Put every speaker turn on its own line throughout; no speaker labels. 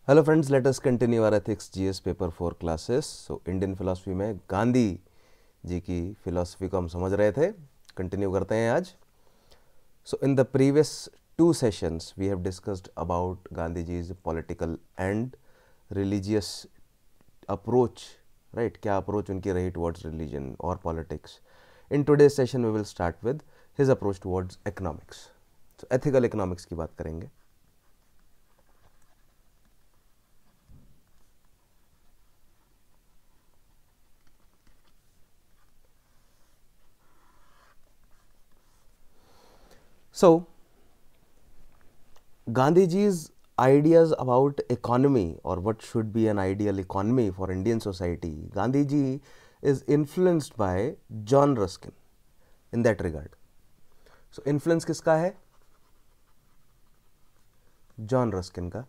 Hello friends, let us continue our ethics GS paper 4 classes. So Indian philosophy में गांधी जी की philosophy को हम समझ रहे थे, कंटिन्यू करते हैं आज। So in the previous 2 sessions we have discussed about Gandhi ji's political and religious approach, right? क्या अप्रोच उनकी रही टुवर्ड्स रिलीजन और politics. In today's session we will start with his approach towards economics. So ethical economics की बात करेंगे। So, Gandhiji's ideas about economy, or what should be an ideal economy for Indian society, Gandhiji is influenced by John Ruskin in that regard. So, influence किसका है? John Ruskin का.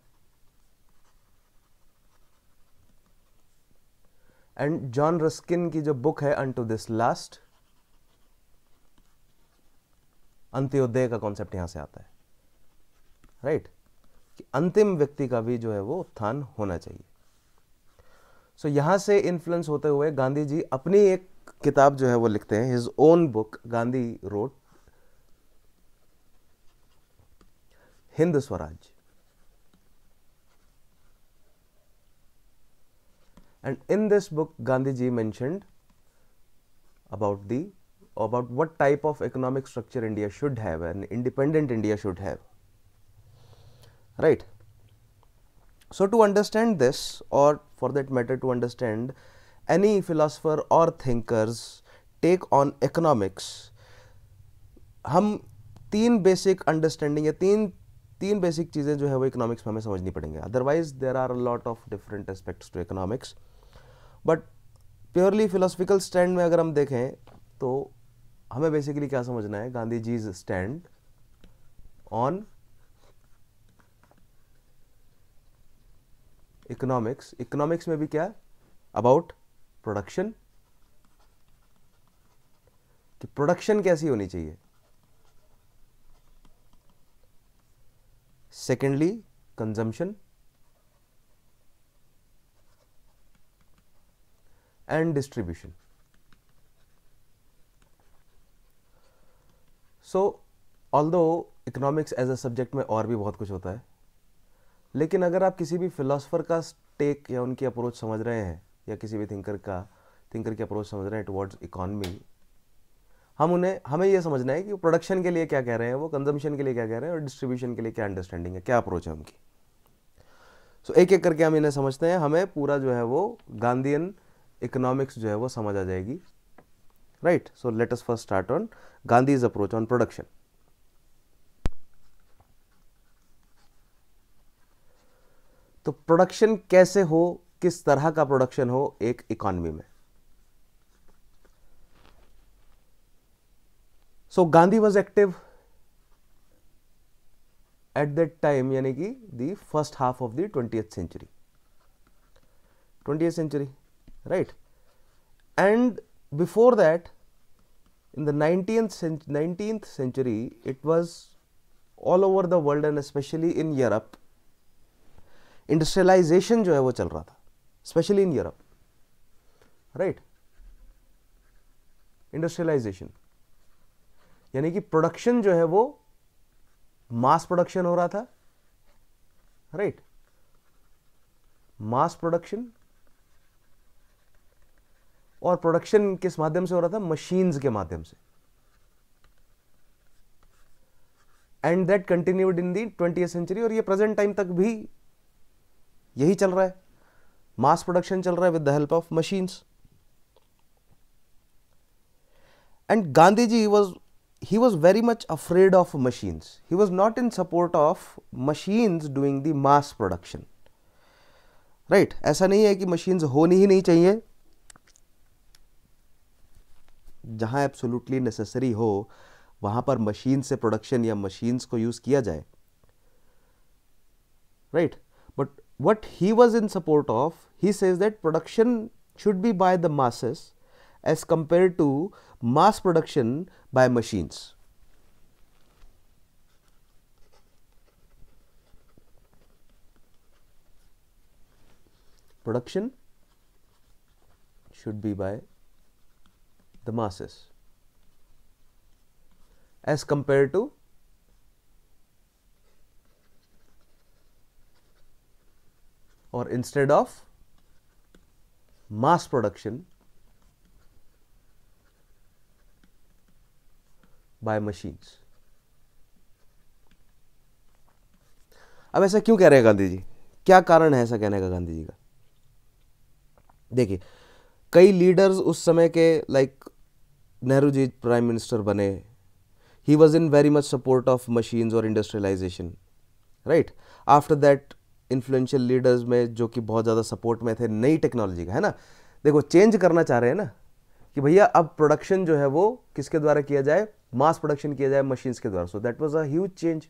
And John Ruskin की जो book है Unto This Last, Antyodaya का concept यहां से आता है, राइट? कि अंतिम व्यक्ति का भी जो है वो उत्थान होना चाहिए। सो यहां से इन्फ्लुएंस होते हुए गांधी जी अपनी एक किताब जो है वो लिखते हैं, his own book Gandhi wrote Hind Swaraj. And in this book Gandhi ji mentioned about what type of economic structure India should have, and independent India should have, right? So to understand this, or for that matter to understand any philosopher or thinkers take on economics, हम तीन basic understanding या तीन basic चीज़ें जो है वो economics में हमें समझनी पड़ेंगे। Otherwise there are a lot of different aspects to economics, but purely philosophical stand में अगर हम देखें तो हमें बेसिकली क्या समझना है? Gandhi ji's stand on economics. Economics में भी क्या? अबाउट प्रोडक्शन, कि प्रोडक्शन कैसी होनी चाहिए। Secondly consumption and distribution. So although economics as a subject में और भी बहुत कुछ होता है, लेकिन अगर आप किसी भी फिलोसफर का टेक या उनकी अप्रोच समझ रहे हैं, या किसी भी थिंकर की अप्रोच समझ रहे हैं टुवर्ड्स इकोनॉमी, हमें ये समझना है कि वो प्रोडक्शन के लिए क्या कह रहे हैं, वो कंजम्पशन के लिए क्या कह रहे हैं, और डिस्ट्रीब्यूशन के लिए क्या अंडरस्टैंडिंग है, क्या अप्रोच है उनकी। सो एक एक करके हम इन्हें समझते हैं, हमें पूरा जो है वो गांधीयन इकोनॉमिक्स जो है वो समझ आ जाएगी, right? So let us first start on Gandhi's approach on production. तो प्रोडक्शन कैसे हो, किस तरह का प्रोडक्शन हो एक इकोनॉमी में। So Gandhi was active at that time, यानी कि the first half of the 20th century, right? And before that in the 19th century it was all over the world and especially in Europe, industrialisation जो है वो चल रहा था, specially in Europe, right? Industrialisation यानी कि production जो है वो मास प्रोडक्शन हो रहा था, राइट? मास प्रोडक्शन, और प्रोडक्शन किस माध्यम से हो रहा था? मशीन्स के माध्यम से। And that continued in the 20th century, और ये प्रेजेंट टाइम तक भी यही चल रहा है, मास प्रोडक्शन चल रहा है with the help of machines. And Gandhi ji he was very much afraid of machines. He was not in support of machines doing the mass production, right? ऐसा नहीं है कि मशीन्स होनी ही नहीं चाहिए, जहां एब्सोल्युटली नेसेसरी हो वहां पर मशीन से प्रोडक्शन या मशीन्स को यूज किया जाए, right? But what he was in support of, he says that production should be by the masses as compared to mass production by machines. production should be by the masses as compared to or instead of mass production by machines. अब ऐसा क्यों कह रहे हैं गांधी जी? क्या कारण है ऐसा कहने का गांधी जी का? देखिए, कई लीडर्स उस समय के, like Nehru ji prime minister बने, he was in very much support of machines और industrialisation, right. After that influential leaders में जो कि बहुत ज़्यादा सपोर्ट में थे नई टेक्नोलॉजी का, है ना. देखो, चेंज करना चाह रहे हैं ना कि भैया अब प्रोडक्शन जो है वो किसके द्वारा किया जाए, मास प्रोडक्शन किया जाए मशीन्स के द्वारा. सो that was a huge change,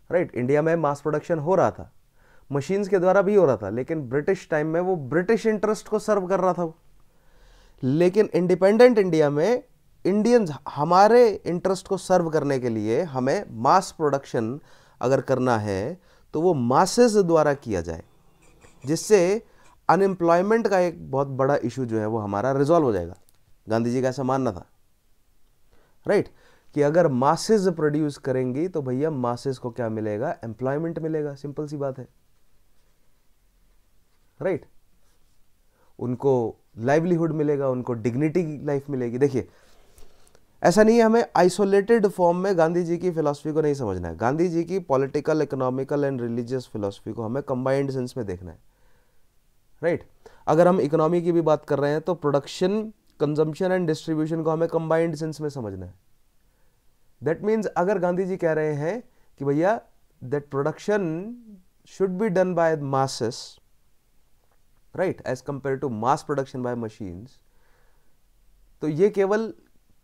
right. India में मास प्रोडक्शन हो रहा था, मशीन्स के द्वारा भी हो रहा था, लेकिन ब्रिटिश टाइम में वो ब्रिटिश इंटरेस्ट को सर्व कर रहा था वो. लेकिन इंडिपेंडेंट इंडिया में इंडियंस हमारे इंटरेस्ट को सर्व करने के लिए हमें मास प्रोडक्शन अगर करना है तो वो मासेस द्वारा किया जाए, जिससे अनएम्प्लॉयमेंट का एक बहुत बड़ा इशू जो है वो हमारा रिजॉल्व हो जाएगा. गांधी जी का ऐसा मानना था, राइट, कि अगर मासेस प्रोड्यूस करेंगी तो भैया मासेस को क्या मिलेगा, एम्प्लॉयमेंट मिलेगा. सिंपल सी बात है, राइट. उनको लाइवलीहुड मिलेगा, उनको डिग्निटी की लाइफ मिलेगी. देखिए, ऐसा नहीं है हमें आइसोलेटेड फॉर्म में गांधी जी की फिलॉसफी को नहीं समझना है. गांधी जी की political, economical and religious philosophy को हमें कंबाइंड सेंस में देखना है, राइट. अगर हम इकोनॉमी की भी बात कर रहे हैं तो प्रोडक्शन, कंजम्पशन एंड डिस्ट्रीब्यूशन को हमें कंबाइंड सेंस में समझना है. दैट मीन्स अगर गांधी जी कह रहे हैं कि भैया that production should be done by masses, right, as compare to mass production by machines, तो ये केवल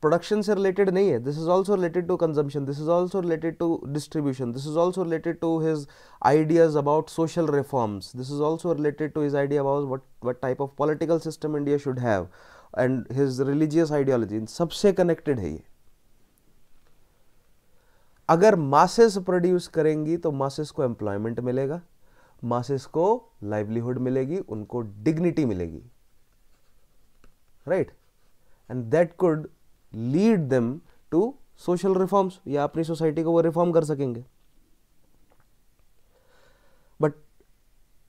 प्रोडक्शन से रिलेटेड नहीं है. This is also related to consumption, this is also related to distribution, this is also related to his ideas about social reforms, this is also related to his idea about what type of political system India should have and his religious ideology. इन सबसे connected है ये. अगर masses produce करेंगी तो masses को employment मिलेगा, masses को livelihood मिलेगी, उनको डिग्निटी मिलेगी, right, and that could lead them to social reforms, या अपनी सोसाइटी को वो रिफॉर्म कर सकेंगे. बट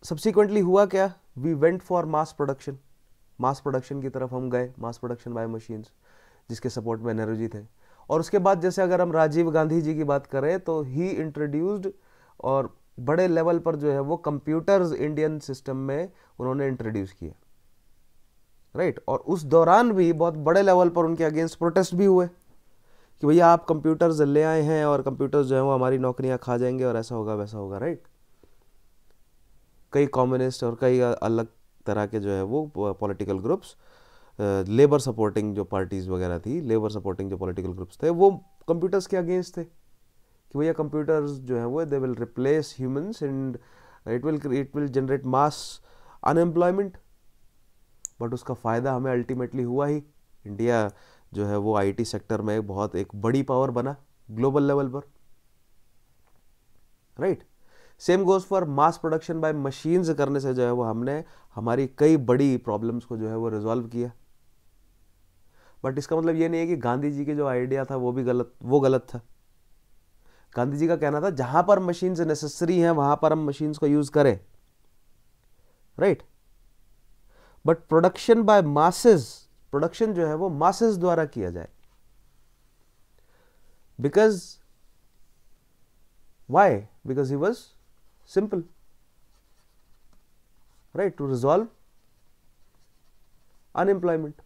सब्सिक्वेंटली हुआ क्या, we went for mass production. Mass production की तरफ हम गए, मास प्रोडक्शन बाय मशीन्स, जिसके सपोर्ट में नेहरू जी थे. और उसके बाद जैसे अगर हम राजीव गांधी जी की बात करें तो ही इंट्रोड्यूस्ड, और बड़े लेवल पर जो है वो कंप्यूटर्स इंडियन सिस्टम में उन्होंने इंट्रोड्यूस किया, राइट. और उस दौरान भी बहुत बड़े लेवल पर उनके अगेंस्ट प्रोटेस्ट भी हुए कि भैया आप कंप्यूटर्स ले आए हैं और कंप्यूटर्स जो है वो हमारी नौकरियां खा जाएंगे और ऐसा होगा वैसा होगा, राइट. कई कम्युनिस्ट और कई अलग तरह के जो है वो पॉलिटिकल ग्रुप्स, लेबर सपोर्टिंग जो पार्टीज वगैरह थी, लेबर सपोर्टिंग जो पॉलिटिकल ग्रुप्स थे, वो कंप्यूटर्स के अगेंस्ट थे कि भैया कंप्यूटर्स जो है वो they will replace humans and it will generate mass unemployment. But उसका फ़ायदा हमें अल्टीमेटली हुआ ही. इंडिया जो है वो आईटी सेक्टर में बहुत एक बड़ी पावर बना ग्लोबल लेवल पर, right. Same goes for mass production by machines करने से जो है वो हमने हमारी कई बड़ी प्रॉब्लम्स को जो है वो रिजॉल्व किया. बट इसका मतलब ये नहीं है कि गांधी जी के जो आइडिया था वो भी गलत था. गांधी जी का कहना था जहां पर मशीन्स नेसेसरी हैं वहां पर हम मशीन्स को यूज करें, right. But production by masses, production जो है वो मासेस द्वारा किया जाए. Because why, because he was simple, right, to resolve unemployment.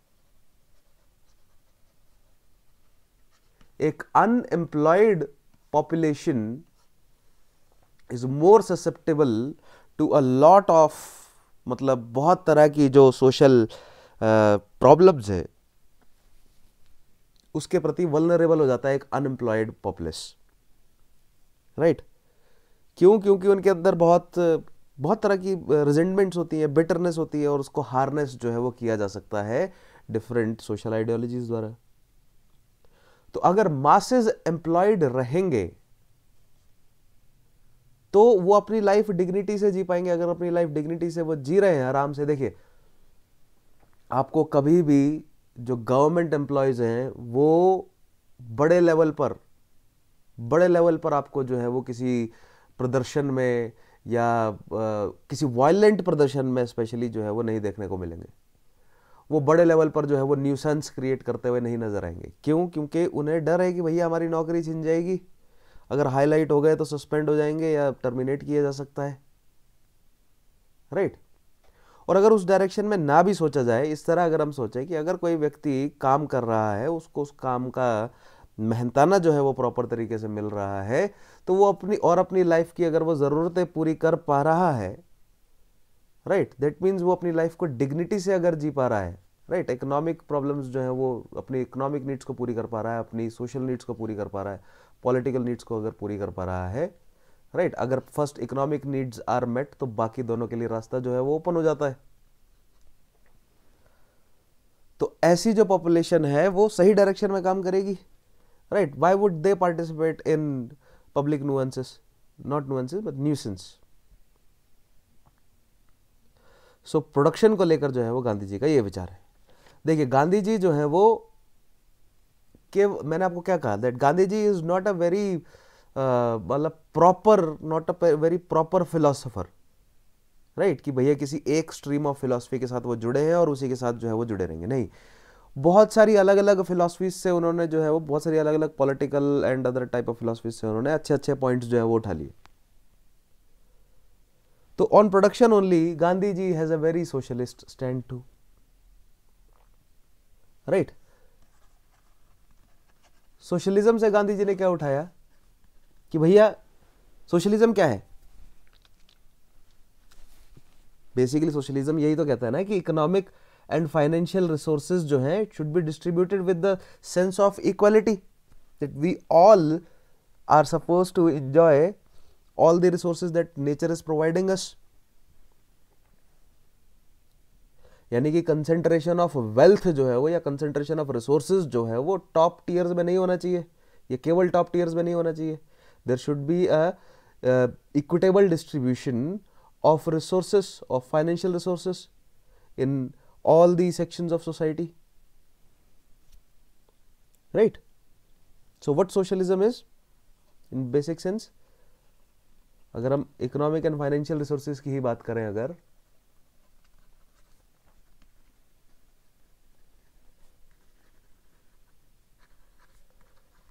एक unemployed population is more susceptible to a lot of, मतलब बहुत तरह की जो सोशल प्रॉब्लम्स है उसके प्रति वल्नरेबल हो जाता है एक अनएम्प्लॉयड पॉपुलेशन, राइट. क्यों? क्योंकि उनके अंदर बहुत तरह की रिजेंटमेंट्स होती है, बिटरनेस होती है, और उसको हार्नेस जो है वो किया जा सकता है डिफरेंट सोशल आइडियोलॉजीज द्वारा. तो अगर मासेस एम्प्लॉयड रहेंगे तो वो अपनी लाइफ डिग्निटी से जी पाएंगे। अगर अपनी लाइफ डिग्निटी से वो जी रहे हैं आराम से, देखिए आपको कभी भी जो गवर्नमेंट एम्प्लॉयज हैं वो बड़े लेवल पर आपको जो है वो किसी प्रदर्शन में या किसी वायलेंट प्रदर्शन में स्पेशली जो है वो नहीं देखने को मिलेंगे। वो बड़े लेवल पर जो है वो न्यूसेंस क्रिएट करते हुए नहीं नजर आएंगे। क्यों? क्योंकि उन्हें डर है कि भैया हमारी नौकरी छिन जाएगी, अगर हाईलाइट हो गए तो सस्पेंड हो जाएंगे या टर्मिनेट किया जा सकता है, राइट। और अगर उस डायरेक्शन में ना भी सोचा जाए, इस तरह अगर हम सोचें कि अगर कोई व्यक्ति काम कर रहा है, उसको उस काम का मेहनताना जो है वो प्रॉपर तरीके से मिल रहा है, तो वो अपनी लाइफ की अगर वो ज़रूरतें पूरी कर पा रहा है, राइट, दैट मीन्स वो अपनी लाइफ को डिग्निटी से अगर जी पा रहा है, राइट, इकोनॉमिक प्रॉब्लम्स जो है वो अपनी इकोनॉमिक नीड्स को पूरी कर पा रहा है, अपनी सोशल नीड्स को पूरी कर पा रहा है, पॉलिटिकल नीड्स को अगर पूरी कर पा रहा है, राइट, अगर first economic needs are met तो बाकी दोनों के लिए रास्ता जो है वो ओपन हो जाता है। तो ऐसी जो पॉपुलेशन है वो सही डायरेक्शन में काम करेगी, right. Why would they participate in public nuances, not nuances but nuisance. So production को लेकर जो है वो गांधी जी का ये विचार है। देखिए गांधी जी जो है वो मैंने आपको क्या कहा, that Gandhi ji is not a very मतलब not a very proper philosopher, right, कि भैया किसी एक स्ट्रीम ऑफ फिलोसफी के साथ वो जुड़े हैं और उसी के साथ जो है वो जुड़े रहेंगे। नहीं, बहुत सारी अलग अलग फिलोसफीज से उन्होंने जो है वो बहुत सारी अलग अलग political and other type of philosophies से उन्होंने अच्छे अच्छे पॉइंट्स जो है वो उठा लिए। तो on production only Gandhi ji has a very socialist stand too, right. Socialism से गांधी जी ने क्या उठाया कि भैया सोशलिज्म क्या है? बेसिकली सोशलिज्म यही तो कहता है ना कि इकोनॉमिक एंड फाइनेंशियल रिसोर्सेज जो हैं should be distributed with the sense of equality, that we all are suppose to enjoy all the resources that nature is providing us। यानी कि कंसेंट्रेशन ऑफ वेल्थ जो है वो या कंसेंट्रेशन ऑफ रिसोर्सेज जो है वो टॉप टीयर्स में नहीं होना चाहिए, ये केवल टॉप टीयर्स में नहीं होना चाहिए। There should be a equitable distribution of resources, of financial resources in all the sections of society, right? So what socialism is in basic sense, अगर हम इकोनॉमिक एंड फाइनेंशियल रिसोर्सेज की ही बात करें, अगर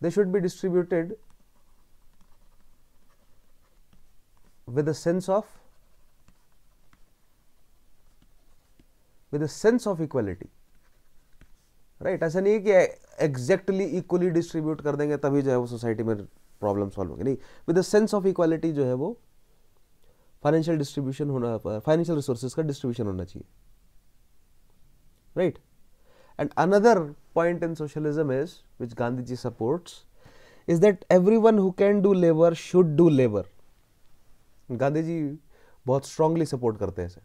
they should be distributed with a sense of equality, right. ऐसा नहीं है कि एग्जैक्टली इक्वली डिस्ट्रीब्यूट कर देंगे तभी जो है वो सोसाइटी में प्रॉब्लम सॉल्व होगी, नहीं, with the sense of equality जो है वो फाइनेंशियल डिस्ट्रीब्यूशन होना, फाइनेंशियल रिसोर्सेज का डिस्ट्रीब्यूशन होना चाहिए, right. And another point in socialism is which Gandhi ji supports is that everyone who can do labour should do labour. Gandhi ji बहुत स्ट्रांगली सपोर्ट करते हैं इसे।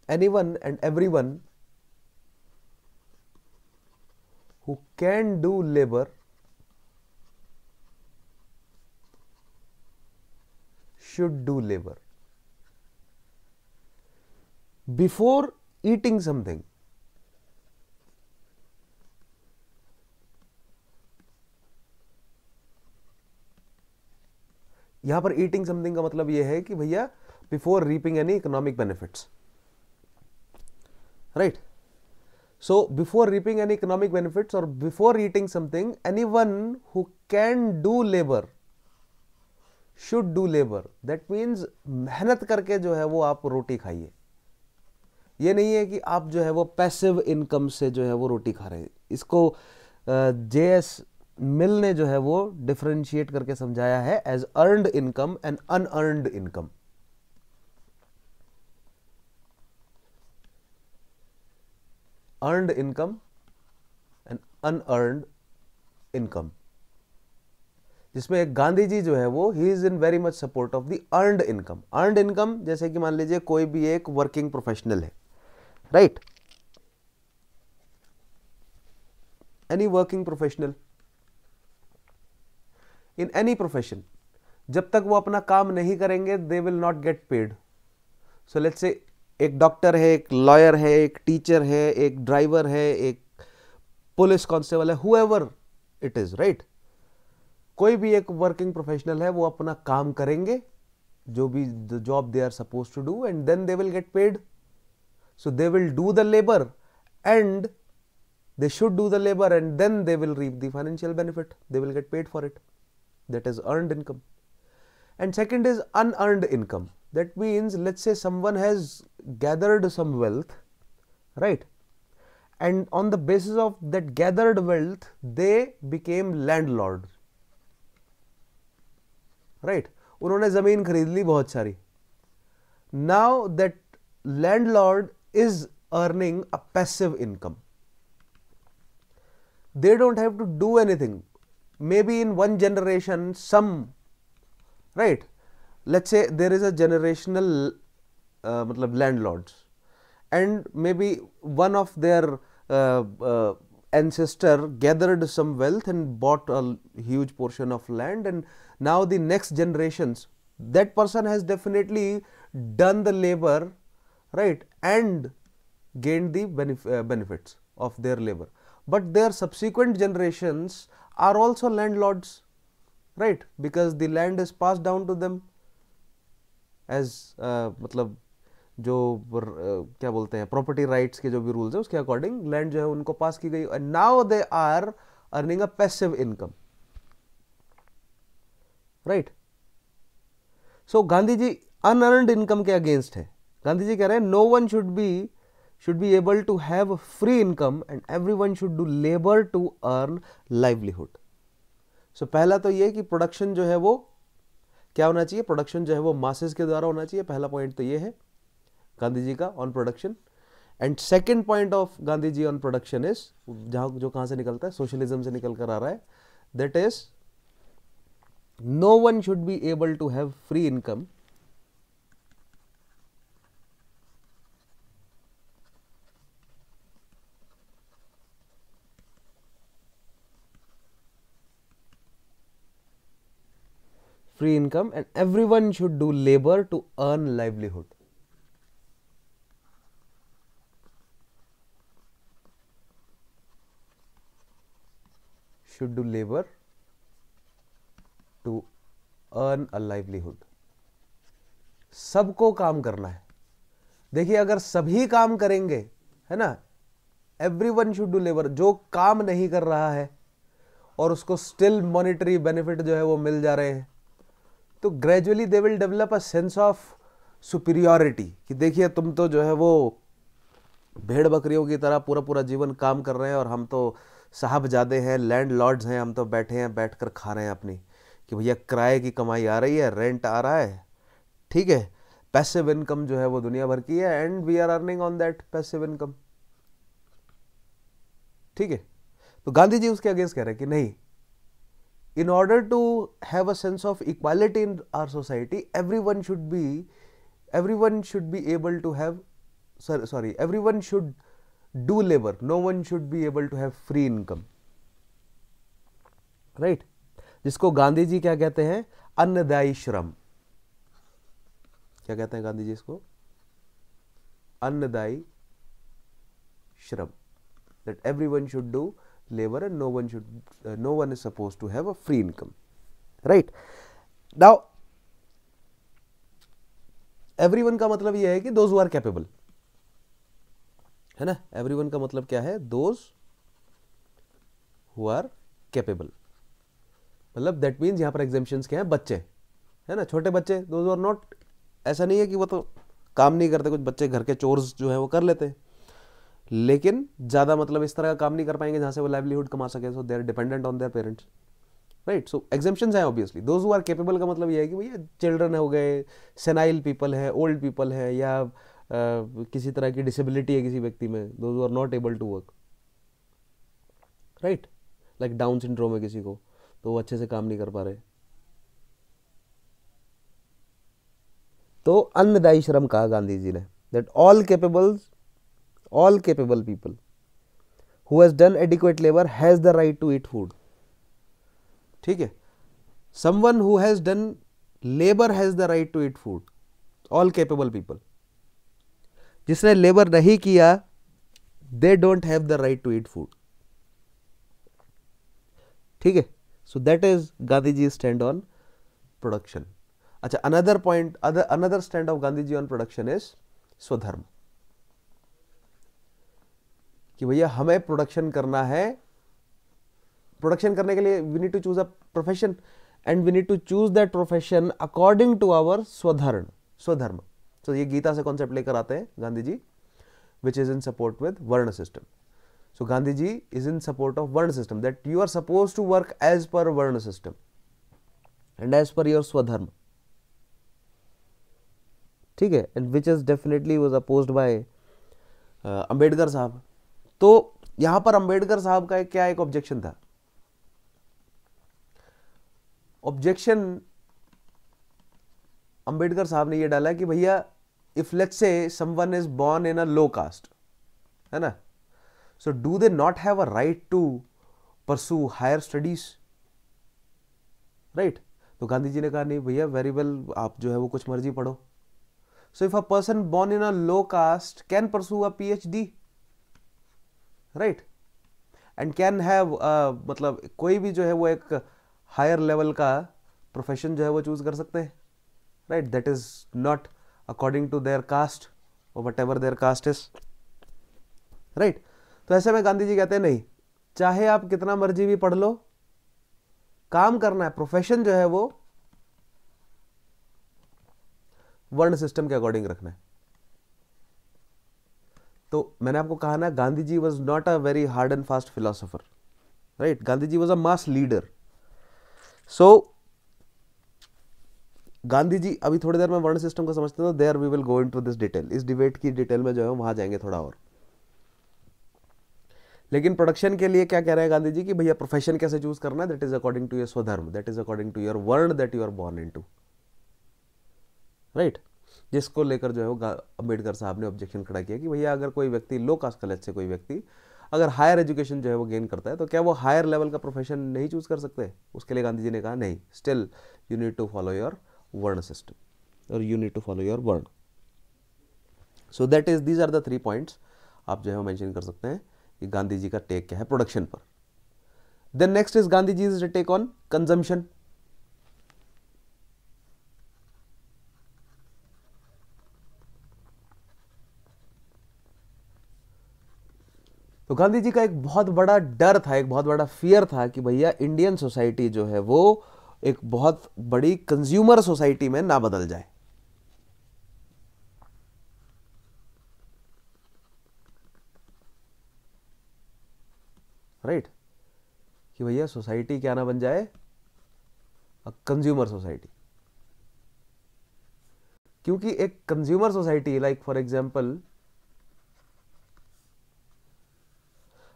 anyone and everyone who can do labor should do labor before eating something। यहां पर eating something का मतलब यह है कि भैया before reaping any economic benefits, right? So before reaping any economic benefits or before eating something, anyone who can do labor should do labor। that means मेहनत करके जो है वो आप रोटी खाइए। ये नहीं है कि आप जो है वो पैसिव इनकम से जो है वो रोटी खा रहे हैं। इसको JS मिल ने जो है वो डिफरेंशिएट करके समझाया है as earned income and unearned income. earned income and unearned income, जिसमें एक गांधी जी जो है वो he is in very much support of the earned income. Earned income जैसे कि मान लीजिए कोई भी एक वर्किंग प्रोफेशनल है, right, any working professional in any profession, जब तक वो अपना काम नहीं करेंगे they will not gate paid. So let's say एक डॉक्टर है, एक लॉयर है, एक टीचर है, एक ड्राइवर है, एक पुलिस कांस्टेबल है, हुएवर इट इज, राइट. कोई भी एक वर्किंग प्रोफेशनल है, वो अपना काम करेंगे, जो भी the job they are suppose to do, and then they will get paid. So they will do the labour and they should do the labor, and then they will reap the financial benefit. They will get paid for it. That is earned income. And second is unearned income. That means, let's say someone has gathered some wealth, right, and on the basis of that gathered wealth they became landlords, right. उन्होंने जमीन खरीद ली बहुत सारी. Now that landlord is earning a passive income. They don't have to do anything. Maybe in one generation, some, right, let's say there is a generational matlab landlords, and maybe one of their ancestor gathered some wealth and bought a huge portion of land, and now the next generations, that person has definitely done the labor, right, and gained the benefits of their labor. But their subsequent generations are also landlords, right, because the land is passed down to them as मतलब जो क्या बोलते हैं property rights के जो भी rules है उसके अकॉर्डिंग लैंड जो है उनको पास की गई, and now they are earning a passive income, right. So Gandhi ji unearned income के अगेंस्ट है. गांधी जी कह रहे हैं no one should be able to have free income and everyone should do labor to earn livelihood. So पहला तो ये कि production जो है वो क्या होना चाहिए, प्रोडक्शन जो है वो मासेस के द्वारा होना चाहिए. पहला पॉइंट तो ये है गांधी जी का on production. And second point of Gandhi ji on production is जो कहां से निकलता है, सोशलिज्म से निकल कर आ रहा है. That is no one should be able to have free income and everyone should do labor to earn livelihood. Should do labor to earn a livelihood. सबको काम करना है. देखिए अगर सभी काम करेंगे, है ना, everyone should do labor, जो काम नहीं कर रहा है और उसको स्टिल मॉनिटरी बेनिफिट जो है वो मिल जा रहे हैं, तो gradually they will develop a sense of superiority कि देखिए तुम तो जो है वो भेड़ बकरियों की तरह पूरा पूरा जीवन काम कर रहे हैं और हम तो साहबजादे हैं, लैंड लॉर्ड्स हैं, हम तो बैठे हैं, बैठ कर खा रहे हैं अपनी, कि भैया किराए की कमाई आ रही है, रेंट आ रहा है, ठीक है, पैसिव इनकम जो है वो दुनिया भर की है, and we are earning on that passive income. ठीक है. तो गांधी जी उसके अगेंस्ट कह रहे हैं कि नहीं, in order to have a sense of equality in our society, everyone should be able to have everyone should do labor. No one should be able to have free income, right. जिसको गांधी जी क्या कहते हैं, अन्नदायी श्रम. क्या कहते हैं गांधी जी इसको, अन्नदायी श्रम. that everyone should do labor and no one is supposed to have a free income, right. Now everyone का मतलब यह है कि those who are capable, है ना. everyone का मतलब क्या है, those who are capable. मतलब that means यहां पर exemptions क्या है, बच्चे, है ना, छोटे बच्चे, those who are not, ऐसा नहीं है कि वो तो काम नहीं करते, कुछ बच्चे घर के चोर्स जो है वो कर लेते हैं, लेकिन ज्यादा मतलब इस तरह का काम नहीं कर पाएंगे जहां से वो लाइवलीहुड कमा सके. So they are dependent on their parents, right. So exemptions हैं obviously. Those who are capable का मतलब ये है कि भैया चिल्ड्रन हो गए, सेनाइल पीपल है, ओल्ड पीपल है, या किसी तरह की डिसेबिलिटी है किसी व्यक्ति में, those who are not able to work, right. Like Down syndrome है किसी को, तो वो अच्छे से काम नहीं कर पा रहे. तो अन्नदायी श्रम कहा गांधी जी ने, that all capable people who has done adequate labor has the right to eat food. ठीक है. someone who has done labour has the right to eat food, all capable people. जिसने लेबर नहीं किया, they don't have the right to eat food. ठीक है. So that is Gandhi ji stand on production. अच्छा, another point, another stand of Gandhi ji on production is swadharma. कि भैया हमें production करना है. प्रोडक्शन करने के लिए we need to choose a profession and we need to choose that profession according to our swadharma. तो ये गीता से कॉन्सेप्ट लेकर आते हैं Gandhi ji, which is in support with varna system. So Gandhiji is in support of Varna system, that you are supposed to work as per Varna system and as per your Swadharma. ठीक है. And which is definitely was opposed by Ambedkar साहब. तो यहां पर अंबेडकर साहब का क्या एक ऑब्जेक्शन था. ऑब्जेक्शन अंबेडकर साहब ने ये डाला कि भैया if let's say someone is born in a low caste, है ना, so do they not have a right to pursue higher studies, right? तो गांधी जी ने कहा नहीं भैया, वेरी वेल, आप जो है वो कुछ मर्जी पढ़ो. so if a person born in a low caste can pursue a PhD, right, and can have मतलब कोई भी जो है वो एक हायर लेवल का प्रोफेशन जो है वो चूज कर सकते हैं, right? that is not according to their caste or whatever their caste is, right? तो ऐसे में गांधी जी कहते हैं नहीं, चाहे आप कितना मर्जी भी पढ़ लो, काम करना है, प्रोफेशन जो है वो वर्ण सिस्टम के अकॉर्डिंग रखना है. तो मैंने आपको कहा ना, Gandhi ji was not a very hard and fast philosopher, right. Gandhi ji was a mass leader. So Gandhi ji, अभी थोड़ी देर में वर्ण सिस्टम को समझते हैं, तो there we will go into this detail. इस डिबेट की डिटेल में जो है वहां जाएंगे थोड़ा और. लेकिन प्रोडक्शन के लिए क्या कह रहे हैं गांधी जी कि भैया प्रोफेशन कैसे चूज करना है, that is according to your swadharma, that is according to your varna that you are born into, right. जिसको लेकर जो है वो अंबेडकर साहब ने ऑब्जेक्शन खड़ा किया कि भैया अगर कोई व्यक्ति लो कास्ट कॉलेज से कोई व्यक्ति अगर हायर एजुकेशन जो है वो गेन करता है, तो क्या वो हायर लेवल का प्रोफेशन नहीं चूज कर सकते. उसके लिए गांधी जी ने कहा नहीं, still you need to follow your varna system और you need to follow your varna. So that is, these are the 3 points आप जो है वो मेंशन कर सकते हैं कि गांधी जी का टेक क्या है प्रोडक्शन पर. Then next is Gandhi ji is take on consumption. तो गांधी जी का एक बहुत बड़ा डर था, एक बहुत बड़ा फियर था कि भैया इंडियन सोसाइटी जो है वो एक बहुत बड़ी कंज्यूमर सोसाइटी में ना बदल जाए. राइट, कि भैया सोसाइटी क्या ना बन जाए, कंज्यूमर सोसाइटी. क्योंकि एक consumer society, like for example,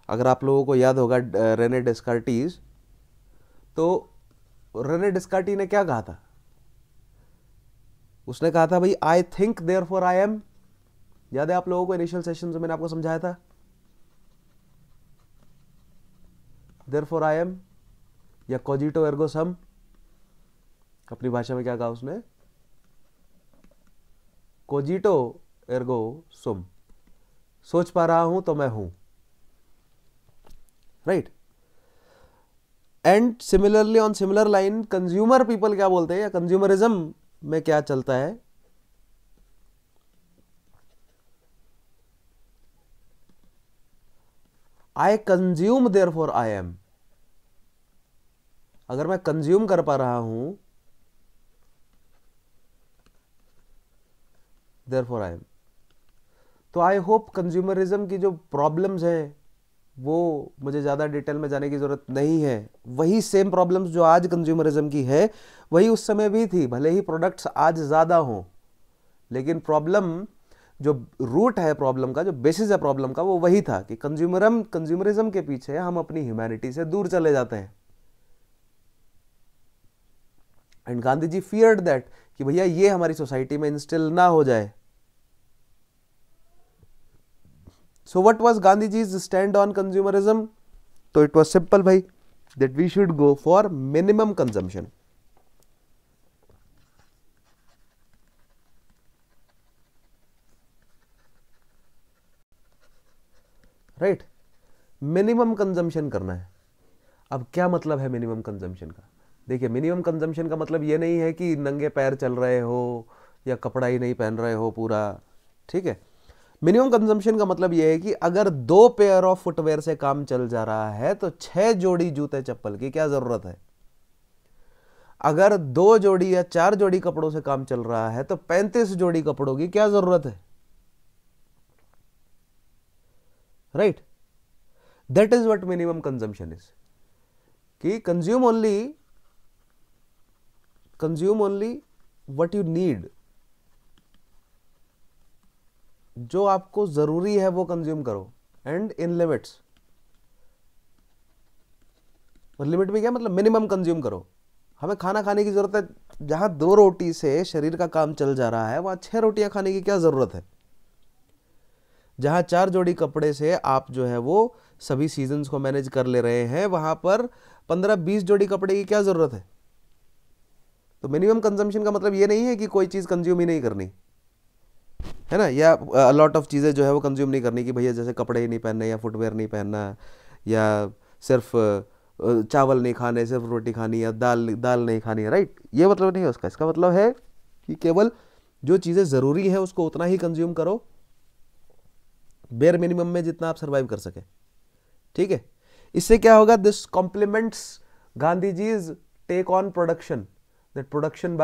अगर आप लोगों को याद होगा रेने डेस्कार्टीज, तो रेने डेस्कार्टी ने क्या कहा था, उसने कहा था भाई I think therefore I am. याद है आप लोगों को इनिशियल सेशन में मैंने आपको समझाया था, देयरफॉर आई एम या कॉजिटो एर्गो सम. अपनी भाषा में क्या कहा उसने, कोजिटो एर्गो सुम, सोच पा रहा हूं तो मैं हूं, right. And similarly on similar line consumer people क्या बोलते हैं, या कंज्यूमरिज्म में क्या चलता है, I consume therefore I am. अगर मैं कंज्यूम कर पा रहा हूं देयरफॉर आई एम. तो आई होप कंज्यूमरिज्म की जो प्रॉब्लम्स हैं वो मुझे ज़्यादा डिटेल में जाने की ज़रूरत नहीं है. वही सेम प्रॉब्लम्स जो आज कंज्यूमरिज्म की है वही उस समय भी थी, भले ही प्रोडक्ट्स आज ज़्यादा हों, लेकिन प्रॉब्लम जो रूट है प्रॉब्लम का, जो बेसिस है प्रॉब्लम का, वो वही था कि कंज्यूमरिज्म के पीछे हम अपनी ह्यूमैनिटी से दूर चले जाते हैं. And Gandhi ji feared that कि भैया ये हमारी सोसाइटी में इंस्टिल ना हो जाए. So what was Gandhiji's stand on consumerism? तो it was simple भाई, that we should go for minimum consumption. Right, minimum consumption करना है। अब क्या मतलब है मिनिमम कंजम्पशन का? देखिए, मिनिमम कंजम्पशन का मतलब ये नहीं है कि नंगे पैर चल रहे हो या कपड़ा ही नहीं पहन रहे हो पूरा, ठीक है। मिनिमम कंजम्पशन का मतलब यह है कि अगर 2 पेयर ऑफ फुटवेयर से काम चल जा रहा है तो 6 जोड़ी जूते चप्पल की क्या जरूरत है। अगर 2 जोड़ी या 4 जोड़ी कपड़ों से काम चल रहा है तो 35 जोड़ी कपड़ों की क्या जरूरत है। Right, that is what minimum consumption is, कि consume only what you need, जो आपको जरूरी है वो कंज्यूम करो, एंड इन लिमिट्स। और लिमिट में क्या मतलब, मिनिमम कंज्यूम करो। हमें खाना खाने की जरूरत है, जहां 2 रोटी से शरीर का काम चल जा रहा है वहां 6 रोटियां खाने की क्या जरूरत है। जहां 4 जोड़ी कपड़े से आप जो है वो सभी सीजन्स को मैनेज कर ले रहे हैं, वहां पर 15-20 जोड़ी कपड़े की क्या जरूरत है। तो मिनिमम कंजम्पशन का मतलब ये नहीं है कि कोई चीज कंज्यूम ही नहीं करनी है ना, या लॉट ऑफ चीज़ें जो है वो कंज्यूम नहीं करनी, कि भैया जैसे कपड़े ही नहीं पहनने या फुटवेयर नहीं पहनना, या सिर्फ चावल नहीं खाने, सिर्फ रोटी खानी, या दाल दाल नहीं खानी है। राइट, ये मतलब नहीं है उसका। इसका मतलब है कि केवल जो चीज़ें ज़रूरी है उसको उतना ही कंज्यूम करो, बेयर मिनिमम में जितना आप सर्वाइव कर सके, ठीक है। इससे क्या होगा, this complements Gandhi ji's take on production, that production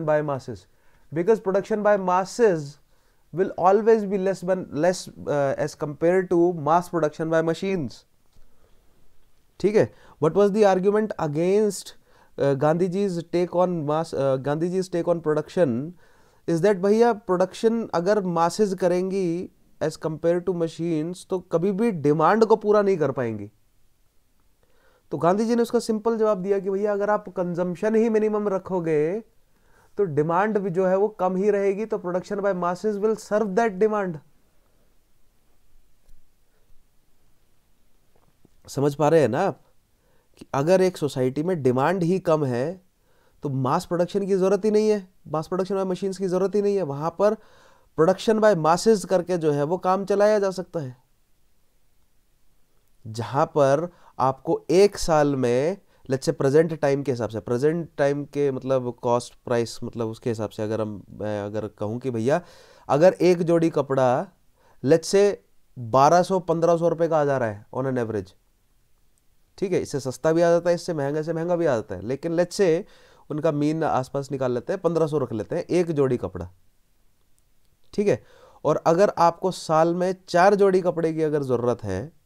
by masses, because production by masses will always be less as compared to mass production by machines, ठीक है। what was the argument against Gandhiji's take on production is that भैया production अगर masses करेंगी as compared to machines तो कभी भी demand को पूरा नहीं कर पाएंगी। तो गांधी जी ने उसका सिंपल जवाब दिया कि भैया अगर आप कंजम्पशन ही मिनिमम रखोगे तो डिमांड भी जो है वो कम ही रहेगी, तो production by masses will serve that demand. समझ पा रहे हैं ना आप, कि अगर एक सोसाइटी में डिमांड ही कम है तो मास प्रोडक्शन की जरूरत ही नहीं है, मास प्रोडक्शन बाय मशीन्स की जरूरत ही नहीं है, वहां पर प्रोडक्शन बाय मासेस करके जो है वो काम चलाया जा सकता है। जहां पर आपको एक साल में, लेट्स से प्रेजेंट टाइम के हिसाब से, प्रेजेंट टाइम के मतलब कॉस्ट प्राइस मतलब उसके हिसाब से अगर मैं अगर कहूं कि भैया अगर एक जोड़ी कपड़ा लेट्स से 1200-1500 रुपए का आ जा रहा है ऑन एन एवरेज, ठीक है, इससे सस्ता भी आ जाता है, इससे महंगा से महंगा भी आ जाता है, लेकिन लेट्स से उनका मीन आसपास निकाल लेते हैं, 1500 रख लेते हैं एक जोड़ी कपड़ा, ठीक है। और अगर आपको साल में 4 जोड़ी कपड़े की अगर जरूरत है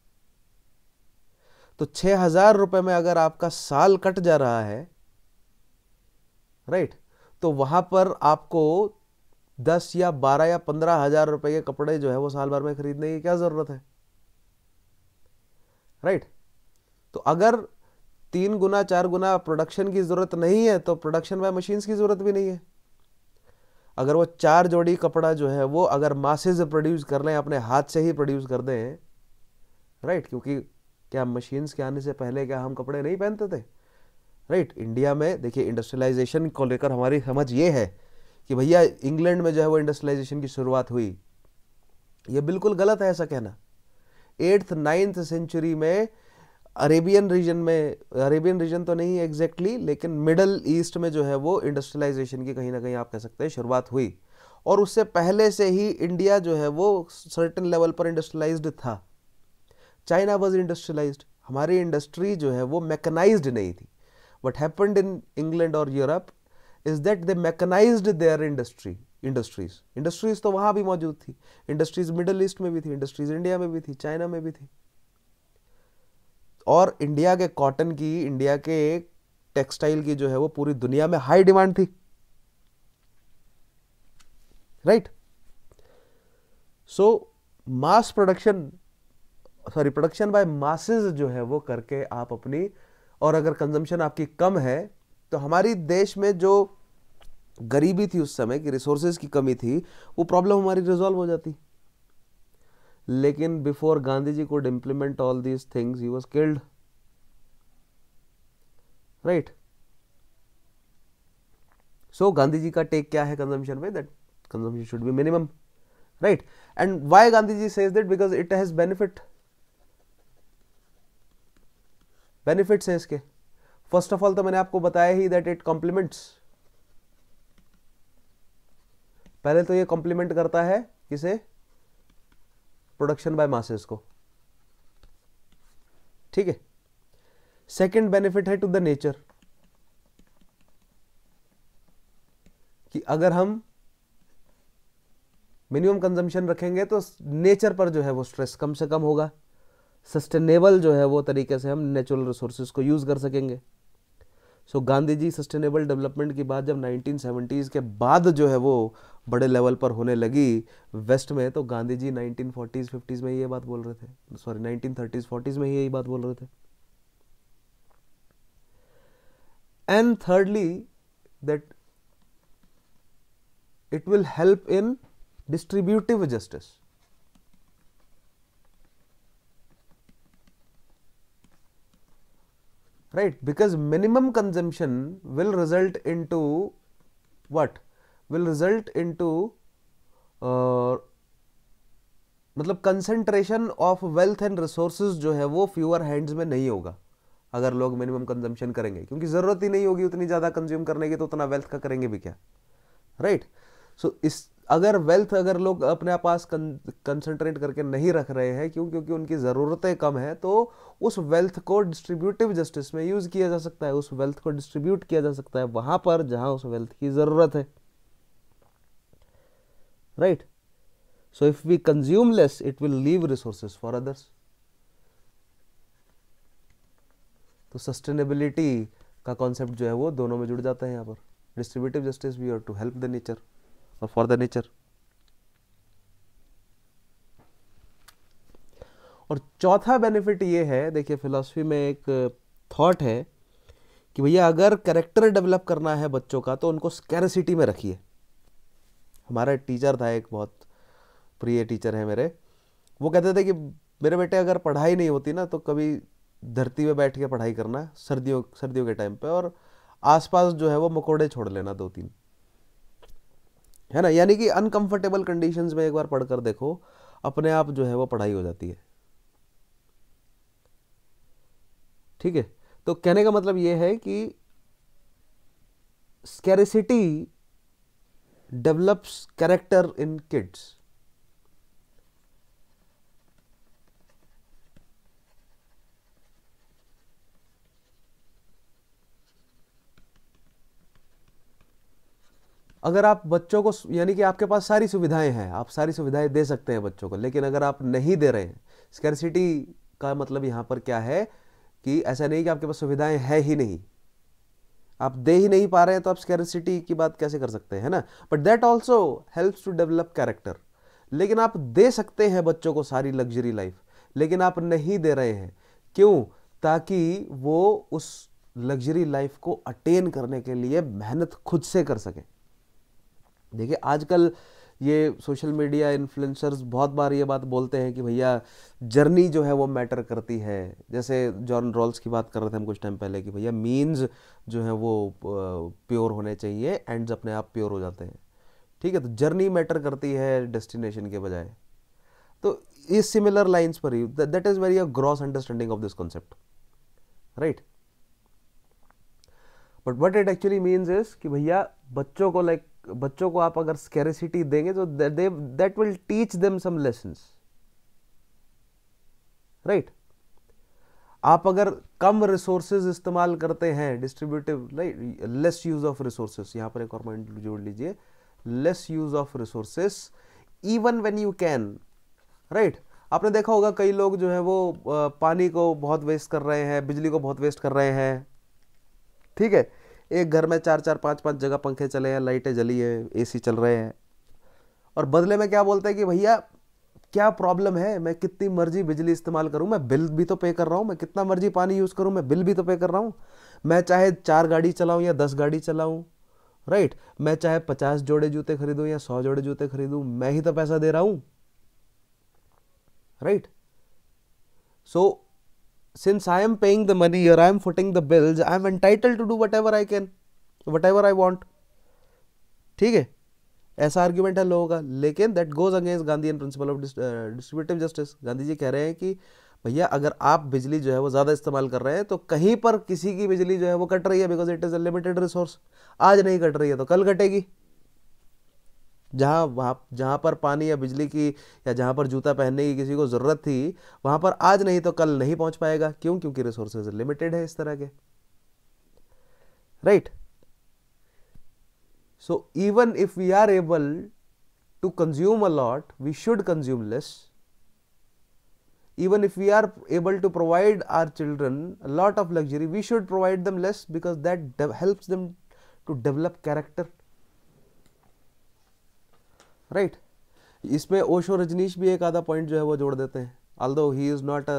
तो 6000 रुपए में अगर आपका साल कट जा रहा है, राइट, तो वहां पर आपको 10 या 12 या 15 हजार रुपए के कपड़े जो है वो साल भर में खरीदने की क्या जरूरत है। राइट, तो अगर 3 गुना 4 गुना प्रोडक्शन की जरूरत नहीं है तो प्रोडक्शन बाय मशीन्स की जरूरत भी नहीं है। अगर वो 4 जोड़ी कपड़ा जो है वो अगर मासेज प्रोड्यूस कर लें, अपने हाथ से ही प्रोड्यूस कर दें, राइट, क्योंकि क्या मशीन्स के आने से पहले क्या हम कपड़े नहीं पहनते थे। राइट, इंडिया में देखिए इंडस्ट्रियलाइजेशन को लेकर हमारी समझ ये है कि भैया इंग्लैंड में जो है वो इंडस्ट्रियलाइजेशन की शुरुआत हुई, ये बिल्कुल गलत है ऐसा कहना। 8th-9th सेंचुरी में अरेबियन रीजन तो नहीं एग्जैक्टली, लेकिन मिडल ईस्ट में जो है वो इंडस्ट्रियलाइजेशन की कहीं ना कहीं आप कह सकते हैं शुरुआत हुई, और उससे पहले से ही इंडिया जो है वो सर्टेन लेवल पर इंडस्ट्रियलाइज्ड था। चाइना वॉज इंडस्ट्रियलाइज्ड, हमारी इंडस्ट्री जो है वो मैकेनाइज्ड नहीं थी। वट हैपेंड इन इंग्लैंड और Europe is that they mechanised their industries तो वहां भी मौजूद थी, इंडस्ट्रीज मिडल ईस्ट में भी थी, इंडस्ट्रीज इंडिया में भी थी, चाइना में भी थी। और इंडिया के कॉटन की, इंडिया के टेक्सटाइल की जो है वो पूरी दुनिया में हाई डिमांड थी। Right, so mass production by masses जो है वो करके आप अपनी, और अगर कंजम्पशन आपकी कम है तो हमारी देश में जो गरीबी थी उस समय की, रिसोर्सेज की कमी थी, वो प्रॉब्लम हमारी रिजॉल्व हो जाती। लेकिन before Gandhi ji could implement all these things he was killed. Right, so Gandhi ji का टेक क्या है कंजम्पशन में, that consumption should be minimum. right? And why Gandhi ji says that? Because it has benefits है इसके. फर्स्ट ऑफ ऑल तो मैंने आपको बताया ही दैट इट कॉम्प्लीमेंट्स. पहले तो ये कॉम्प्लीमेंट करता है किसे? प्रोडक्शन बाय मासेस को. ठीक है. सेकेंड बेनिफिट है टू द नेचर, कि अगर हम मिनिमम कंजम्पशन रखेंगे तो नेचर पर जो है वो स्ट्रेस कम से कम होगा. सस्टेनेबल जो है वो तरीके से हम नेचुरल रिसोर्सेज को यूज कर सकेंगे. सो गांधी जी सस्टेनेबल डेवलपमेंट की बात जब 1970s के बाद जो है वो बड़े लेवल पर होने लगी वेस्ट में, तो गांधी जी 1940s 50s में ये बात बोल रहे थे, सॉरी 1930s 40s में ही यही बात बोल रहे थे. And thirdly that it will help in distributive justice. Right, because minimum consumption will result into what? Will result into मतलब concentration of wealth and resources जो है वो fewer hands में नहीं होगा अगर लोग minimum consumption करेंगे, क्योंकि ज़रूरत ही नहीं होगी उतनी ज़्यादा कंज्यूम करने की, तो उतना wealth का करेंगे भी क्या. राइट. सो इस अगर वेल्थ अगर लोग अपने पास कंसंट्रेट करके नहीं रख रहे हैं, क्यों? क्योंकि उनकी ज़रूरतें कम है, तो उस वेल्थ को डिस्ट्रीब्यूटिव जस्टिस में यूज़ किया जा सकता है. उस वेल्थ को डिस्ट्रीब्यूट किया जा सकता है वहाँ पर जहाँ उस वेल्थ की ज़रूरत है. Right. So if we consume less it will leave resources for others. तो सस्टेनेबिलिटी का कॉन्सेप्ट जो है वो दोनों में जुड़ जाता है यहाँ पर. Distributive justice we have to help the nature और फॉर द नेचर. और चौथा बेनिफिट ये है, देखिए फिलॉसफी में एक थॉट है कि भैया अगर कैरेक्टर डेवलप करना है बच्चों का तो उनको स्कैरसिटी में रखिए. हमारा टीचर था, एक बहुत प्रिय टीचर है मेरे, वो कहते थे कि मेरे बेटे अगर पढ़ाई नहीं होती ना तो कभी धरती पे बैठ के पढ़ाई करना सर्दियों के टाइम पे, और आसपास जो है वो मकोड़े छोड़ लेना 2-3, है ना. यानी कि अनकंफर्टेबल कंडीशंस में एक बार पढ़कर देखो, अपने आप जो है वो पढ़ाई हो जाती है. ठीक है. तो कहने का मतलब ये है कि scarcity develops character in kids. अगर आप बच्चों को, यानी कि आपके पास सारी सुविधाएं हैं, आप सारी सुविधाएं दे सकते हैं बच्चों को, लेकिन अगर आप नहीं दे रहे हैं, स्कैरसिटी का मतलब यहां पर क्या है कि ऐसा नहीं कि आपके पास सुविधाएं है ही नहीं, आप दे ही नहीं पा रहे हैं, तो आप स्कैरसिटी की बात कैसे कर सकते हैं, है ना. But that also helps to develop character. लेकिन आप दे सकते हैं बच्चों को सारी लग्जरी लाइफ, लेकिन आप नहीं दे रहे हैं. क्यों? ताकि वो उस लग्जरी लाइफ को अटेन करने के लिए मेहनत खुद से कर सके. देखिए आजकल ये सोशल मीडिया इन्फ्लुएंसर्स बहुत बार ये बात बोलते हैं कि भैया जर्नी जो है वो मैटर करती है. जैसे जॉन रॉल्स की बात कर रहे थे हम कुछ टाइम पहले कि भैया मीन्स जो है वो प्योर होने चाहिए, एंड्स अपने आप प्योर हो जाते हैं. ठीक है. तो जर्नी मैटर करती है डेस्टिनेशन के बजाय. तो इस सिमिलर लाइंस पर ही that is very a gross understanding of this concept. Right. But what it actually means is कि भैया बच्चों को आप अगर स्कैरिसिटी देंगे तो that will teach them some lessons. Right. आप अगर कम रिसोर्सेज इस्तेमाल करते हैं, distributive, less use of resources, यहां पर एक और पॉइंट जोड़ लीजिए, less use of resources even when you can. Right. आपने देखा होगा कई लोग जो है वो पानी को बहुत वेस्ट कर रहे हैं, बिजली को बहुत वेस्ट कर रहे हैं. ठीक है. एक घर में 4-4 5-5 जगह पंखे चले हैं, लाइटें जली है, एसी चल रहे हैं, और बदले में क्या बोलते हैं कि भैया क्या प्रॉब्लम है, मैं कितनी मर्जी बिजली इस्तेमाल करूं, मैं बिल भी तो पे कर रहा हूं, मैं कितना मर्जी पानी यूज करूं, मैं बिल भी तो पे कर रहा हूं, मैं चाहे 4 गाड़ी चलाऊं या 10 गाड़ी चलाऊं. राइट. मैं चाहे 50 जोड़े जूते खरीदूं या 100 जोड़े जूते खरीदूं, मैं ही तो पैसा दे रहा हूं. Right. So since I am paying the money or I am footing the bills, I am entitled to do whatever I can, whatever I want. ठीक है. ऐसा आर्ग्यूमेंट है लोगों का, लेकिन that goes against Gandhi and principle of distributive justice. Gandhi ji कह रहे हैं कि भैया अगर आप बिजली जो है वो ज़्यादा इस्तेमाल कर रहे हैं तो कहीं पर किसी की बिजली जो है वो कट रही है, because it is a limited resource. आज नहीं कट रही है तो कल कटेगी। जहाँ पर पानी या बिजली की या जहाँ पर जूता पहनने की किसी को ज़रूरत थी, वहाँ पर आज नहीं तो कल नहीं पहुँच पाएगा। क्यों? क्योंकि रिसोर्सेज लिमिटेड है इस तरह के, right. So even if we are able to consume a lot, we should consume less. Even if we are able to provide our children a lot of luxury, we should provide them less, because that helps them to develop character, right? इसमें ओशो रजनीश भी एक आधा point जो है वो जोड़ देते हैं, although he is not a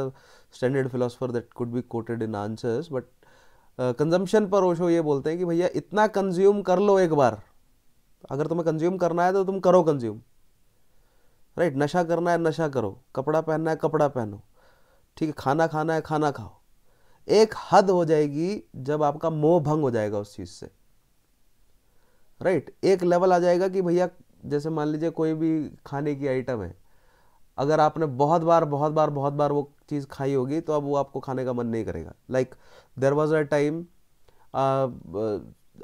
standard philosopher that could be quoted in answers, but consumption पर ओशो ये बोलते हैं कि भैया इतना कंज्यूम कर लो एक बार, अगर तुम्हें कंज्यूम करना है तो तुम करो कंज्यूम, राइट। नशा करना है नशा करो, कपड़ा पहनना है कपड़ा पहनो, ठीक है, खाना खाना है खाना खाओ। एक हद हो जाएगी जब आपका मोह भंग हो जाएगा उस चीज़ से, राइट। एक लेवल आ जाएगा कि भैया जैसे मान लीजिए कोई भी खाने की आइटम है, अगर आपने बहुत बार वो चीज़ खाई होगी तो अब वो आपको खाने का मन नहीं करेगा। Like there was a time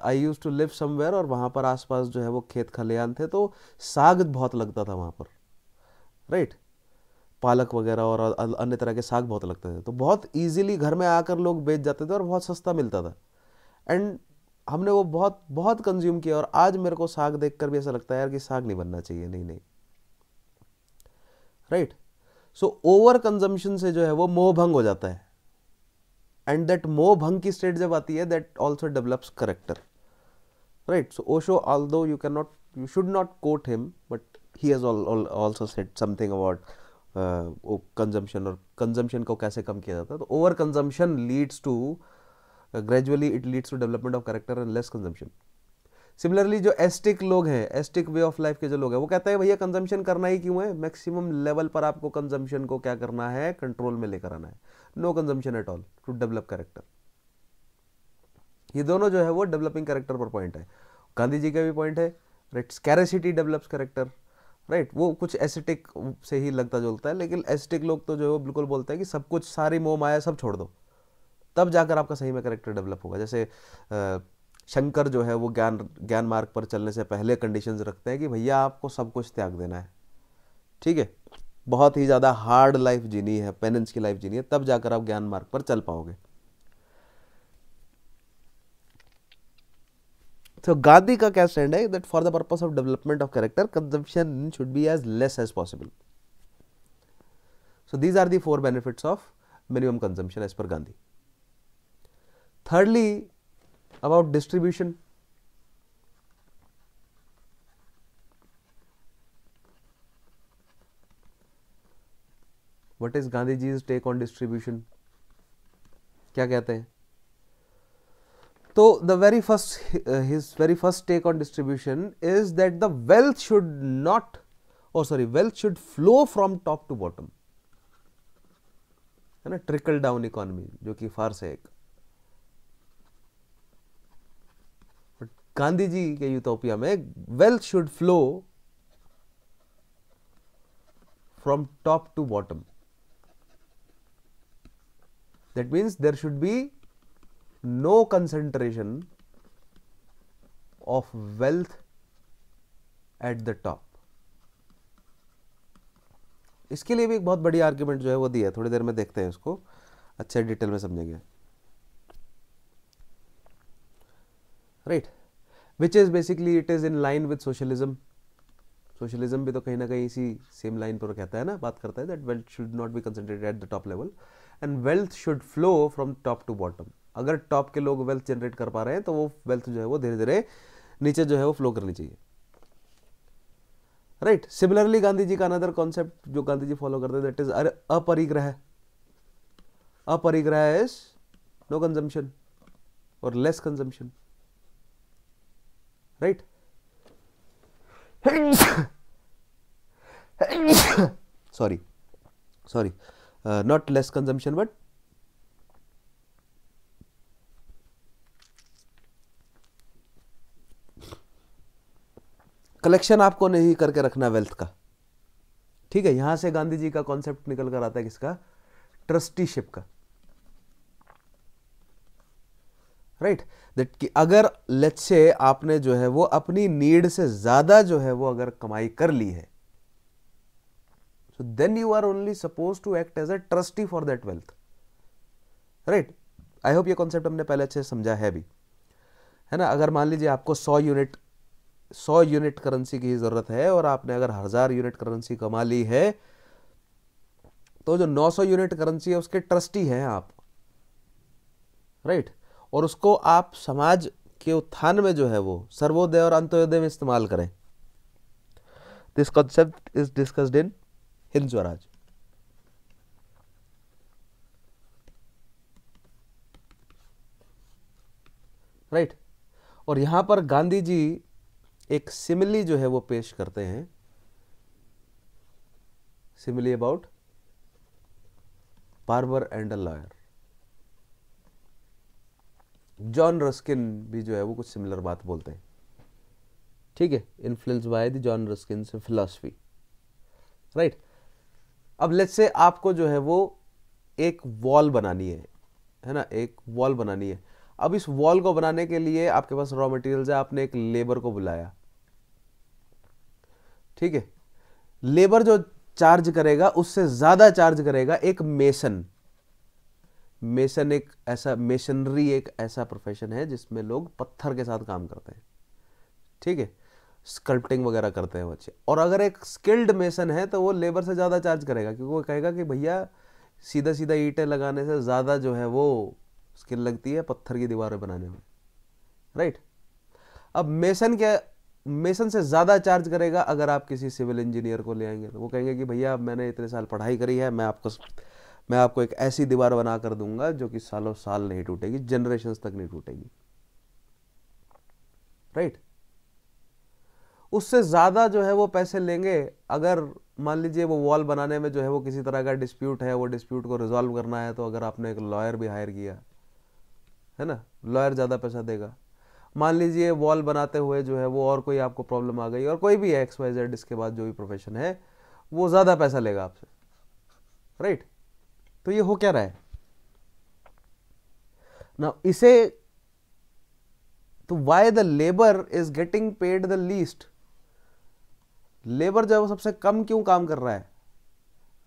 I use to live somewhere, और वहाँ पर आसपास जो है वो खेत खलियान थे, तो साग बहुत लगता था वहाँ पर, राइट। पालक वगैरह और अन्य तरह के साग बहुत लगते थे, तो बहुत इजीली घर में आकर लोग बेच जाते थे और बहुत सस्ता मिलता था। एंड हमने वो बहुत बहुत कंज्यूम किया, और आज मेरे को साग देखकर भी ऐसा लगता है यार कि साग नहीं बनना चाहिए, नहीं, राइट। सो ओवर कंजम्पशन से जो है वो मोह भंग हो जाता है, एंड दैट मोह भंग की स्टेट जब आती है, that also develops character, right. So Osho, although you should not quote him, but he has also said something about consumption, और consumption को कैसे कम किया जाता है। तो over consumption leads to gradually it leads to development of character and less consumption. Similarly जो ascetic लोग हैं, एस्टिक वे ऑफ लाइफ के जो लोग हैं, वो कहते हैं भैया कंजम्पशन करना ही क्यों है, मैक्सिमम लेवल पर आपको कंजम्पशन को क्या करना है, कंट्रोल में लेकर आना है। No consumption at all to develop character. ये दोनों जो है वो डेवलपिंग कैरेक्टर पर पॉइंट है। गांधी जी का भी पॉइंट है, right. Scarcity develops character, right. वो कुछ एस्थेटिक से ही लगता जुलता है, लेकिन एस्थेटिक लोग तो जो है वो बिल्कुल बोलते हैं कि सब कुछ, सारी मोह माया सब छोड़ दो, तब जाकर आपका सही में कैरेक्टर डेवलप होगा। जैसे शंकर जो है वो ज्ञान मार्ग पर चलने से पहले कंडीशंस रखते हैं कि भैया आपको सब कुछ त्याग देना है, ठीक है, बहुत ही ज़्यादा हार्ड लाइफ जीनी है, पेनेंस की लाइफ जीनी है, तब जाकर आप ज्ञान मार्ग पर चल पाओगे। So Gandhi का क्या स्टैंड है, that for the purpose of development of character, consumption should be as less as possible. So these are the 4 benefits of minimum consumption as per Gandhi. Thirdly, about distribution. What is Gandhiji's take on distribution? क्या कहते हैं? So the his very first take on distribution is that the wealth should flow from top to bottom, है ना, trickle down economy, जो कि फार्स है एक। गांधी जी के यूटोपिया में wealth should flow from top to bottom. That means there should be no concentration of wealth at the top. इसके लिए भी एक बहुत बड़ी आर्ग्यूमेंट जो है वो दी है, थोड़ी देर में देखते हैं उसको, अच्छे डिटेल में समझेंगे, right. Which is basically it is in line with socialism. Socialism भी तो कहीं ना कहीं इसी सेम लाइन पर कहता है ना, बात करता है that wealth should not be concentrated at the top level and wealth should flow from top to bottom. अगर टॉप के लोग वेल्थ जनरेट कर पा रहे हैं तो वो वेल्थ जो है वो धीरे धीरे नीचे जो है वो फ्लो करनी चाहिए, राइट। सिमिलरली गांधी जी का अनदर कॉन्सेप्ट जो गांधी जी फॉलो करते हैं, that is aparigraha. Aparigraha is no consumption और less consumption, right. sorry not less consumption but collection आपको नहीं करके रखना वेल्थ का, ठीक है। यहां से गांधी जी का कॉन्सेप्ट निकल कर आता है किसका, ट्रस्टीशिप का, राइट। दैट कि अगर लेट्स से आपने जो है वो अपनी नीड से ज्यादा जो है वो अगर कमाई कर ली है, so then you are only supposed to act as a trustee for that wealth, right। I hope ये कॉन्सेप्ट हमने पहले अच्छे से समझा है भी, है ना। अगर मान लीजिए आपको 100 यूनिट करेंसी की जरूरत है और आपने अगर 1000 यूनिट करेंसी कमा ली है, तो जो 900 यूनिट करेंसी है उसके ट्रस्टी हैं आप, राइट। और उसको आप समाज के उत्थान में जो है वो सर्वोदय और अंत्योदय में इस्तेमाल करें। This concept is discussed in Hind Swaraj, right. और यहां पर गांधी जी एक सिमिली जो है वो पेश करते हैं, simile about barber and a lawyer. John Ruskin भी जो है वो कुछ सिमिलर बात बोलते हैं, ठीक है, influence by the John Ruskin से फिलॉसफी, राइट। अब लेट्स से आपको जो है वो एक वॉल बनानी है ना, एक वॉल बनानी है। अब इस वॉल को बनाने के लिए आपके पास रॉ मटेरियल्स है, आपने एक लेबर को बुलाया, ठीक है। लेबर जो चार्ज करेगा उससे ज्यादा चार्ज करेगा एक मेसन। मेसन एक ऐसा, मेशनरी एक ऐसा प्रोफेशन है जिसमें लोग पत्थर के साथ काम करते हैं, ठीक है, स्कल्पटिंग वगैरह करते हैं बच्चे। और अगर एक स्किल्ड मेसन है तो वो लेबर से ज़्यादा चार्ज करेगा, क्योंकि वो कहेगा कि भैया सीधा सीधा ईंटें लगाने से ज़्यादा जो है वो स्किल लगती है पत्थर की दीवारें बनाने में, राइट। अब मेसन से ज़्यादा चार्ज करेगा अगर आप किसी सिविल इंजीनियर को ले आएंगे, तो वो कहेंगे कि भैया मैंने इतने साल पढ़ाई करी है, मैं आपको एक ऐसी दीवार बना कर दूंगा जो कि सालों साल नहीं टूटेगी, जनरेशंस तक नहीं टूटेगी, राइट। उससे ज़्यादा जो है वो पैसे लेंगे अगर मान लीजिए वो वॉल बनाने में जो है वो किसी तरह का डिस्प्यूट है, वो डिस्प्यूट को रिजॉल्व करना है, तो अगर आपने एक लॉयर भी हायर किया है ना, लॉयर ज़्यादा पैसा देगा। मान लीजिए वॉल बनाते हुए जो है वो और कोई आपको प्रॉब्लम आ गई, और कोई भी XYZ इसके बाद जो भी प्रोफेशन है वो ज़्यादा पैसा लेगा आपसे, राइट। तो ये हो क्या रहा है ना, इसे तो why the labour is getting paid the least. Labour जो है वो सबसे कम क्यों काम कर रहा है,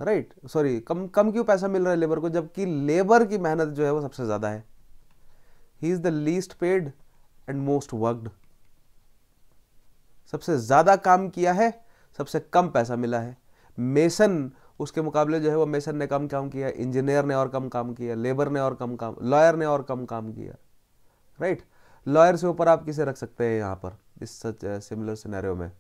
राइट, सॉरी, कम कम क्यों पैसा मिल रहा है लेबर को, जबकि लेबर की मेहनत जो है वो सबसे ज्यादा है। He is the least paid and most worked. सबसे ज्यादा काम किया है, सबसे कम पैसा मिला है। मेसन उसके मुकाबले जो है वो मेसन ने कम काम किया, इंजीनियर ने और कम काम किया, लेबर ने और कम काम, लॉयर ने और कम काम किया, राइट। लॉयर से ऊपर आप किसे रख सकते हैं यहां पर इस सच सिमिलर सिनेरियो में,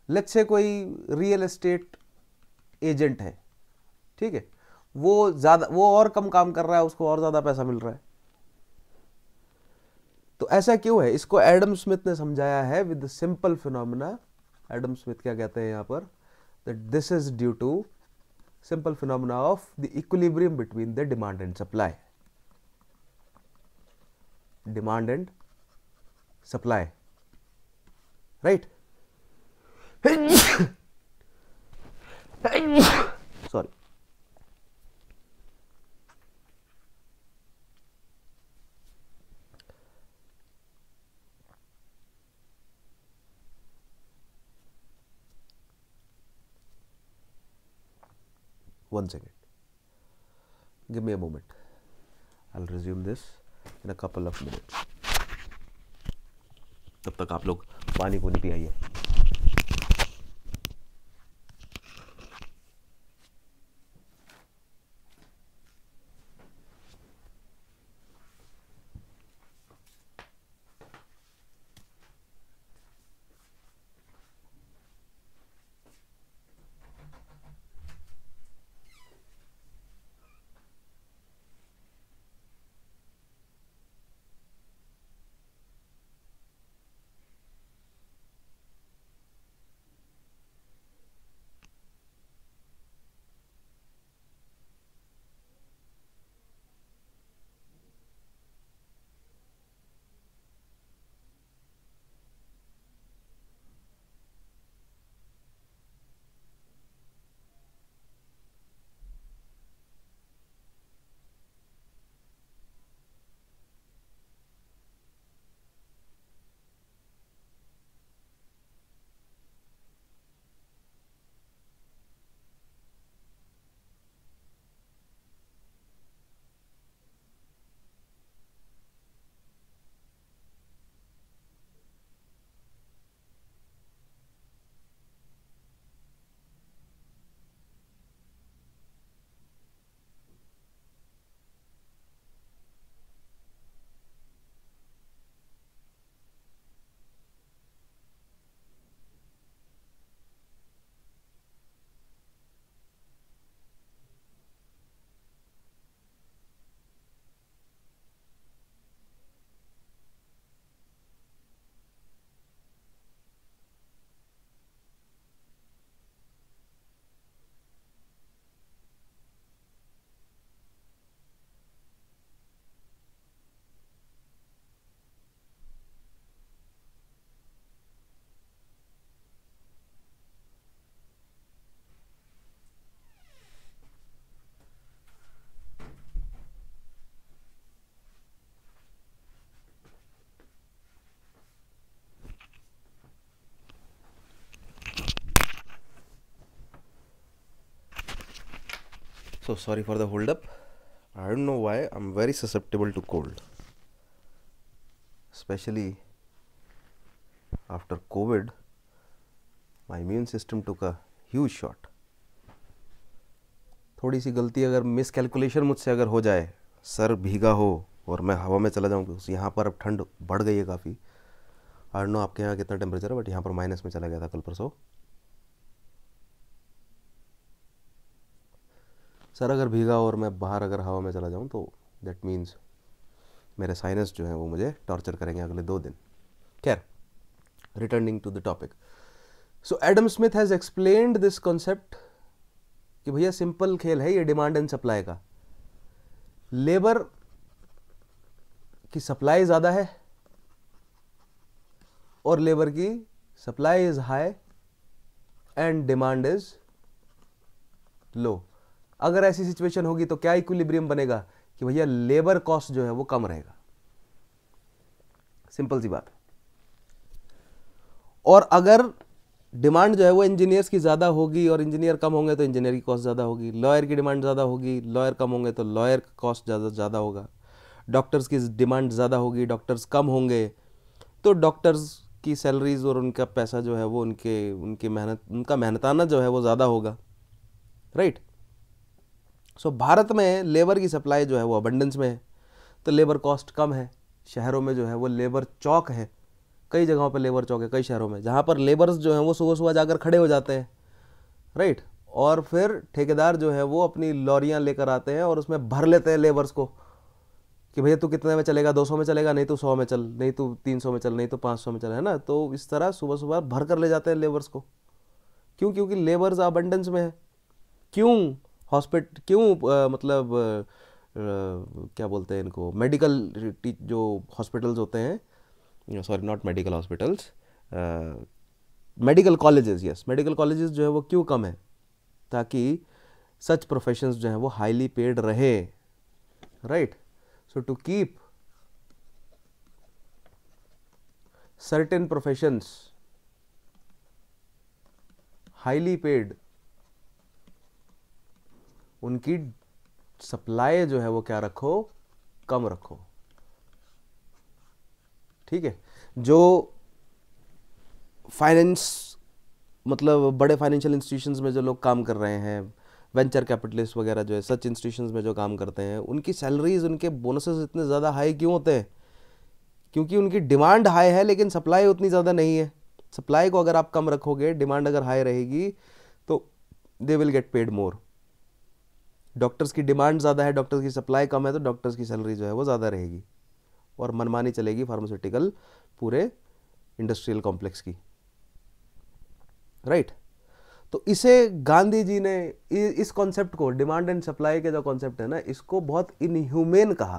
लेट्स से कोई रियल एस्टेट एजेंट है, ठीक है, वो और कम काम कर रहा है, उसको और ज्यादा पैसा मिल रहा है। तो ऐसा क्यों है, इसको एडम स्मिथ ने समझाया है with simple phenomena. Adam Smith क्या कहते हैं यहां पर, that this is due to simple phenomena of the equilibrium between the demand and supply. Demand and supply, right. Sorry, one second, give me a moment, I'll resume this in a couple of minutes. तब तक आप लोग पानी पूनी पियाइए। So sorry for the hold up. I don't know why I'm very susceptible to cold, especially after COVID. My immune system took a huge shot. थोड़ी सी गलती अगर miscalculation मुझसे अगर हो जाए, सर भीगा हो और मैं हवा में चला जाऊँ, यहाँ पर अब ठंड बढ़ गई है काफ़ी. आई डोंट नो आपके यहाँ कितना टेम्परेचर है, बट यहाँ पर माइनस में चला गया था कल परसों. सर अगर भीगा और मैं बाहर अगर हवा में चला जाऊँ तो दैट मीन्स मेरे साइनस जो हैं वो मुझे टॉर्चर करेंगे अगले 2 दिन. खैर, returning to the topic. So Adam Smith has explained this concept कि भैया सिंपल खेल है ये डिमांड एंड सप्लाई का. लेबर की सप्लाई ज़्यादा है और लेबर की supply is high and demand is low. अगर ऐसी सिचुएशन होगी तो क्या इक्विलिब्रियम बनेगा कि भैया लेबर कॉस्ट जो है वो कम रहेगा. सिंपल सी बात. और अगर डिमांड जो है वो इंजीनियर्स की ज़्यादा होगी और इंजीनियर कम होंगे तो इंजीनियर की कॉस्ट ज़्यादा होगी. लॉयर की डिमांड ज़्यादा होगी, लॉयर कम होंगे तो लॉयर का कॉस्ट ज़्यादा होगा. डॉक्टर्स की डिमांड ज़्यादा होगी, डॉक्टर्स कम होंगे तो डॉक्टर्स की सैलरीज और उनका पैसा जो है वो उनकी मेहनत, उनका मेहनताना जो है वो ज़्यादा होगा. राइट. सो भारत में लेबर की सप्लाई जो है वो अबंडेंस में है तो लेबर कॉस्ट कम है. शहरों में जो है वो लेबर चौक है, कई जगहों पर लेबर चौक है कई शहरों में, जहाँ पर लेबर्स जो हैं वो सुबह सुबह जाकर खड़े हो जाते हैं. राइट. और फिर ठेकेदार जो है वो अपनी लॉरियाँ लेकर आते हैं और उसमें भर लेते हैं लेबर्स को कि भैया तू कितने में चलेगा, 200 में चलेगा, नहीं तो 100 में चल, नहीं तो 300 में चल, नहीं तो 500 में चल, है ना. तो इस तरह सुबह सुबह भर कर ले जाते हैं लेबर्स को. क्यों? क्योंकि लेबर्स अबंडेंस में है. क्यों? मतलब क्या बोलते हैं इनको, मेडिकल जो हॉस्पिटल्स होते हैं, sorry not medical hospitals, medical colleges. Yes, medical colleges जो है वो क्यों कम है? ताकि सच प्रोफेशंस जो हैं वो हाईली पेड रहे. Right. So to keep certain professions highly paid, उनकी सप्लाई जो है वो क्या रखो, कम रखो. ठीक है. जो फाइनेंस मतलब बड़े फाइनेंशियल इंस्टीट्यूशंस में जो लोग काम कर रहे हैं, वेंचर कैपिटलिस्ट वगैरह जो है, सच इंस्टीट्यूशंस में जो काम करते हैं, उनकी सैलरीज, उनके बोनसेस इतने ज़्यादा हाई क्यों होते हैं? क्योंकि उनकी डिमांड हाई है लेकिन सप्लाई उतनी ज़्यादा नहीं है. सप्लाई को अगर आप कम रखोगे, डिमांड अगर हाई रहेगी तो दे will get paid more. Doctors की डिमांड ज़्यादा है, डॉक्टर्स की सप्लाई कम है तो डॉक्टर्स की सैलरी जो है वो ज़्यादा रहेगी और मनमानी चलेगी फार्मास्यूटिकल पूरे इंडस्ट्रियल कॉम्प्लेक्स की. राइट. तो इसे गांधी जी ने, इस कॉन्सेप्ट को, डिमांड एंड सप्लाई के जो कॉन्सेप्ट है ना, इसको बहुत इनह्यूमेन कहा.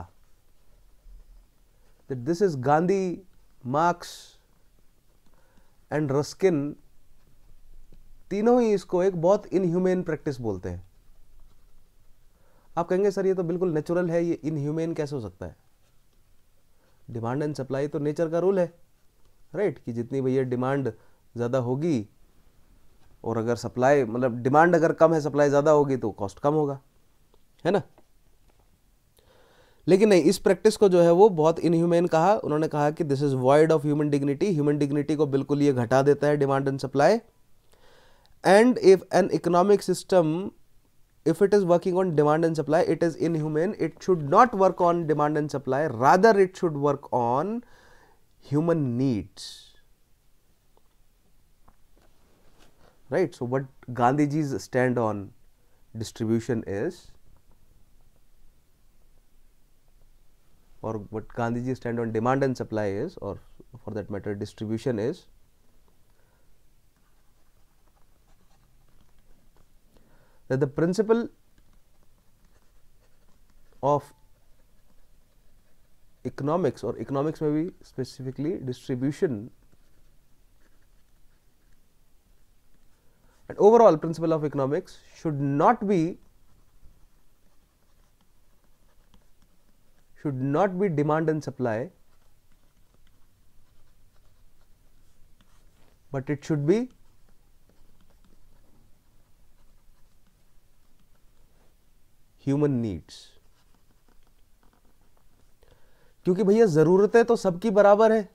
That this is Gandhi, marks and Ruskin, तीनों ही इसको एक बहुत इनह्यूमेन प्रैक्टिस बोलते हैं. आप कहेंगे सर ये तो बिल्कुल नेचुरल है, ये इनह्यूमेन कैसे हो सकता है? डिमांड एंड सप्लाई तो नेचर का रूल है. राइट. कि जितनी भैया डिमांड ज़्यादा होगी और अगर सप्लाई, मतलब डिमांड अगर कम है, सप्लाई ज़्यादा होगी तो कॉस्ट कम होगा, है ना. लेकिन नहीं, इस प्रैक्टिस को जो है वो बहुत इनह्यूमेन कहा. उन्होंने कहा कि this is void of human dignity. Human dignity को बिल्कुल ये घटा देता है demand and supply. And if an economic system, if it is working on demand and supply, it is inhumane. It should not work on demand and supply, rather it should work on human needs. Right. So what Gandhiji's stand on distribution is, or what Gandhiji's stand on demand and supply is, or for that matter distribution is, that the principle of economics, or economics may be specifically distribution, and overall principle of economics should not be demand and supply, but it should be human needs, क्योंकि भैया जरूरतें तो सबकी बराबर है।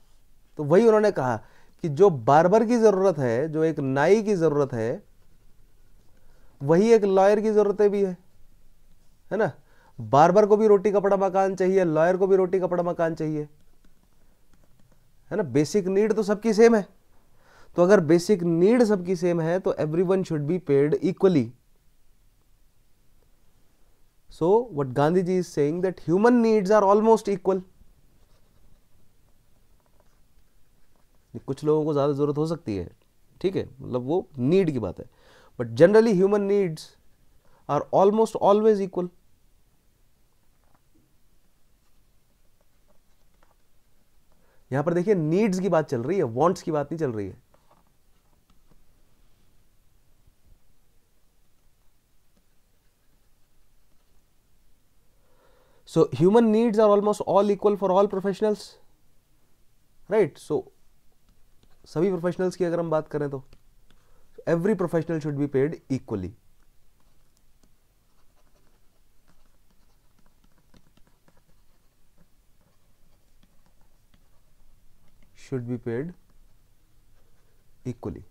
तो वही उन्होंने कहा कि जो बार्बर की जरूरत है, जो एक नाई की जरूरत है, वही एक लॉयर की जरूरतें भी है ना। बार्बर को भी रोटी कपड़ा मकान चाहिए, लॉयर को भी रोटी कपड़ा मकान चाहिए, है ना। बेसिक नीड तो सबकी सेम है। तो अगर बेसिक नीड सबकी सेम है तो everyone should be paid equally. So what Gandhi ji is saying that human needs are almost equal. कुछ लोगों को ज्यादा जरूरत हो सकती है, ठीक है, मतलब वो नीड की बात है, but generally human needs are almost always equal. यहां पर देखिए नीड्स की बात चल रही है, वांट्स की बात नहीं चल रही है। So human needs are almost all equal for all professionals, right? So सभी प्रोफेशनल्स की अगर हम बात करें तो every professional should be paid equally. Should be paid equally.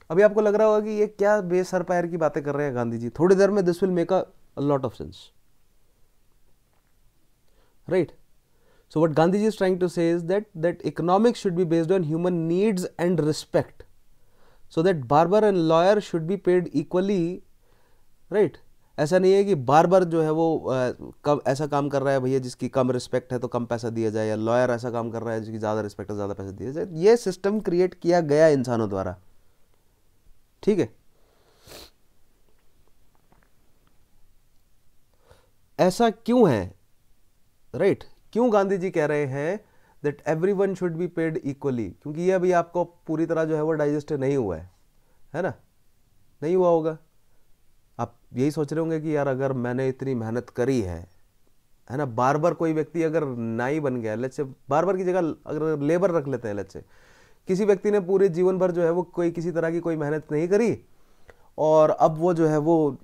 अभी आपको लग रहा होगा कि ये क्या बेसर पैर की बातें कर रहे हैं गांधी जी। थोड़ी देर में this will make a lot of sense, right? So what Gandhiji is trying to say is that economics should be based on human needs and respect, so that barber and lawyer should be paid equally, right? ऐसा नहीं है कि barber जो है वो कम ऐसा काम कर रहा है भैया जिसकी कम रिस्पेक्ट है तो कम पैसा दिया जाए, या लॉयर ऐसा काम कर रहा है जिसकी ज़्यादा रिस्पेक्ट है ज़्यादा पैसा दिया जाए। ये सिस्टम क्रिएट किया गया इंसानों द्वारा, ठीक है। ऐसा क्यों है, राइट? क्यों गांधी जी कह रहे हैं that everyone should be paid equally? क्योंकि ये अभी आपको पूरी तरह जो है वो डाइजेस्ट नहीं हुआ है ना, नहीं हुआ होगा। आप यही सोच रहे होंगे कि यार अगर मैंने इतनी मेहनत करी है ना, बार्बर कोई व्यक्ति अगर नाई बन गया, लेट्स से बार्बर की जगह अगर लेबर रख लेते हैं, लेट्स से किसी व्यक्ति ने पूरे जीवन भर जो है वो कोई किसी तरह की कोई मेहनत नहीं करी और अब वो जो है वो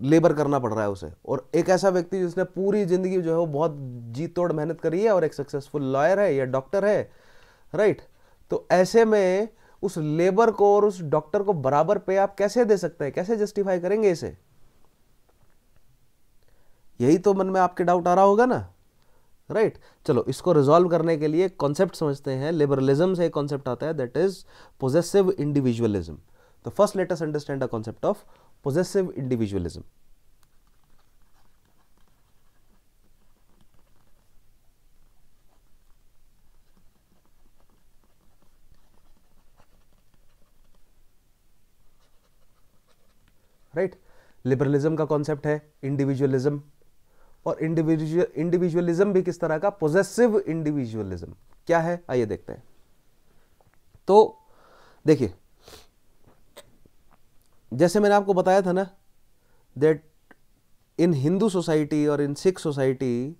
लेबर करना पड़ रहा है उसे, और एक ऐसा व्यक्ति जिसने पूरी जिंदगी जो है वो बहुत जी तोड़ मेहनत करी है और एक सक्सेसफुल लॉयर है या डॉक्टर है, राइट? तो ऐसे में उस लेबर को और उस डॉक्टर को बराबर पे आप कैसे दे सकते हैं, कैसे जस्टिफाई करेंगे इसे? यही तो मन में आपके डाउट आ रहा होगा ना, राइट? चलो इसको रिजॉल्व करने के लिए कॉन्सेप्ट समझते हैं। लिबरलिज्म से एक कॉन्सेप्ट आता है दैट इज पोजेसिव इंडिविजुअलिज्म। तो first let us understand the concept of possessive individualism. Right? Liberalism का कॉन्सेप्ट है इंडिविजुअलिज्म, और इंडिविजुअलिज्म भी किस तरह का? Possessive individualism. क्या है आइए देखते हैं। तो देखिए, जैसे मैंने आपको बताया था ना दैट इन हिंदू सोसाइटी और in Sikh society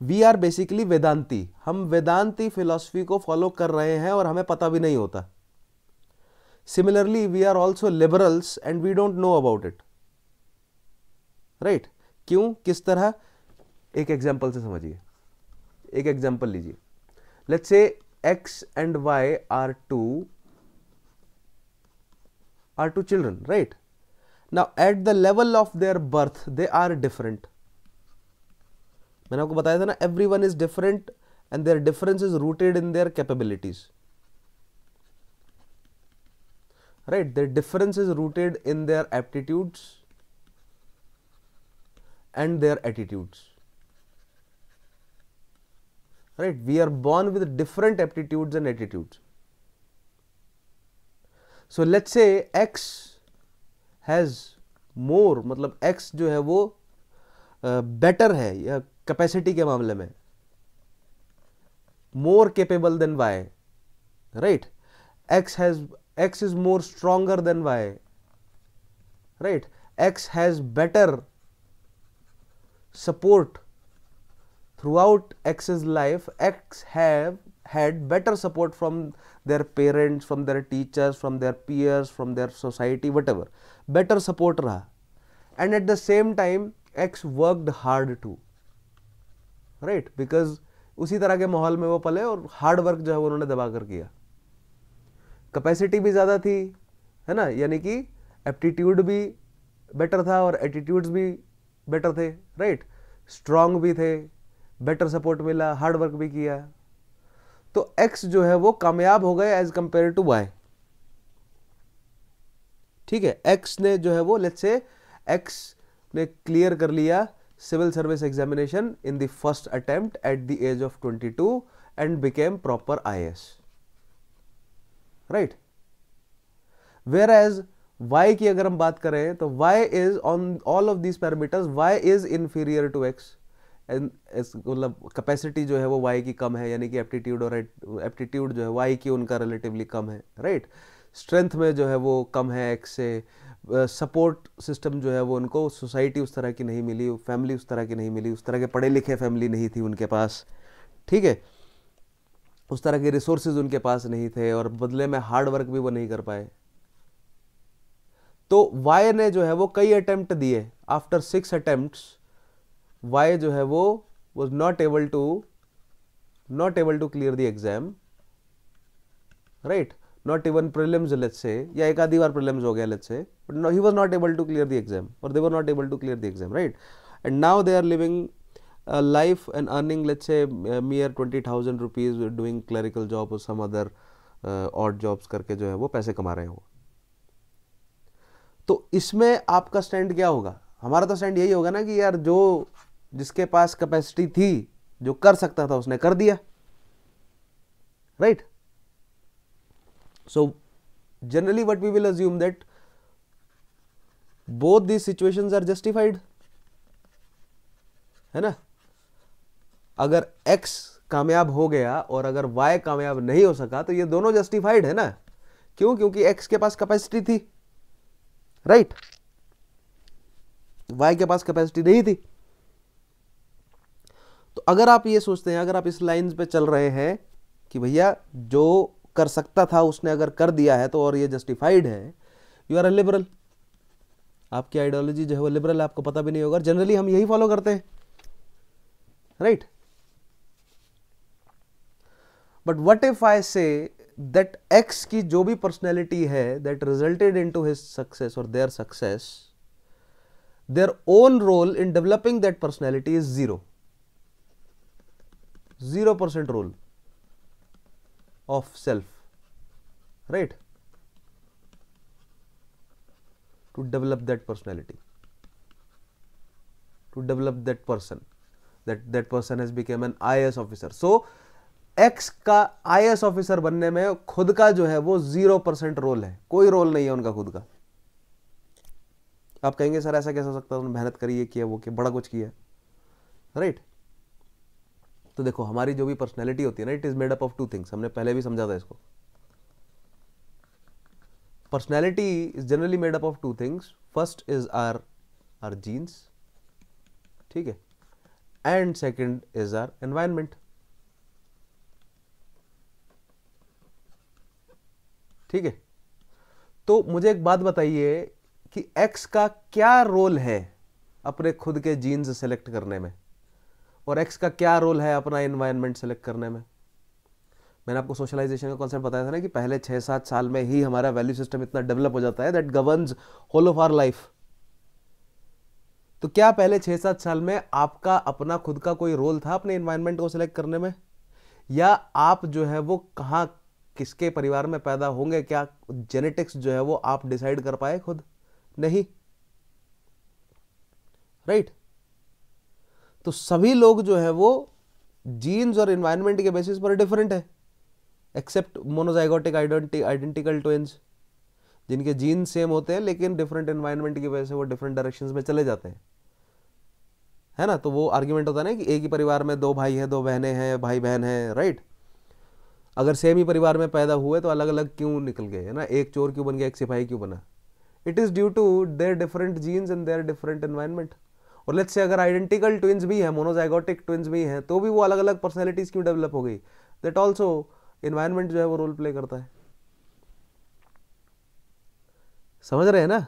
we are basically Vedanti. हम वेदांती फिलॉसफी को फॉलो कर रहे हैं और हमें पता भी नहीं होता। Similarly we are also liberals and we don't know about it, right? क्यों, किस तरह? एक एग्जाम्पल से समझिए। एक एग्जाम्पल लीजिए। Let's say x and y are two children, right? Now at the level of their birth they are different. मैंने आपको बताया था ना, everyone is different and their difference is rooted in their capabilities, right? Their difference is rooted in their aptitudes and their attitudes, right? We are born with different aptitudes and attitudes. So let's say x has more, मतलब x जो है वो better है या capacity के मामले में more capable than y, right? x is more stronger than y, right? x has better support throughout x's life. X have had better support from their parents, from their teachers, from their peers, from their society, whatever. Better support रहा, and at the same time X worked hard too, right, because उसी तरह के माहौल में वो पले और hard work जो है उन्होंने दबा कर किया। कैपेसिटी भी ज़्यादा थी, है ना, यानी कि एप्टीट्यूड भी बेटर था और एटीट्यूड्स भी बेटर थे, राइट, स्ट्रांग भी थे, बेटर सपोर्ट मिला, हार्ड वर्क भी किया, तो एक्स जो है वो कामयाब हो गए एज कंपेयर टू वाई। ठीक है, एक्स ने जो है वो लेट्स से एक्स ने क्लियर कर लिया civil service examination in the first attempt at the age of 22 and became proper IAS, right. Whereas y की अगर हम बात करें तो y is on all of these parameters, y is inferior to x, मतलब capacity जो है वो y की कम है, यानी कि एप्टीट्यूड और एप्टीट्यूड जो है y की उनका रिलेटिवली कम है, राइट। स्ट्रेंथ में जो है वो कम है x से, सपोर्ट सिस्टम जो है वो उनको सोसाइटी उस तरह की नहीं मिली, फैमिली उस तरह की नहीं मिली, उस तरह के पढ़े लिखे फैमिली नहीं थी उनके पास, ठीक है, उस तरह के रिसोर्सेज उनके पास नहीं थे और बदले में हार्ड वर्क भी वो नहीं कर पाए। तो y ने जो है वो कई अटेम्प्ट दिए, आफ्टर 6 अटेम्प्ट्स y जो है वो was not able to clear the exam, right, not even prelims let's say, या एक आधी बार prelims हो गया let's say, but no, he was not able to clear the exam or they were not able to clear the exam, right, and now they are living a life and earning let's say mere 20,000 rupees doing clerical job or some other odd jobs करके जो है वो पैसे कमा रहे हो। तो इसमें आपका स्टैंड क्या होगा? हमारा तो स्टैंड यही होगा ना कि यार जो जिसके पास कैपेसिटी थी, जो कर सकता था उसने कर दिया, right. So generally what we will assume that both these situations are justified, है ना। अगर x कामयाब हो गया और अगर y कामयाब नहीं हो सका तो ये दोनों जस्टिफाइड है ना। क्यों? क्योंकि x के पास कैपेसिटी थी, राइट, y के पास कैपेसिटी नहीं थी। तो अगर आप ये सोचते हैं, अगर आप इस लाइंस पे चल रहे हैं कि भैया जो कर सकता था उसने अगर कर दिया है तो और ये जस्टिफाइड है, यू आर अ लिबरल। आपकी आइडियोलॉजी जो है वो लिबरल है, आपको पता भी नहीं होगा, जनरली हम यही फॉलो करते हैं, right. But what if I say that X की जो भी पर्सनैलिटी है that resulted into his success और their success, their own role in developing that personality is 0% role of self, right, to develop that personality, to develop that person, that person has become an IAS officer. So X का IAS officer बनने में खुद का जो है वो 0% role है, कोई रोल नहीं है उनका खुद का। आप कहेंगे सर ऐसा कैसे हो सकता है, उन्होंने मेहनत करी है, किया वो किया, बड़ा कुछ किया, राइट। तो देखो हमारी जो भी पर्सनैलिटी होती है ना, it is made up of 2 things, हमने पहले भी समझा था इसको। Personality is generally made up of 2 things, first is our genes, ठीक है, and second is our environment, ठीक है। तो मुझे एक बात बताइए कि एक्स का क्या रोल है अपने खुद के जीन्स सेलेक्ट करने में और एक्स का क्या रोल है अपना एनवायरनमेंट सेलेक्ट करने में। मैंने आपको सोशलाइजेशन का कॉन्सेप्ट बताया था ना कि पहले 6-7 साल में ही हमारा वैल्यू सिस्टम इतना डेवलप हो जाता है that governs whole of our life. तो क्या पहले 6-7 साल में आपका अपना खुद का कोई रोल था अपने एनवायरनमेंट को सिलेक्ट करने में, या आप जो है वो कहाँ किसके परिवार में पैदा होंगे, क्या जेनेटिक्स जो है वो आप डिसाइड कर पाए खुद? नहीं, राइट। तो सभी लोग जो है वो जीन्स और एनवायरनमेंट के बेसिस पर डिफरेंट है, एक्सेप्ट मोनोजाइगोटिक आइडेंटिकल ट्विंस, जिनके जीन सेम होते हैं लेकिन डिफरेंट एनवायरनमेंट की वजह से वो डिफरेंट डायरेक्शंस में चले जाते हैं, है ना। तो वो आर्ग्यूमेंट होता है ना कि एक ही परिवार में 2 भाई हैं, 2 बहनें हैं, भाई बहन हैं, राइट। अगर सेम ही परिवार में पैदा हुए तो अलग अलग क्यों निकल गए, है ना, एक चोर क्यों बन गया, एक सिपाही क्यों बना? It is due to their different genes and their different environment. और लेट्स से अगर आइडेंटिकल ट्विंस भी हैं, मोनोजाइगोटिक ट्विंस भी हैं, तो भी वो अलग अलग पर्सनैलिटीज क्यों डेवलप हो गई? दैट ऑल्सो एनवायरनमेंट जो है वो रोल प्ले करता है, समझ रहे हैं ना।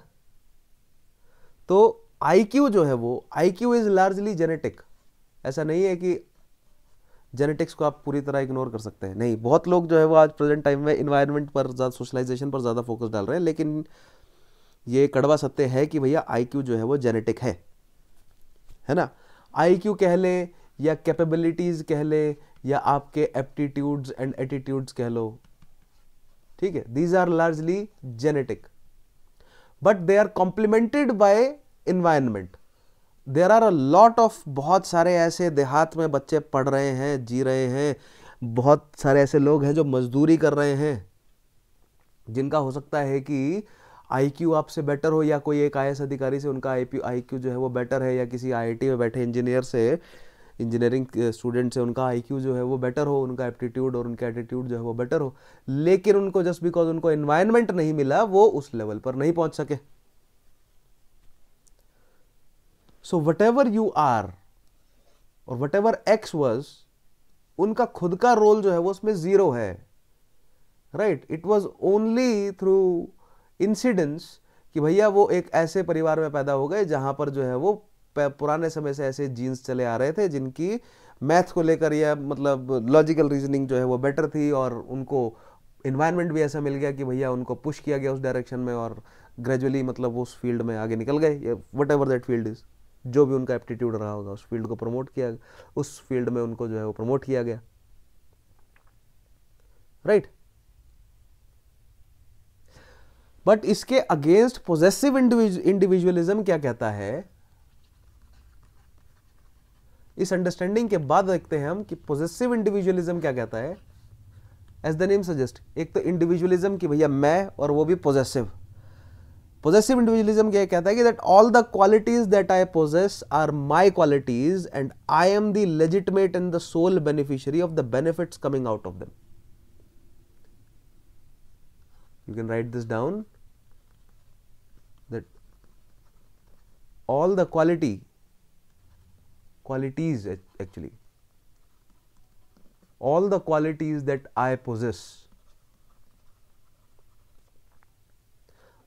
तो आईक्यू जो है वो आईक्यू इज लार्जली जेनेटिक। ऐसा नहीं है कि जेनेटिक्स को आप पूरी तरह इग्नोर कर सकते हैं, नहीं। बहुत लोग जो है वो आज प्रेजेंट टाइम में इन्वायरमेंट पर ज़्यादा, सोशलाइजेशन पर ज़्यादा फोकस डाल रहे हैं, लेकिन ये कड़वा सत्य है कि भैया आईक्यू जो है वो जेनेटिक है ना। आईक्यू कह लें या कैपेबिलिटीज कह लें या आपके एप्टीट्यूड्स एंड एटीट्यूड्स कह लो, ठीक है, these are largely genetic, but they are complemented by environment. There are a lot of, बहुत सारे ऐसे देहात में बच्चे पढ़ रहे हैं, जी रहे हैं, बहुत सारे ऐसे लोग हैं जो मजदूरी कर रहे हैं, जिनका हो सकता है कि आईक्यू आपसे बेटर हो, या कोई एक आईएएस अधिकारी से उनका आईक्यू जो है वो बेटर है, या किसी आईआईटी में बैठे इंजीनियर से, इंजीनियरिंग स्टूडेंट से उनका आईक्यू जो है वो बेटर हो, उनका एप्टीट्यूड और उनका एटीट्यूड जो है वो बेटर हो, लेकिन उनको जस्ट बिकॉज उनको एनवायरनमेंट नहीं मिला, वो उस लेवल पर नहीं पहुंच सके। So whatever you are और वट एवर एक्स वॉज, उनका खुद का रोल जो है वो उसमें जीरो है, right. It was only through incidents कि भैया वो एक ऐसे परिवार में पैदा हो गए जहां पर जो है वो पुराने समय से ऐसे जीन्स चले आ रहे थे जिनकी मैथ को लेकर या मतलब लॉजिकल रीजनिंग जो है वो बेटर थी, और उनको इन्वायरमेंट भी ऐसा मिल गया कि भैया उनको पुश किया गया उस डायरेक्शन में, और ग्रेजुअली मतलब वो उस फील्ड में आगे निकल गए, what ever that field is, जो भी उनका एप्टीट्यूड रहा होगा उस फील्ड को प्रमोट किया, उस फील्ड में उनको जो है वो प्रमोट किया गया, राइट। बट इसके अगेंस्ट पोजेसिव इंडिविजुअलिज्म क्या कहता है, इस अंडरस्टैंडिंग के बाद देखते हैं हम कि पोजेसिव इंडिविजुअलिज्म क्या कहता है। एज द नेम सजेस्ट, एक तो इंडिविजुअलिज्म कि भैया मैं, और वो भी पोजेसिव। पोजेसिव इंडिविजुअलिज्म क्या कहता है कि that all the qualities that I possess are my qualities and I am the legitimate and the sole beneficiary of the benefits coming out of them. You can write this down, that all the qualities actually, all the qualities that I possess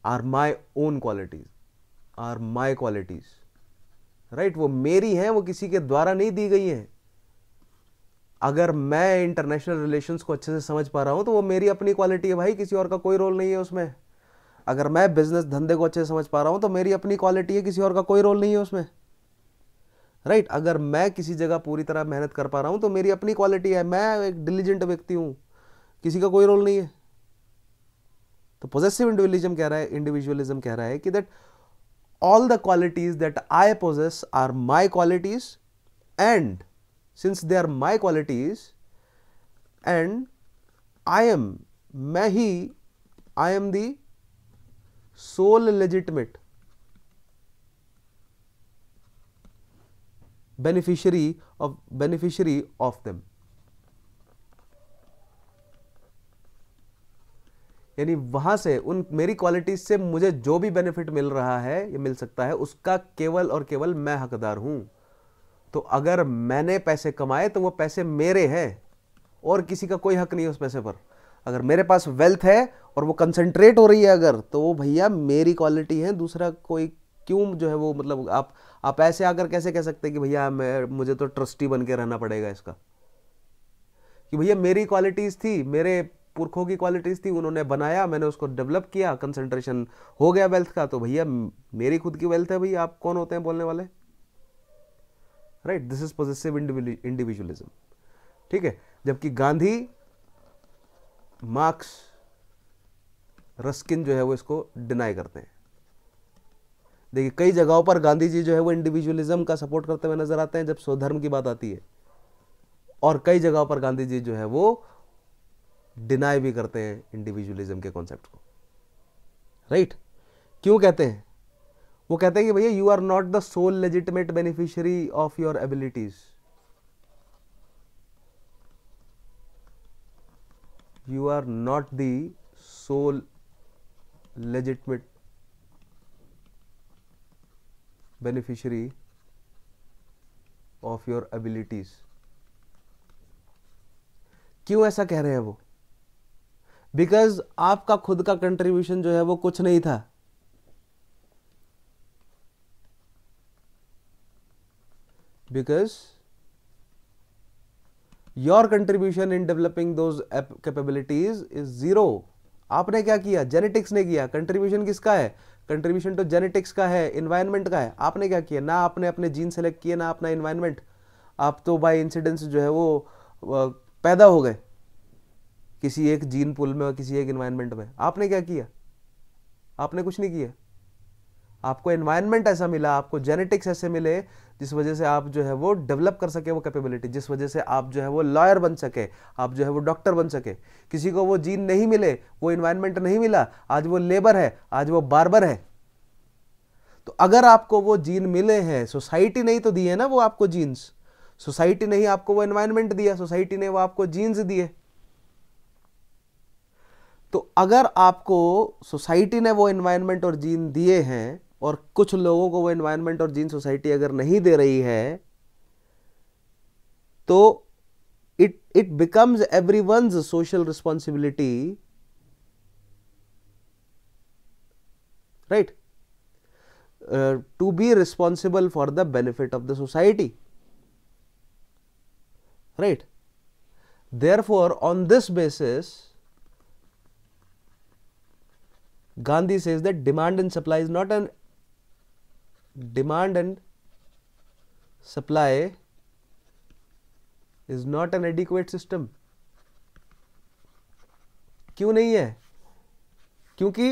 are my own qualities, are my qualities, right। वो मेरी हैं, वो किसी के द्वारा नहीं दी गई हैं। अगर मैं इंटरनेशनल रिलेशंस को अच्छे से समझ पा रहा हूं तो वो मेरी अपनी क्वालिटी है भाई, किसी और का कोई रोल नहीं है उसमें। अगर मैं बिजनेस धंधे को अच्छे से समझ पा रहा हूं तो मेरी अपनी क्वालिटी है, किसी और का कोई रोल नहीं है उसमें, राइट। अगर मैं किसी जगह पूरी तरह मेहनत कर पा रहा हूं तो मेरी अपनी क्वालिटी है, मैं एक डिलीजेंट व्यक्ति हूं, किसी का कोई रोल नहीं है। तो पॉजिटिव इंडिविजुअलिज्म कह रहा है कि that all the qualities that I possess are my qualities, and since they are my qualities and I am the sole legitimate beneficiary of them। यानी वहां से उन मेरी क्वालिटीज से मुझे जो भी बेनिफिट मिल रहा है या मिल सकता है, उसका केवल और केवल मैं हकदार हूं। तो अगर मैंने पैसे कमाए तो वो पैसे मेरे हैं और किसी का कोई हक नहीं है उस पैसे पर। अगर मेरे पास वेल्थ है और वो कंसंट्रेट हो रही है अगर, तो वो भैया मेरी क्वालिटी है, दूसरा कोई क्यों जो है वो, मतलब आप ऐसे आकर कैसे कह सकते हैं कि भैया मुझे तो ट्रस्टी बन के रहना पड़ेगा इसका, कि भैया मेरी क्वालिटीज थी, मेरे पुरखों की क्वालिटीज थी, उन्होंने बनाया, मैंने उसको डेवलप किया, कंसंट्रेशन हो गया वेल्थ का, तो भैया मेरी खुद की वेल्थ है। भैया आप कौन होते हैं बोलने वाले, right. This is positive individualism, ठीक है। जबकि गांधी, मार्क्स, रस्किन जो है वो इसको डिनाई करते हैं। देखिए कई जगहों पर गांधी जी जो है वो इंडिविजुअलिज्म का सपोर्ट करते हुए नजर आते हैं जब स्वधर्म की बात आती है, और कई जगहों पर गांधी जी जो है वो डिनाई भी करते हैं इंडिविजुअलिज्म के कॉन्सेप्ट को, राइट। क्यों कहते हैं? वो कहते हैं कि भैया you are not the sole legitimate beneficiary of your abilities, you are not the sole legitimate beneficiary of your abilities। क्यों ऐसा कह रहे हैं वो? बिकॉज आपका खुद का कंट्रीब्यूशन जो है वो कुछ नहीं था। Because your contribution in developing those capabilities is zero. आपने क्या किया? जेनेटिक्स ने किया। कंट्रीब्यूशन किसका है? कंट्रीब्यूशन तो जेनेटिक्स का है, इन्वायरमेंट का है। आपने क्या किया? ना आपने अपने जीन सेलेक्ट किए, ना अपना इन्वायरमेंट। आप तो बाय इंसिडेंस जो है वो पैदा हो गए किसी एक जीन पूल में और किसी एक इन्वायरमेंट में। आपने क्या किया? आपने कुछ नहीं किया। आपको एनवायरनमेंट ऐसा मिला, आपको जेनेटिक्स ऐसे मिले जिस वजह से आप जो है वो डेवलप कर सके वो कैपेबिलिटी, जिस वजह से आप जो है वो लॉयर बन सके, आप जो है वो डॉक्टर बन सके। किसी को वो जीन नहीं मिले, वो एनवायरनमेंट नहीं मिला, आज वो लेबर है, आज वो बार्बर है। तो अगर आपको वो जीन मिले हैं, सोसाइटी नहीं तो दिए ना वो आपको जीन्स, सोसाइटी नहीं आपको वो एनवायरनमेंट दिया, सोसाइटी ने वो आपको जीन्स दिए। तो अगर आपको सोसाइटी ने वो एनवायरनमेंट और जीन दिए हैं और कुछ लोगों को वो एनवायरनमेंट और जीन सोसाइटी अगर नहीं दे रही है, तो it becomes everyone's social responsibility, right, to be responsible for the benefit of the society, right. Therefore on this basis Gandhi says that demand and supply is not an adequate system. क्यों नहीं है? क्योंकि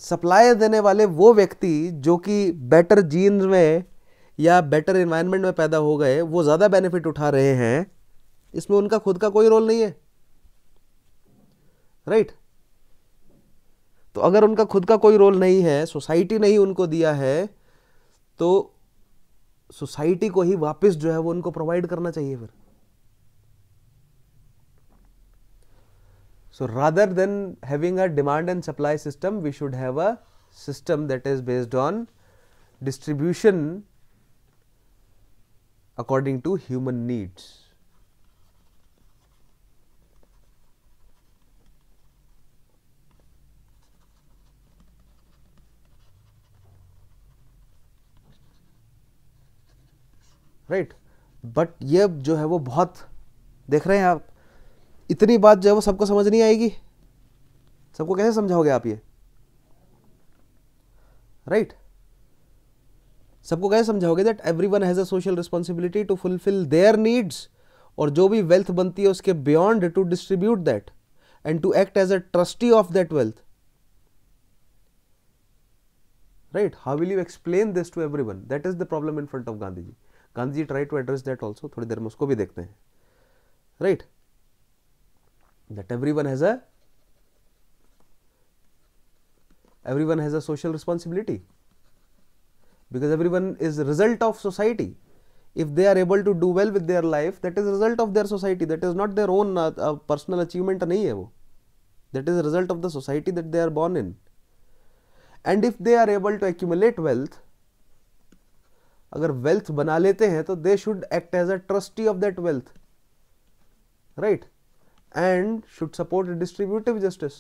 supply देने वाले वो व्यक्ति जो कि बेटर जीन्स में या बेटर एनवायरनमेंट में पैदा हो गए, वो ज्यादा बेनिफिट उठा रहे हैं, इसमें उनका खुद का कोई रोल नहीं है, राइट। तो अगर उनका खुद का कोई रोल नहीं है, सोसाइटी ने ही उनको दिया है, तो सोसाइटी को ही वापस जो है वो उनको प्रोवाइड करना चाहिए फिर। So rather than having a demand and supply system, we should have a system that is based on distribution according to human needs. Right, but ये जो है वो बहुत, देख रहे हैं आप, इतनी बात जो है वो सबको समझ नहीं आएगी। सबको कैसे समझाओगे आप ये, राइट? सबको कैसे समझाओगे that everyone has a social responsibility to fulfil their needs, और जो भी वेल्थ बनती है उसके beyond to distribute that and to act as a trustee of that wealth, right? How will you explain this to everyone? That is the problem in front of Gandhi ji. Gandhi ji try to address that also, थोड़ी देर में उसको भी देखते हैं, right? That everyone has a social responsibility because everyone is a result of society. If they are able to do well with their life, that is a result of their society, that is not their own personal achievement नहीं है वो, that is a result of the society that they are born in. And if they are able to accumulate wealth, अगर wealth बना लेते हैं तो they should act as a trustee of that wealth, right? And should support distributive justice.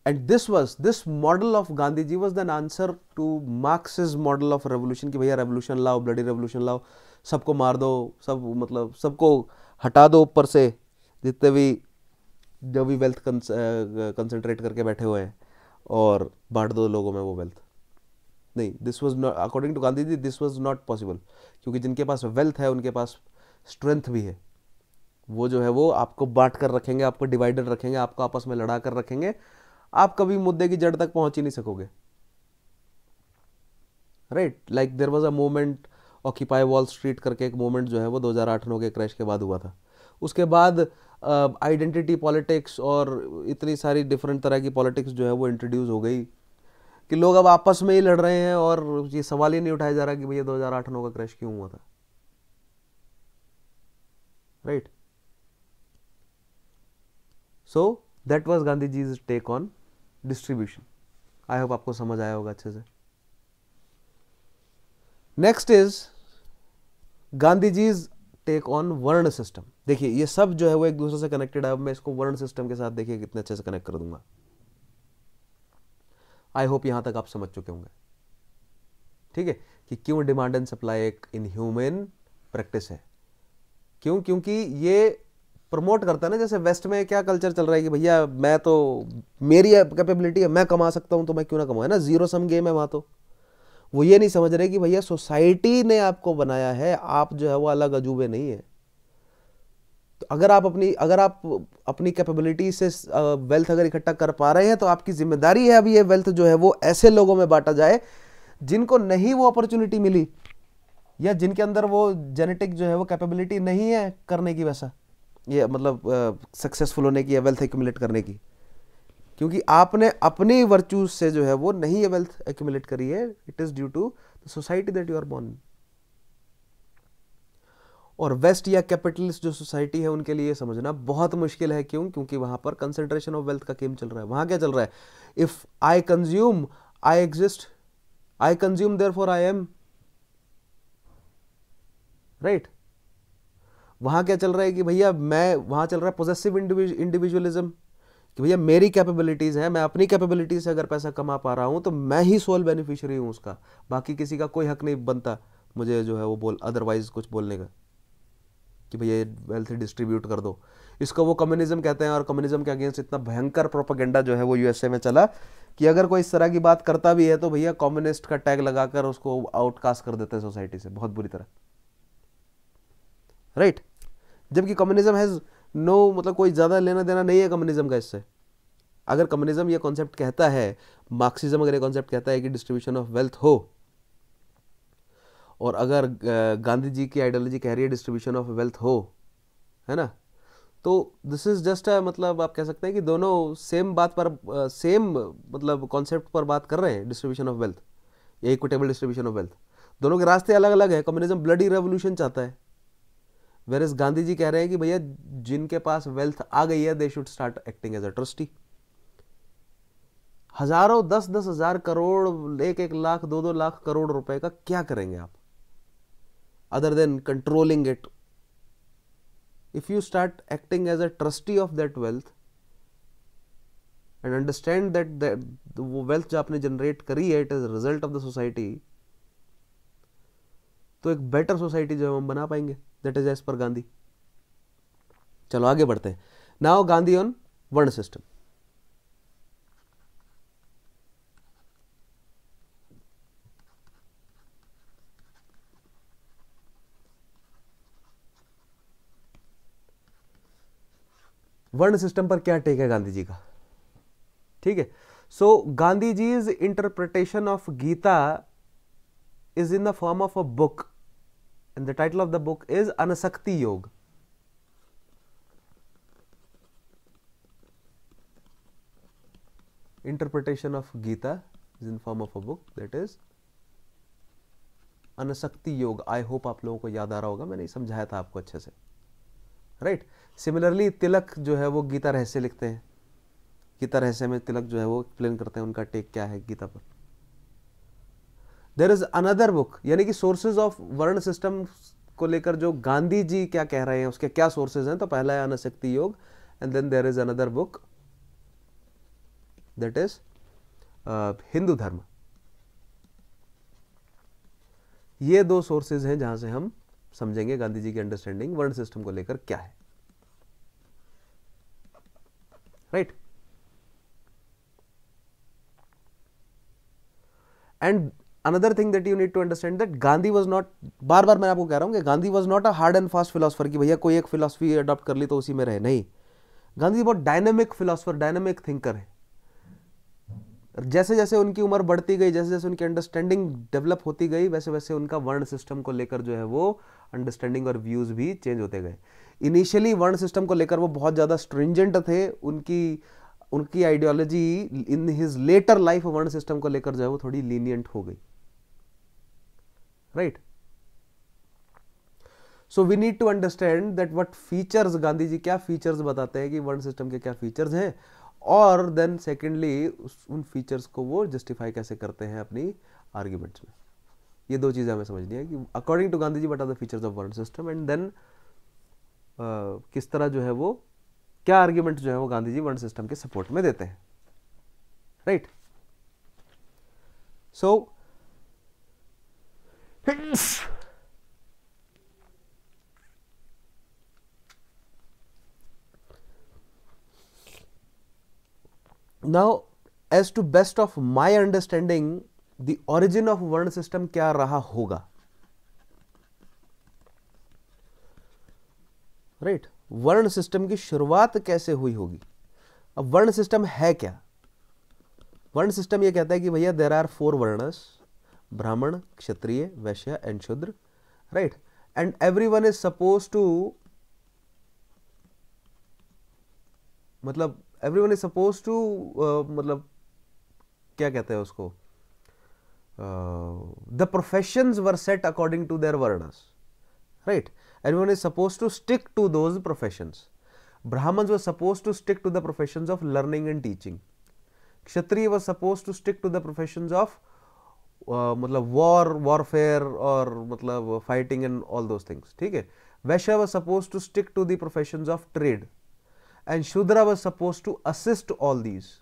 And this model of Gandhi ji was an answer to Marx's model of revolution कि भैया revolution लाओ, bloody revolution लाओ, सबको मार दो, सब मतलब सबको हटा दो ऊपर से, जितने भी जो भी वेल्थ कंसंट्रेट करके बैठे हुए हैं, और बांट दो लोगों में वो वेल्थ। नहीं, this was not, according to Gandhi ji this was not possible, क्योंकि जिनके पास वेल्थ है उनके पास स्ट्रेंथ भी है। वो जो है वो आपको बांट कर रखेंगे, आपको डिवाइडेड रखेंगे, आपको आपस में लड़ा कर रखेंगे, आप कभी मुद्दे की जड़ तक पहुंच ही नहीं सकोगे, right? Like there was a movement, occupy Wall Street करके एक मूवमेंट जो है वो 2008-9 के क्रैश के बाद हुआ था। उसके बाद आइडेंटिटी पॉलिटिक्स और इतनी सारी डिफरेंट तरह की पॉलिटिक्स जो है वो इंट्रोड्यूस हो गई कि लोग अब आपस में ही लड़ रहे हैं, और ये सवाल ही नहीं उठाया जा रहा कि भैया 2008-9 का क्रैश क्यों हुआ था, right? So that was Gandhi ji's take on distribution. I hope आपको समझ आया होगा अच्छे से। Next is Gandhi ji's take on varna system. देखिए ये सब जो है वो एक दूसरे से कनेक्टेड है। अब मैं इसको वर्ण सिस्टम के साथ देखिए कितने अच्छे से कनेक्ट कर दूंगा। आई होप यहां तक आप समझ चुके होंगे, ठीक है, कि क्यों डिमांड एंड सप्लाई एक इनह्यूमन प्रैक्टिस है। क्यों? क्योंकि ये प्रमोट करता है ना, जैसे वेस्ट में क्या कल्चर चल रहा है कि भैया मैं तो, मेरी कैपेबिलिटी है, मैं कमा सकता हूं तो मैं क्यों ना कमाऊं, है ना, जीरो सम गेम है वहां। तो वो ये नहीं समझ रहे कि भैया सोसाइटी ने आपको बनाया है, आप जो है वो अलग अजूबे नहीं है। तो अगर आप अपनी कैपेबिलिटी से वेल्थ अगर इकट्ठा कर पा रहे हैं तो आपकी जिम्मेदारी है अभी ये वेल्थ जो है वो ऐसे लोगों में बांटा जाए जिनको नहीं वो अपॉर्चुनिटी मिली, या जिनके अंदर वो जेनेटिक जो है वो कैपेबिलिटी नहीं है करने की, वैसा ये मतलब सक्सेसफुल होने की या वेल्थ एक्यूमुलेट करने की। क्योंकि आपने अपनी वर्च्यूज से जो है वो नहीं ये वेल्थ एक्यूमुलेट करी है, it is due to the society that you are born. और वेस्ट या कैपिटलिस्ट जो सोसाइटी है उनके लिए समझना बहुत मुश्किल है। क्यों? क्योंकि वहां पर कंसंट्रेशन ऑफ वेल्थ का गेम चल रहा है। वहां क्या चल रहा है? If I consume I exist, I consume therefore I am, right. वहां क्या चल रहा है कि भैया मैं, वहां चल रहा है पोजेसिव इंडिविजुअलिज्म, कि भैया मेरी कैपेबिलिटीज है, मैं अपनी कैपेबिलिटीज से अगर पैसा कमा पा रहा हूं तो मैं ही सोल बेनिफिशियरी हूं उसका, बाकी किसी का कोई हक नहीं बनता मुझे जो है वो बोल अदरवाइज कुछ बोलने का कि भैया ये वेल्थ डिस्ट्रीब्यूट कर दो। इसको वो कम्युनिज्म कहते हैं, और कम्युनिज्म के अगेंस्ट इतना भयंकर प्रोपेगेंडा जो है वो यूएसए में चला कि अगर कोई इस तरह की बात करता भी है तो भैया कम्युनिस्ट का टैग लगाकर उसको आउटकास्ट कर देते हैं सोसाइटी से बहुत बुरी तरह, राइट। जबकि कम्युनिज्म हैज नो, मतलब कोई ज्यादा लेना देना नहीं है कम्युनिज्म का इससे। अगर कम्युनिज्म ये कॉन्सेप्ट कहता है, मार्क्सिज्म अगर ये कॉन्सेप्ट कहता है कि डिस्ट्रीब्यूशन ऑफ वेल्थ हो, और अगर गांधी जी की आइडियोलॉजी कह रही है डिस्ट्रीब्यूशन ऑफ वेल्थ हो, है ना, तो दिस इज जस्ट मतलब आप कह सकते हैं कि दोनों सेम बात पर, सेम मतलब कॉन्सेप्ट पर बात कर रहे हैं, डिस्ट्रीब्यूशन ऑफ वेल्थ या इक्विटेबल डिस्ट्रीब्यूशन ऑफ वेल्थ। दोनों के रास्ते अलग अलग है। कम्युनिज्म ब्लडी रेवोल्यूशन चाहता है, वेरएस गांधी जी कह रहे हैं कि भैया जिनके पास वेल्थ आ गई है they should start acting as a trustee. हजारों, 10-10 हजार करोड़, 1-1 लाख, 2-2 लाख करोड़ रुपए का क्या करेंगे आप other than controlling it? If you start acting as a trustee of that wealth and understand that वो wealth जो आपने generate करी है it is a result of the society, तो एक better society जो हम बना पाएंगे, that is as per Gandhi. चलो आगे बढ़ते हैं। Now Gandhi on varna system. Varna system पर क्या टेक है गांधी जी का? ठीक है, so Gandhi ji's interpretation of Gita is in the form of a book, and the title of the book is Anasakti Yoga. Interpretation of Gita is in form of a book, that is Anasakti Yoga. I hope आप लोगों को याद आ रहा होगा, मैंने समझाया था आपको अच्छे से, राइट। सिमिलरली तिलक जो है वो गीता रहस्य लिखते हैं, गीता रहस्य में तिलक जो है वो एक्सप्लेन करते हैं उनका टेक क्या है गीता पर। देयर इज अनदर बुक, यानी कि सोर्सेज ऑफ वर्ण सिस्टम को लेकर जो गांधी जी क्या कह रहे हैं उसके क्या सोर्सेज हैं। तो पहला है Anasakti Yoga, and then there is another book that is Hindu Dharma. ये दो सोर्सेज हैं जहां से हम समझेंगे गांधी जी की अंडरस्टैंडिंग वर्ण सिस्टम को लेकर क्या है, right. And another thing that you need to understand that Gandhi was not, बार बार मैं आपको कह रहा हूं कि Gandhi was not a hard and fast philosopher कि भैया कोई एक फिलोसफी अडॉप्ट कर ली तो उसी में रहे, नहीं। गांधी बहुत डायनेमिक फिलोसफर, डायनेमिक थिंकर है। जैसे जैसे उनकी उम्र बढ़ती गई, जैसे जैसे उनकी अंडरस्टैंडिंग डेवलप होती गई, वैसे वैसे उनका वर्ण सिस्टम को लेकर जो है वो अंडरस्टैंडिंग और व्यूज भी चेंज होते गए। इनिशियली वर्ण सिस्टम को लेकर वो बहुत ज्यादा स्ट्रिंजेंट थे, उनकी ideology in his later life varna system को लेकर जो है वो थोड़ी लीनियंट हो गई, right. So we need to understand that what features, Gandhi ji क्या फीचर्स बताते हैं कि वर्ण सिस्टम के क्या फीचर्स हैं, और देन सेकेंडली उन फीचर्स को वो जस्टिफाई कैसे करते हैं अपनी आर्ग्यूमेंट्स में। ये दो चीजें हमें समझनी है कि according to Gandhi ji what are the features of varna system, and then किस तरह जो है वो क्या आर्ग्यूमेंट जो है वो गांधी जी वर्ण सिस्टम के सपोर्ट में देते हैं, right. So now, as to best of my understanding, the origin of वर्ण सिस्टम क्या रहा होगा, राइट वर्ण सिस्टम की शुरुआत कैसे हुई होगी. अब वर्ण सिस्टम है क्या? वर्ण सिस्टम ये कहता है कि भैया देयर आर 4 वर्णस, ब्राह्मण, क्षत्रिय, Vaishya and Shudra, right, and everyone is suppose to, मतलब एवरीवन इज सपोज टू, मतलब क्या कहते हैं उसको, the professions were set according to their varnas, right, everyone is supposed to stick to those professions. Brahmins were supposed to stick to the professions of learning and teaching. Kshatriya was supposed to stick to the professions of मतलब warfare और मतलब fighting and all those things. ठीक है. Vaishya was supposed to stick to the professions of trade, and Shudra was supposed to assist all these.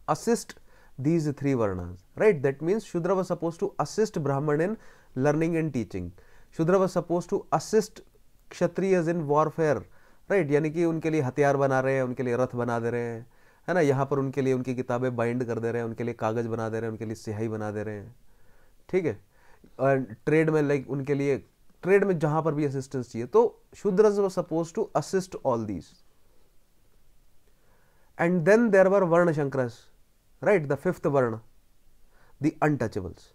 Assist these 3 varnas, right? That means Shudra was supposed to assist Brahman in learning and teaching. Shudra was supposed to assist Kshatriyas in warfare, right? यानी कि उनके लिए हथियार बना रहे हैं, उनके लिए रथ बना दे रहे हैं, है ना, यहाँ पर उनके लिए उनकी किताबें बाइंड कर दे रहे हैं, उनके लिए कागज बना दे रहे हैं, उनके लिए स्याही बना दे रहे हैं, ठीक है. और ट्रेड में लाइक उनके लिए ट्रेड में जहां पर भी असिस्टेंस चाहिए, तो Shudras were supposed to assist all these. And then there were varna sankaras, right, the 5th वर्ण, द अनटचेबल्स.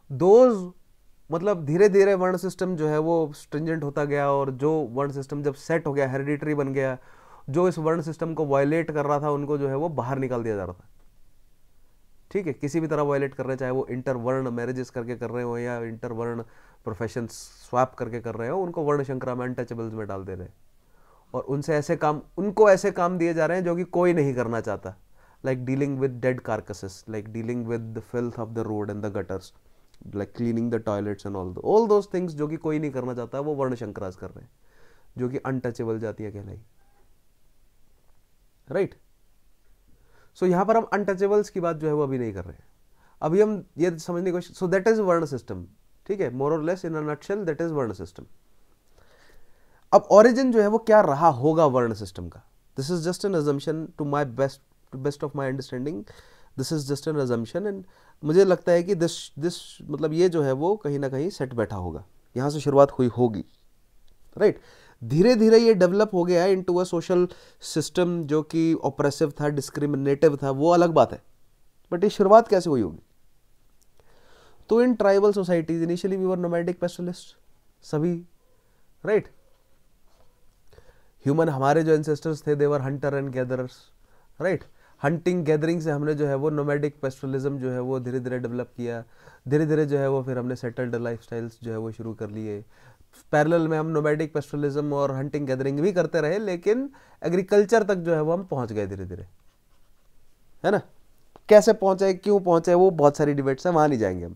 दोज मतलब धीरे धीरे वर्ण सिस्टम जो है वो स्ट्रिंजेंट होता गया, और जो वर्ण सिस्टम जब सेट हो गया, हेरिडिटरी बन गया, जो इस वर्ण सिस्टम को वायलेट कर रहा था उनको जो है वो बाहर निकाल दिया जा रहा था. ठीक है, किसी भी तरह वायलेट कर रहे हैं, चाहे वो इंटर वर्ण मैरिजेस करके कर रहे हो या इंटर वर्ण प्रोफेशन स्वैप करके कर रहे हो, उनको वर्ण शंकरा में अनटचेबल्स में डाल दे रहे हैं. और उनसे ऐसे काम, उनको ऐसे काम दिए जा रहे हैं जो कि कोई नहीं करना चाहता, like dealing with dead carcasses, like dealing with the filth of the road and the gutters, like cleaning the toilets and all those things जो कि कोई नहीं करना चाहता, वो वर्ण शंकरास कर रहे हैं, जो कि अनटचेबल जातियां कहलाई, राइट. सो यहां पर हम अनटचेबल्स की बात जो है वो अभी नहीं कर रहे हैं, अभी हम ये समझने की कोशिश. So that is varna system, ठीक है, more or less in a nutshell that is varna system. अब ओरिजिन जो है वो क्या रहा होगा वर्ण सिस्टम का, this is just an assumption to my best of my understanding, this is just an assumption. And मुझे लगता है कि दिस मतलब ये जो है वो कहीं ना कहीं सेट बैठा होगा, यहाँ से शुरुआत हुई होगी, राइट. धीरे धीरे ये डेवलप हो गया इनटू अ सोशल सिस्टम जो कि ऑप्रेसिव था, डिस्क्रिमिनेटिव था, वो अलग बात है, बट ये शुरुआत कैसे हुई होगी. तो in tribal societies initially we were nomadic pastoralist सभी, राइट. ह्यूमन, हमारे जो एंसेस्टर्स थे they were hunter and gatherers, right. Hunting gathering से हमने जो है वो नोमैडिक पेस्टलिज्म जो है वो धीरे धीरे डेवलप किया, धीरे धीरे जो है वो फिर हमने सेटल्ड लाइफस्टाइल्स जो है वो शुरू कर लिए. पैरेलल में हम नोमैडिक पेस्टलिज्म और हंटिंग गैदरिंग भी करते रहे, लेकिन एग्रीकल्चर तक जो है वो हम पहुंच गए धीरे धीरे, है ना. कैसे पहुंचे, क्यों पहुंचे, वो बहुत सारी डिबेट्स है, वहां नहीं जाएंगे हम.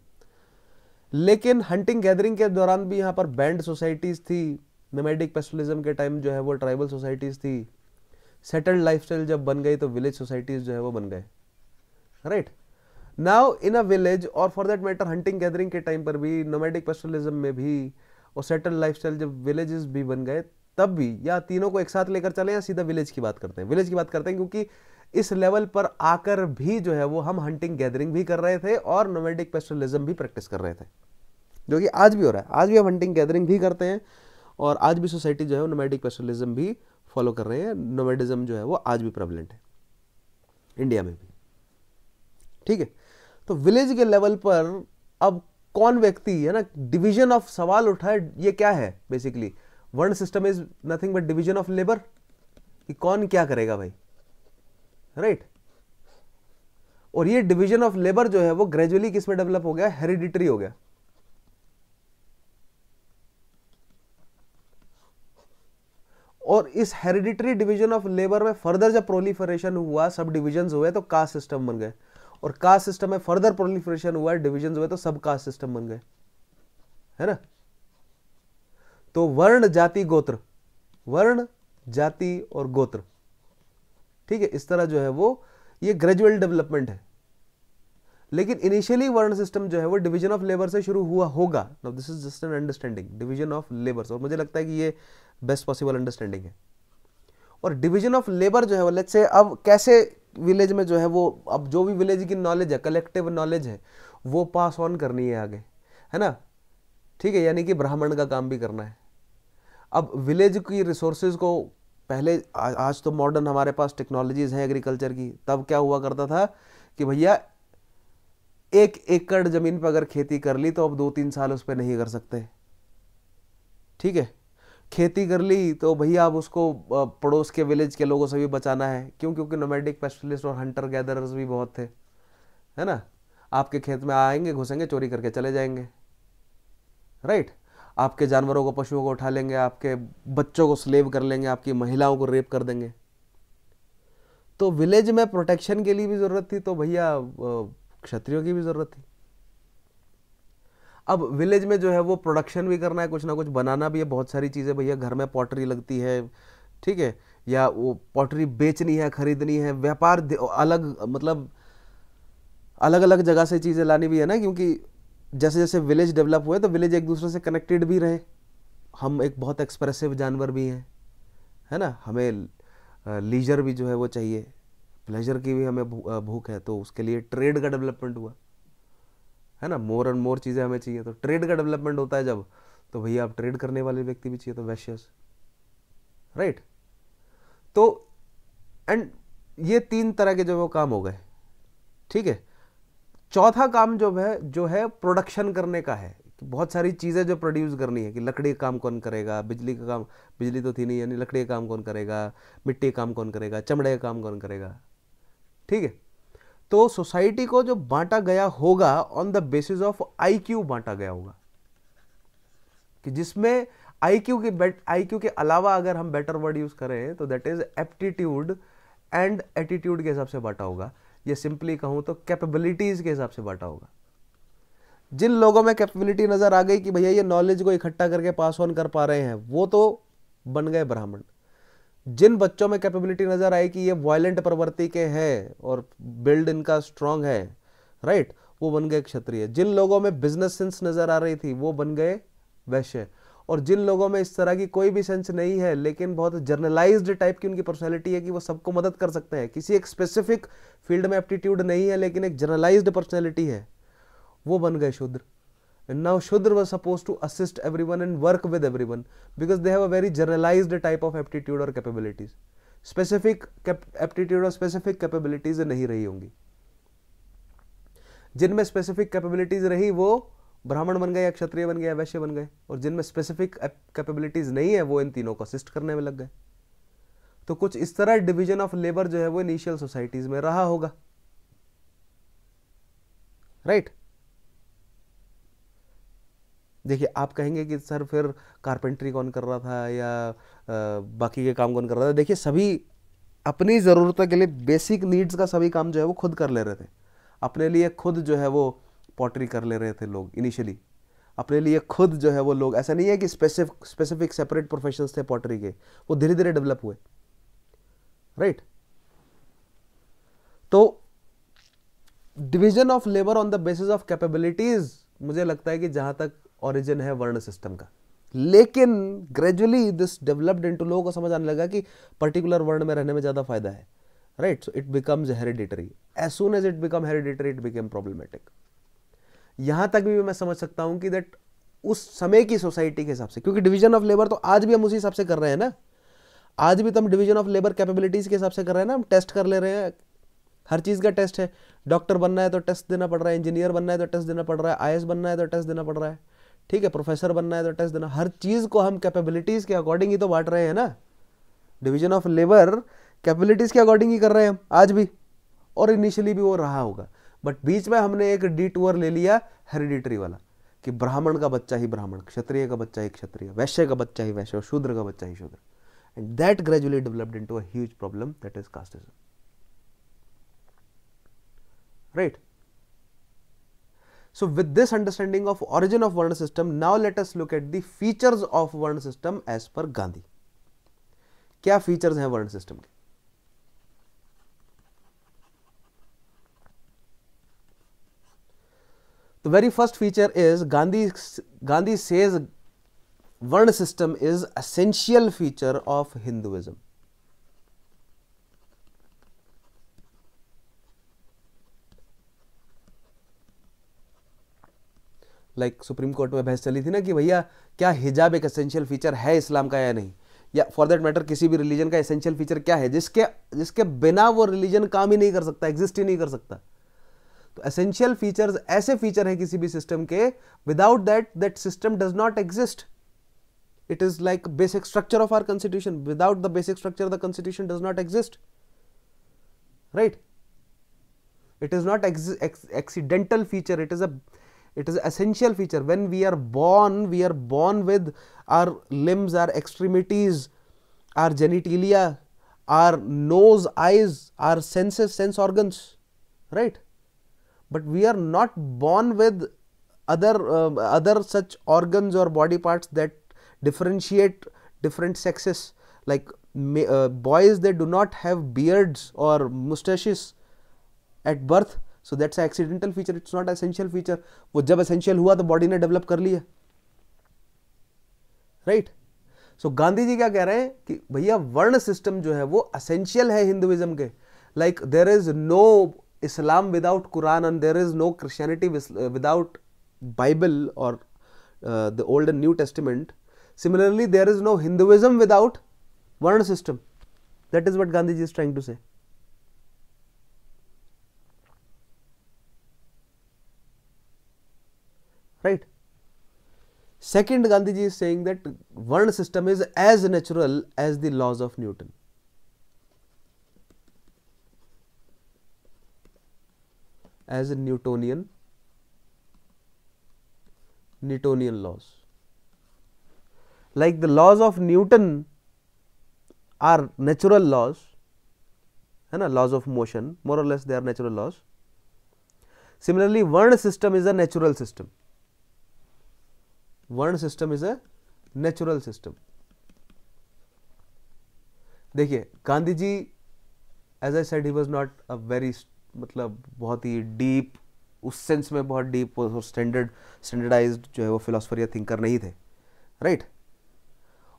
लेकिन हंटिंग गैदरिंग के दौरान भी यहाँ पर बैंड सोसाइटीज थी, नोमैडिक पेस्टलिज्म के टाइम जो है वो ट्राइबल सोसाइटीज थी. सेटल्ड लाइफस्टाइल जब बन गई तो विलेज सोसाइटीज जो है वो बन गए, right. Now in a village, और for that matter hunting gathering के टाइम पर भी, नोमैडिक पेस्टलिज्म में भी, और सेटल्ड लाइफस्टाइल जब विलेजेस भी बन गए तब भी, या तीनों को एक साथ लेकर चले या सीधा विलेज की बात करते हैं, विलेज की बात करते हैं, क्योंकि इस लेवल पर आकर भी जो है वो हम हंटिंग गैदरिंग भी कर रहे थे और नोमैडिक पेस्टलिज्म भी प्रैक्टिस कर रहे थे, जो कि आज भी हो रहा है. आज भी हम हंटिंग गैदरिंग भी करते हैं, और आज भी सोसाइटी जो है वो नोमैडिक पेस्टलिज्म भी फॉलो कर रहे हैं. नोमैडिज्म जो है वो आज भी प्रेवलेंट है इंडिया में भी, ठीक है. तो विलेज के लेवल पर अब कौन व्यक्ति, है ना, डिवीजन ऑफ सवाल उठा है, ये क्या है बेसिकली, वर्ण system is nothing but division of labour, कि कौन क्या करेगा भाई, राइट. और ये डिवीजन ऑफ लेबर जो है वो ग्रेजुअली किस में डेवलप हो गया, हेरिडिटरी हो गया. और इस हेरिडिटरी डिवीजन ऑफ लेबर में फर्दर जब प्रोलिफरेशन हुआ, सब डिविजन्स हुए तो कास्ट सिस्टम बन गए, और कास्ट सिस्टम में फर्दर प्रोलिफरेशन हुआ, डिविजन्स हुए तो सब कास्ट सिस्टम बन गए, है ना. तो वर्ण, जाति, गोत्र, वर्ण, जाति और गोत्र, ठीक है, इस तरह जो है वो ये ग्रेजुअल डेवलपमेंट है, लेकिन इनिशियली वर्ण सिस्टम जो है वो डिवीजन ऑफ लेबर से शुरू हुआ होगा. Now this is just an understanding, division of labour, और मुझे लगता है कि ये बेस्ट पॉसिबल अंडरस्टैंडिंग है. और डिवीजन ऑफ लेबर जो है वो लेट्स से अब कैसे विलेज में जो है वो, अब जो भी विलेज की नॉलेज है, कलेक्टिव नॉलेज है, वो पास ऑन करनी है आगे, है ना. ठीक है, यानी कि ब्राह्मण का काम भी करना है. अब विलेज की रिसोर्सेज को पहले, आज तो मॉडर्न हमारे पास टेक्नोलॉजीज हैं एग्रीकल्चर की, तब क्या हुआ करता था कि भैया 1 एकड़ जमीन पर अगर खेती कर ली तो अब 2-3 साल उस पर नहीं कर सकते. ठीक है, खेती कर ली तो भैया अब उसको पड़ोस के विलेज के लोगों से भी बचाना है. क्यों? क्योंकि नोमैडिक पेस्टलिस्ट और हंटर गैदरर्स भी बहुत थे, है ना. आपके खेत में आएंगे, घुसेंगे, चोरी करके चले जाएंगे, राइट. आपके जानवरों को, पशुओं को उठा लेंगे, आपके बच्चों को स्लेव कर लेंगे, आपकी महिलाओं को रेप कर देंगे. तो विलेज में प्रोटेक्शन के लिए भी जरूरत थी, तो भैया क्षत्रियों की भी जरूरत थी. अब विलेज में जो है वो प्रोडक्शन भी करना है, कुछ ना कुछ बनाना भी है, बहुत सारी चीज़ें. भैया घर में पॉटरी लगती है, ठीक है, या वो पॉटरी बेचनी है, खरीदनी है, व्यापार अलग, मतलब अलग अलग जगह से चीज़ें लानी भी है ना. क्योंकि जैसे जैसे विलेज डेवलप हुए तो विलेज एक दूसरे से कनेक्टेड भी रहे. हम एक बहुत एक्सप्रेसिव जानवर भी हैं, है ना. हमें लीजर भी जो है वो चाहिए, प्लेजर की भी हमें भूख है, तो उसके लिए ट्रेड का डेवलपमेंट हुआ, है ना. मोर एंड मोर चीज़ें हमें चाहिए, तो ट्रेड का डेवलपमेंट होता है जब, तो भैया आप ट्रेड करने वाले व्यक्ति भी चाहिए, तो वैश्यस, राइट. तो एंड ये 3 तरह के जो वो काम हो गए. ठीक है, चौथा काम जो है प्रोडक्शन करने का है, कि बहुत सारी चीज़ें जो प्रोड्यूस करनी है, कि लकड़ी का काम कौन करेगा, बिजली का काम, बिजली तो थी नहीं, यानी लकड़ी का काम कौन करेगा, मिट्टी का काम कौन करेगा, चमड़े का काम कौन करेगा. ठीक है, तो सोसाइटी को जो बांटा गया होगा on the basis of IQ बांटा गया होगा, कि जिसमें आईक्यू के अलावा अगर हम बेटर वर्ड यूज करें तो that is aptitude and attitude के हिसाब से बांटा होगा. ये सिंपली कहूं तो कैपेबिलिटीज के हिसाब से बांटा होगा. जिन लोगों में कैपेबिलिटी नजर आ गई कि भैया ये नॉलेज को इकट्ठा करके पास ऑन कर पा रहे हैं, वो तो बन गए ब्राह्मण. जिन बच्चों में कैपेबिलिटी नजर आई कि ये वायलेंट प्रवृत्ति के हैं और बिल्ड इनका स्ट्रांग है, राइट, वो बन गए क्षत्रिय. जिन लोगों में बिजनेस सेंस नजर आ रही थी वो बन गए वैश्य. और जिन लोगों में इस तरह की कोई भी सेंस नहीं है, लेकिन बहुत जर्नलाइज्ड टाइप की उनकी पर्सनैलिटी है कि वो सबको मदद कर सकते हैं, किसी एक स्पेसिफिक फील्ड में एप्टीट्यूड नहीं है लेकिन एक जर्नलाइज्ड पर्सनैलिटी है, वो बन गए शूद्र. And now Shudra was supposed to assist everyone and work with everyone because they have a very generalized type of aptitude or capabilities. Specific aptitude और specific capabilities नहीं रही होंगी. जिनमें specific capabilities रही वो ब्राह्मण बन गए, या क्षत्रिय बन गए, या वैश्य बन गए. और जिनमें specific capabilities नहीं है वो इन तीनों को असिस्ट करने में लग गए. तो कुछ इस तरह डिवीजन ऑफ लेबर जो है वो इनिशियल सोसाइटीज में रहा होगा, राइट. देखिए, आप कहेंगे कि सर फिर कारपेंट्री कौन कर रहा था, या बाकी के काम कौन कर रहा था. देखिए, सभी अपनी ज़रूरतों के लिए, बेसिक नीड्स का सभी काम जो है वो खुद कर ले रहे थे. अपने लिए खुद जो है वो पॉटरी कर ले रहे थे लोग इनिशियली. अपने लिए खुद जो है वो लोग, ऐसा नहीं है कि स्पेसिफिक सेपरेट प्रोफेशंस थे पॉटरी के, वो धीरे धीरे डेवलप हुए, राइट. तो division of labour on the basis of capabilities, मुझे लगता है कि जहां तक ओरिजिन है वर्ण सिस्टम का. लेकिन ग्रेजुअली दिस डेवलप्ड इनटू, लोगों को समझ आने लगा कि पर्टिकुलर वर्ण में रहने में ज्यादा फायदा है, right. So it becomes hereditary. As soon as it become hereditary it become problematic. यहां तक भी मैं समझ सकता हूं कि दैट उस समय की सोसाइटी के हिसाब से, क्योंकि डिवीजन ऑफ लेबर तो आज भी हम उसी हिसाब से कर रहे हैं ना. आज भी तो हम डिवीजन ऑफ लेबर कैपेबिलिटीज के हिसाब से कर रहे हैं ना. हम टेस्ट कर ले रहे हैं, हर चीज का टेस्ट है. डॉक्टर बनना है तो टेस्ट देना पड़ रहा है, इंजीनियर बनना है तो टेस्ट देना पड़ रहा है, आईएएस बनना है तो टेस्ट देना पड़ रहा है, ठीक है, प्रोफेसर बनना है तो टेस्ट देना. हर चीज को हम कैपेबिलिटीज के अकॉर्डिंग ही तो बांट रहे हैं ना. डिवीजन ऑफ लेबर कैपेबिलिटीज के अकॉर्डिंग ही कर रहे हैं हम आज भी, और इनिशियली भी वो रहा होगा. बट बीच में हमने एक डिटूर ले लिया हेरिडिटरी वाला, कि ब्राह्मण का बच्चा ही ब्राह्मण, क्षत्रिय का बच्चा ही क्षत्रिय, वैश्य का बच्चा ही वैश्य, और शूद्र का बच्चा ही शूद्र. And that gradually developed into a huge problem, that is casteism, right. So with this understanding of origin of Varna system, now let us look at the features of Varna system as per Gandhi. क्या features हैं वर्ण system के? The very first feature is Gandhi says Varna system is essential feature of Hinduism. Like supreme court में बहस चली थी ना कि भैया क्या हिजाब एक एसेंशियल फीचर है इस्लाम का या नहीं, या फॉर दैट मैटर किसी भी रिलीजन का एसेंशियल फीचर क्या है जिसके बिना वो रिलीजन काम ही नहीं कर सकता, एग्जिस्ट ही नहीं कर सकता. तो एसेंशियल फीचर्स ऐसे फीचर है किसी भी सिस्टम के, without that system does not exist. It is like basic structure of our constitution. Without the basic structure the constitution does not exist, right. It is not accidental feature. It is an essential feature. When we are born with our limbs, our extremities, our genitalia, our nose, eyes, our senses, sense organs, right? But we are not born with other such organs or body parts that differentiate different sexes. Like boys, they do not have beards or mustaches at birth, so that's an accidental feature. It's not essential feature. वो जब essential हुआ तो body ने develop कर लिया, right. So Gandhi ji क्या कह रहे हैं कि भैया वर्ण सिस्टम जो है वो essential है हिंदुइज्म के. Like there is no Islam without Quran and there is no Christianity without Bible और the old and new testament. Similarly there is no Hinduism without varna system. That is what Gandhi ji is trying to say. Right. Second, Gandhiji is saying that Varna system is as natural as the laws of Newton. As Newtonian laws. Like the laws of Newton are natural laws, है ना, laws of motion, more or less they are natural laws. Similarly, Varna system is a natural system. Varna system is a natural system. देखिए Gandhi ji, as I said, he was not a very, मतलब बहुत ही deep, उस sense में बहुत deep और standardised जो है वो फिलोसफर या थिंकर नहीं थे, राइट.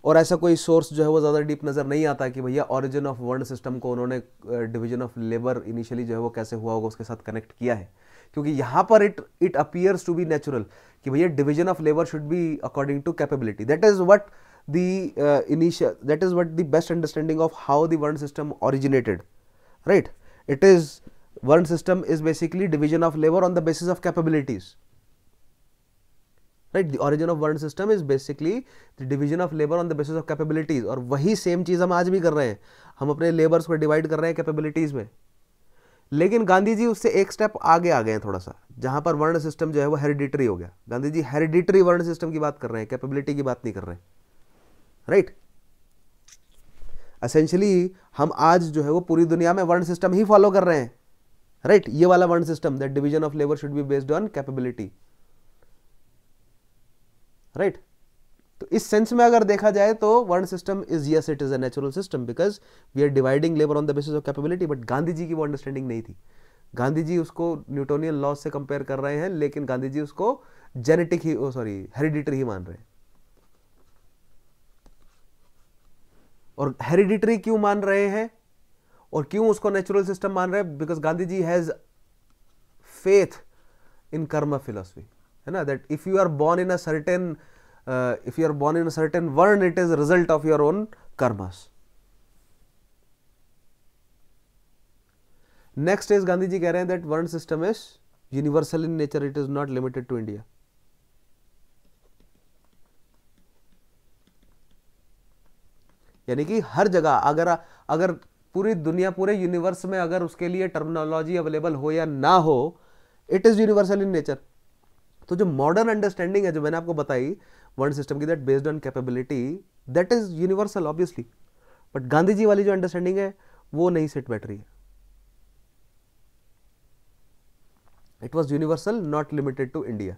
और ऐसा कोई सोर्स जो है वो ज़्यादा डीप नज़र नहीं आता कि भैया ऑरिजिन ऑफ वर्ण सिस्टम को उन्होंने डिवीजन ऑफ लेबर इनिशियली जो है वो कैसे हुआ होगा उसके साथ कनेक्ट किया है. क्योंकि यहाँ पर it appears to be natural कि भैया division of labour should be according to capability. That is what the best understanding of how the varna system originated, right. It is varna system is basically division of labour on the basis of capabilities, right. The origin of varna system is basically the division of labour on the basis of capabilities. और वही same चीज हम आज भी कर रहे हैं. हम अपने लेबर्स को डिवाइड कर रहे हैं कैपेबिलिटीज में. लेकिन गांधी जी उससे एक स्टेप आगे आ गए हैं थोड़ा सा, जहां पर वर्ण सिस्टम जो है वो हेरिडिटरी हो गया. गांधी जी हेरिडिटरी वर्ण सिस्टम की बात कर रहे हैं, कैपेबिलिटी की बात नहीं कर रहे हैं, राइट. एसेंशियली हम आज जो है वो पूरी दुनिया में वर्ण सिस्टम ही फॉलो कर रहे हैं, राइट. ये वाला varna system, that division of labour should be based on capability, right. तो इस सेंस में अगर देखा जाए तो varna system is, yes, it is a natural system because we are dividing labour on the basis of capability. But Gandhi ji की वो understanding नहीं थी. गांधी जी उसको न्यूटोनियन लॉज से कंपेयर कर रहे हैं, लेकिन गांधी जी उसको जेनेटिक ही, हेरिडिटरी ही मान रहे हैं. और हेरिडिटरी क्यों मान रहे हैं और क्यों उसको नेचुरल सिस्टम मान रहे हैं? Because Gandhi ji has faith in karma philosophy, है ना, that if you are born in a certain varn, it is a result of your own karmas. Next is Gandhi ji कह रहे हैं that वर्ण system is universal in nature, it is not limited to India. यानी कि हर जगह अगर पूरी दुनिया, पूरे यूनिवर्स में अगर उसके लिए टर्मिनोलॉजी अवेलेबल हो या ना हो, it is universal in nature. तो जो मॉडर्न अंडरस्टैंडिंग है जो मैंने आपको बताई वर्ण सिस्टम की, that based on capability, that is universal obviously. But Gandhi ji वाली जो अंडरस्टैंडिंग है वो नहीं सेट बैठ रही है. It was universal, not limited to India.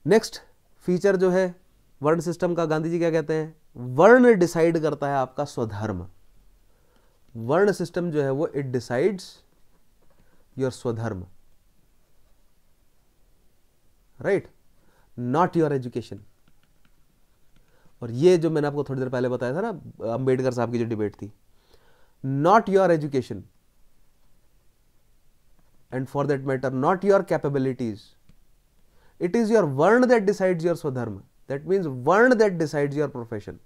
Next feature जो है वर्ण सिस्टम का, गांधी जी क्या कहते हैं, वर्ण डिसाइड करता है आपका स्वधर्म. वर्ण सिस्टम जो है वो इट डिसाइड्स योर स्वधर्म, राइट, नॉट योर एजुकेशन। और ये जो मैंने आपको थोड़ी देर पहले बताया था ना अंबेडकर साहब की जो डिबेट थी, not your education and for that matter not your capabilities, it is your varna that decides your swadharma, that means वर्ण दैट डिसाइड्स योर प्रोफेशन।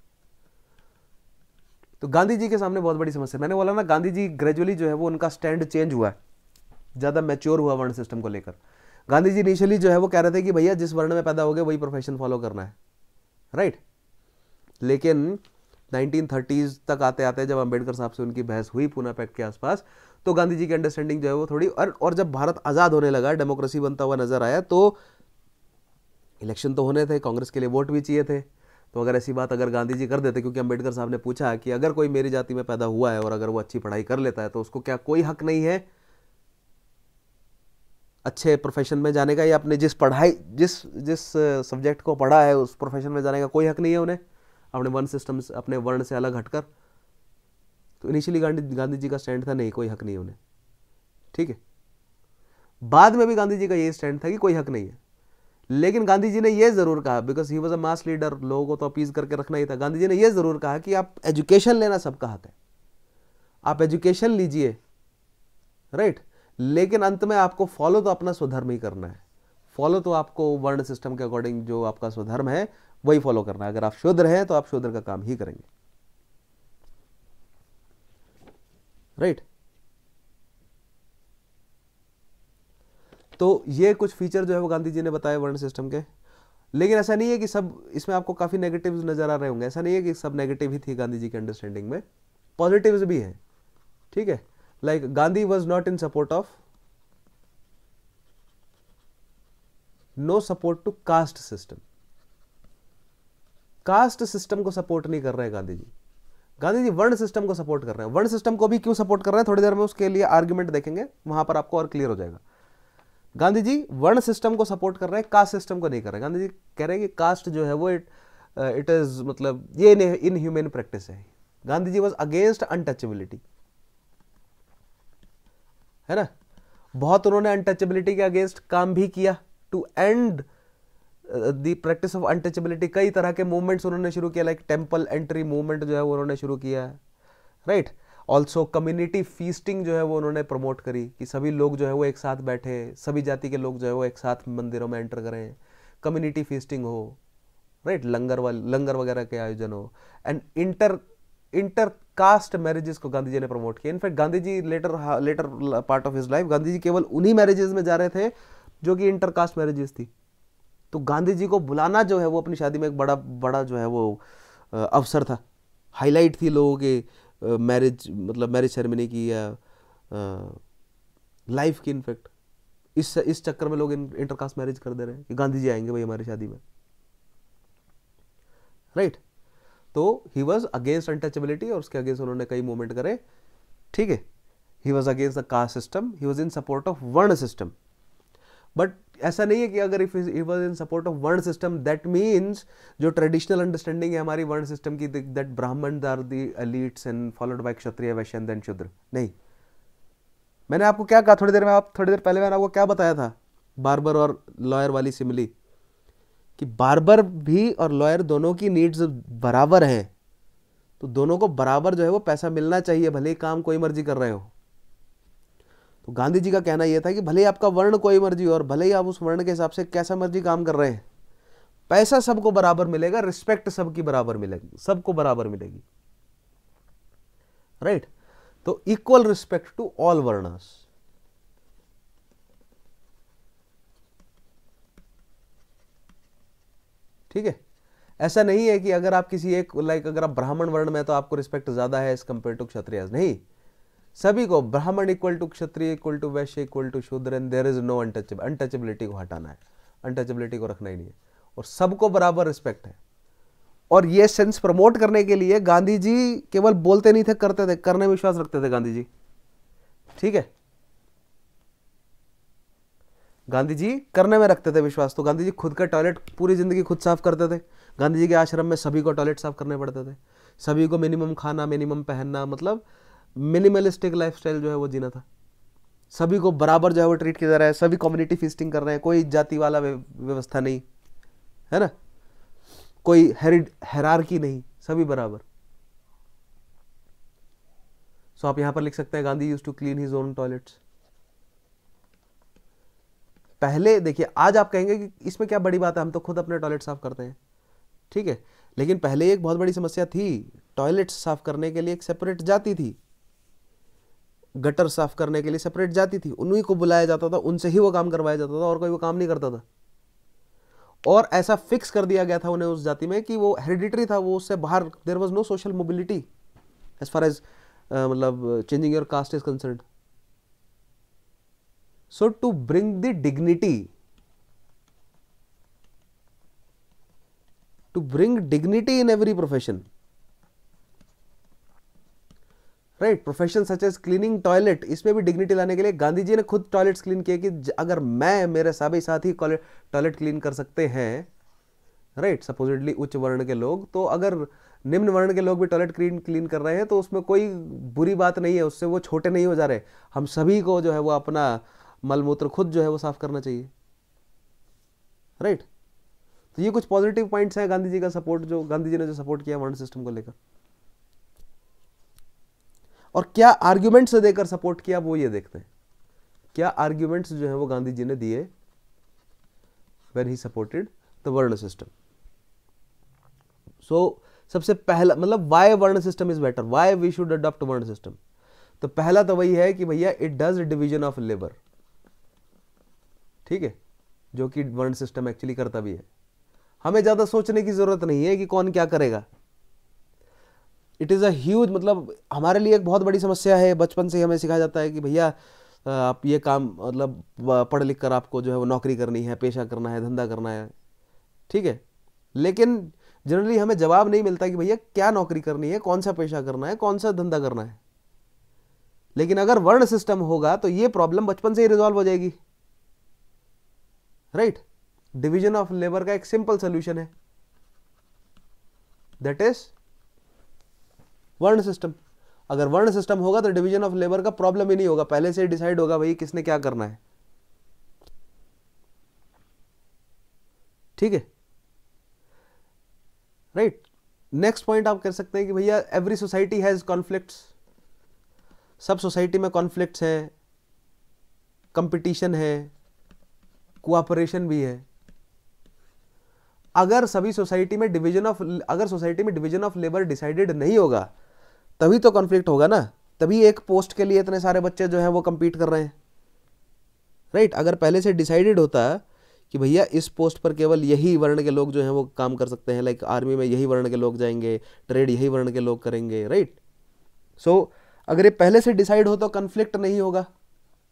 तो गांधी जी के सामने बहुत बड़ी समस्या, मैंने बोला ना गांधी जी ग्रेजुअली जो है वो उनका स्टैंड चेंज हुआ है, ज्यादा मैच्योर हुआ वर्ण सिस्टम को लेकर। गांधी जी इनिशियली जो है वो कह रहे थे कि भैया जिस वर्ण में पैदा हो गए वही प्रोफेशन फॉलो करना है, राइट। लेकिन 1930s तक आते आते जब अंबेडकर साहब से उनकी बहस हुई पूना पैक्ट के आसपास, तो गांधी जी की अंडरस्टैंडिंग जो है वो थोड़ी और जब भारत आजाद होने लगा, डेमोक्रेसी बनता हुआ नजर आया, तो इलेक्शन तो होने थे, कांग्रेस के लिए वोट भी चाहिए थे। तो अगर ऐसी बात अगर गांधी जी कर देते, क्योंकि अंबेडकर साहब ने पूछा कि अगर कोई मेरी जाति में पैदा हुआ है और अगर वो अच्छी पढ़ाई कर लेता है तो उसको क्या कोई हक नहीं है अच्छे प्रोफेशन में जाने का, या अपने जिस पढ़ाई जिस सब्जेक्ट को पढ़ा है उस प्रोफेशन में जाने का कोई हक नहीं है उन्हें अपने वर्ण सिस्टम से, अपने वर्ण से अलग हटकर। तो इनिशियली गांधी जी का स्टैंड था नहीं, कोई हक नहीं है उन्हें, ठीक है। बाद में भी गांधी जी का ये स्टैंड था कि कोई हक नहीं है, लेकिन गांधी जी ने ये जरूर कहा, because he was a mass leader, लोगों को तो अपीज करके रखना ही था, गांधी जी ने ये जरूर कहा कि आप एजुकेशन लेना सबका हक है, आप एजुकेशन लीजिए, राइट, लेकिन अंत में आपको फॉलो तो अपना स्वधर्म ही करना है। फॉलो तो आपको वर्ण सिस्टम के अकॉर्डिंग जो आपका स्वधर्म है वही फॉलो करना है। अगर आप शूद्र हैं तो आप शूद्र का काम ही करेंगे, राइट। तो ये कुछ फीचर जो है वो गांधी जी ने बताए वर्ण सिस्टम के। लेकिन ऐसा नहीं है कि सब, इसमें आपको काफी नेगेटिव्स नजर आ रहे होंगे, ऐसा नहीं है कि सब नेगेटिव ही थी गांधी जी के अंडरस्टैंडिंग में, पॉजिटिव्स भी हैं, ठीक है। Like Gandhi was not in support of, no support to caste system. Caste system को सपोर्ट नहीं कर रहे हैं गांधी जी, गांधी जी वर्ण सिस्टम को सपोर्ट कर रहे हैं। वर्ण सिस्टम को भी क्यों सपोर्ट कर रहे हैं थोड़ी देर में उसके लिए आर्ग्यूमेंट देखेंगे, वहां पर आपको और क्लियर हो जाएगा। गांधी जी वर्ण सिस्टम को सपोर्ट कर रहे हैं, कास्ट सिस्टम को नहीं कर रहे। गांधी जी कह रहे हैं कि कास्ट जो है वो इट इज मतलब ये इनह्यूमन प्रैक्टिस है। Gandhi ji was against untouchability, है ना, बहुत उन्होंने अनटचेबिलिटी के अगेंस्ट काम भी किया to end the practice of untouchability. कई तरह के मूवमेंट्स उन्होंने शुरू किया, लाइक टेम्पल एंट्री मूवमेंट जो है वो उन्होंने शुरू किया है, राइट। ऑल्सो कम्युनिटी फीस्टिंग जो है वो उन्होंने प्रमोट करी कि सभी लोग जो है वो एक साथ बैठे, सभी जाति के लोग जो है वो एक साथ मंदिरों में एंटर करें, कम्युनिटी फीस्टिंग हो, राइट, लंगर वगैरह के आयोजन हो, एंड इंटर कास्ट मैरिजेस को गांधी जी ने प्रमोट किया। In fact Gandhi ji later part of his life Gandhi ji केवल उन्हीं मैरिजेस में जा रहे थे जो कि इंटर कास्ट मैरिजेस थी। तो गांधी जी को बुलाना जो है वो अपनी शादी में एक बड़ा जो है वो अवसर था, हाईलाइट थी लोगों के मैरिज मतलब मैरिज सेरेमनी की या लाइफ की। इनफैक्ट इस चक्कर में लोग इंटरकास्ट मैरिज कर दे रहे हैं कि गांधी जी आएंगे भाई हमारी शादी में, राइट। तो ही वॉज अगेंस्ट अनटचेबिलिटी और उसके अगेंस्ट उन्होंने कई मूवमेंट करे, ठीक है। He was against the caste system, he was in support of varna system. But ऐसा नहीं है कि अगर if he was in support of varna system that means जो ट्रेडिशनल अंडरस्टैंडिंग है हमारी वर्ण सिस्टम की, that Brahmin are the elites and followed by Kshatriya Vaishya and then शूद्र, नहीं। मैंने आपको क्या कहा थोड़ी देर पहले मैंने आपको क्या बताया था, बार्बर और लॉयर वाली सिमिली, कि बार्बर भी और लॉयर दोनों की नीड्स बराबर हैं, तो दोनों को बराबर जो है वो पैसा मिलना चाहिए, भले ही काम कोई मर्जी कर रहे हो। तो गांधी जी का कहना यह था कि भले ही आपका वर्ण कोई मर्जी हो और भले ही आप उस वर्ण के हिसाब से कैसा मर्जी काम कर रहे हैं, पैसा सबको बराबर मिलेगा, रिस्पेक्ट सबकी बराबर मिलेगी, सबको बराबर मिलेगी, राइट। तो इक्वल रिस्पेक्ट टू ऑल वर्णस, ठीक है। ऐसा नहीं है कि अगर आप किसी एक अगर आप ब्राह्मण वर्ण में तो आपको रिस्पेक्ट ज्यादा है एज कंपेयर टू क्षत्रिय, नहीं। सभी को Brahmin equal to Kshatriya equal to Vaishya equal to Shudra and there is no untouchability को हटाना है, अनटचेबिलिटी को रखना ही नहीं है और सबको बराबर रिस्पेक्ट है। और ये सेंस प्रमोट करने के लिए गांधी जी केवल बोलते नहीं थे, करते थे, करने में विश्वास रखते थे गांधी जी, ठीक है। गांधी जी करने में रखते थे विश्वास। तो गांधी जी खुद का टॉयलेट पूरी जिंदगी खुद साफ करते थे। गांधी जी के आश्रम में सभी को टॉयलेट साफ करने पड़ते थे, सभी को मिनिमम खाना मिनिमम पहनना, मतलब मिनिमलिस्टिक लाइफस्टाइल जो है वो जीना था, सभी को बराबर जो है वो ट्रीट किया जा रहा है, सभी कम्युनिटी फीस्टिंग कर रहे हैं, कोई जाति वाला व्यवस्था नहीं है ना, कोई हेरारकी नहीं, सभी बराबर। सो आप यहां पर लिख सकते हैं Gandhi used to clean his own toilets. पहले देखिए, आज आप कहेंगे कि इसमें क्या बड़ी बात है, हम तो खुद अपने टॉयलेट साफ करते हैं, ठीक है, लेकिन पहले एक बहुत बड़ी समस्या थी, टॉयलेट साफ करने के लिए एक सेपरेट जाति थी, गटर साफ करने के लिए सेपरेट जाति थी, उन्हीं को बुलाया जाता था, उनसे ही वो काम करवाया जाता था, और कोई वो काम नहीं करता था। और ऐसा फिक्स कर दिया गया था उन्हें उस जाति में कि वो हेरिडिटरी था, वो उससे बाहर, there was no social mobility as far as मतलब changing your caste is concerned. So to bring the dignity, to bring dignity in every profession, right, profession such as cleaning toilet, इसमें भी dignity लाने के लिए गांधी जी ने खुद toilets clean किए कि अगर मैं, मेरे सभी साथी टॉयलेट क्लीन कर सकते हैं, राइट, सपोजिटली उच्च वर्ण के लोग, तो अगर निम्न वर्ण के लोग भी टॉयलेट क्लीन कर रहे हैं तो उसमें कोई बुरी बात नहीं है, उससे वो छोटे नहीं हो जा रहे, हम सभी को जो है वो अपना मलमूत्र खुद जो है वो साफ करना चाहिए, राइट। तो ये कुछ पॉजिटिव पॉइंट्स हैं गांधी जी का सपोर्ट, जो गांधी जी ने जो सपोर्ट किया वर्ण सिस्टम को लेकर, और क्या आर्ग्यूमेंट्स देकर सपोर्ट किया वो ये देखते हैं, क्या आर्ग्यूमेंट्स जो है वो गांधी जी ने दिए when he supported the varna system. So सबसे पहला मतलब why varna system is better, why we should adopt varna system, तो पहला तो वही है कि भैया it does division of labour, ठीक है, जो कि वर्ण सिस्टम एक्चुअली करता भी है, हमें ज्यादा सोचने की जरूरत नहीं है कि कौन क्या करेगा। इट इज़ अ ह्यूज, मतलब हमारे लिए एक बहुत बड़ी समस्या है, बचपन से हमें सिखाया जाता है कि भैया आप ये काम, मतलब पढ़ लिख कर आपको जो है वो नौकरी करनी है, पेशा करना है, धंधा करना है, ठीक है, लेकिन जनरली हमें जवाब नहीं मिलता कि भैया क्या नौकरी करनी है, कौन सा पेशा करना है, कौन सा धंधा करना है। लेकिन अगर वर्ण सिस्टम होगा तो ये प्रॉब्लम बचपन से ही रिजॉल्व हो जाएगी, राइट। डिवीजन ऑफ लेबर का एक सिंपल सोल्यूशन है, दैट इज वर्ण सिस्टम। अगर वर्ण सिस्टम होगा तो डिवीजन ऑफ लेबर का प्रॉब्लम ही नहीं होगा, पहले से डिसाइड होगा भाई किसने क्या करना है, ठीक है, राइट। नेक्स्ट पॉइंट आप कह सकते हैं कि भैया एवरी सोसाइटी हैज कॉन्फ्लिक्ट्स, सब सोसाइटी में कॉन्फ्लिक्ट्स हैं, कंपटीशन है, कोऑपरेशन भी है। अगर सभी सोसाइटी में डिवीजन ऑफ, अगर सोसाइटी में डिवीजन ऑफ लेबर डिसाइडेड नहीं होगा तभी तो कॉन्फ्लिक्ट होगा ना, तभी एक पोस्ट के लिए इतने सारे बच्चे जो हैं वो compete कर रहे हैं, राइट। अगर पहले से डिसाइडेड होता कि भैया इस पोस्ट पर केवल यही वर्ण के लोग जो हैं वो काम कर सकते हैं, लाइक आर्मी में यही वर्ण के लोग जाएंगे, ट्रेड यही वर्ण के लोग करेंगे, राइट। सो अगर ये पहले से डिसाइड हो तो कन्फ्लिक्ट नहीं होगा,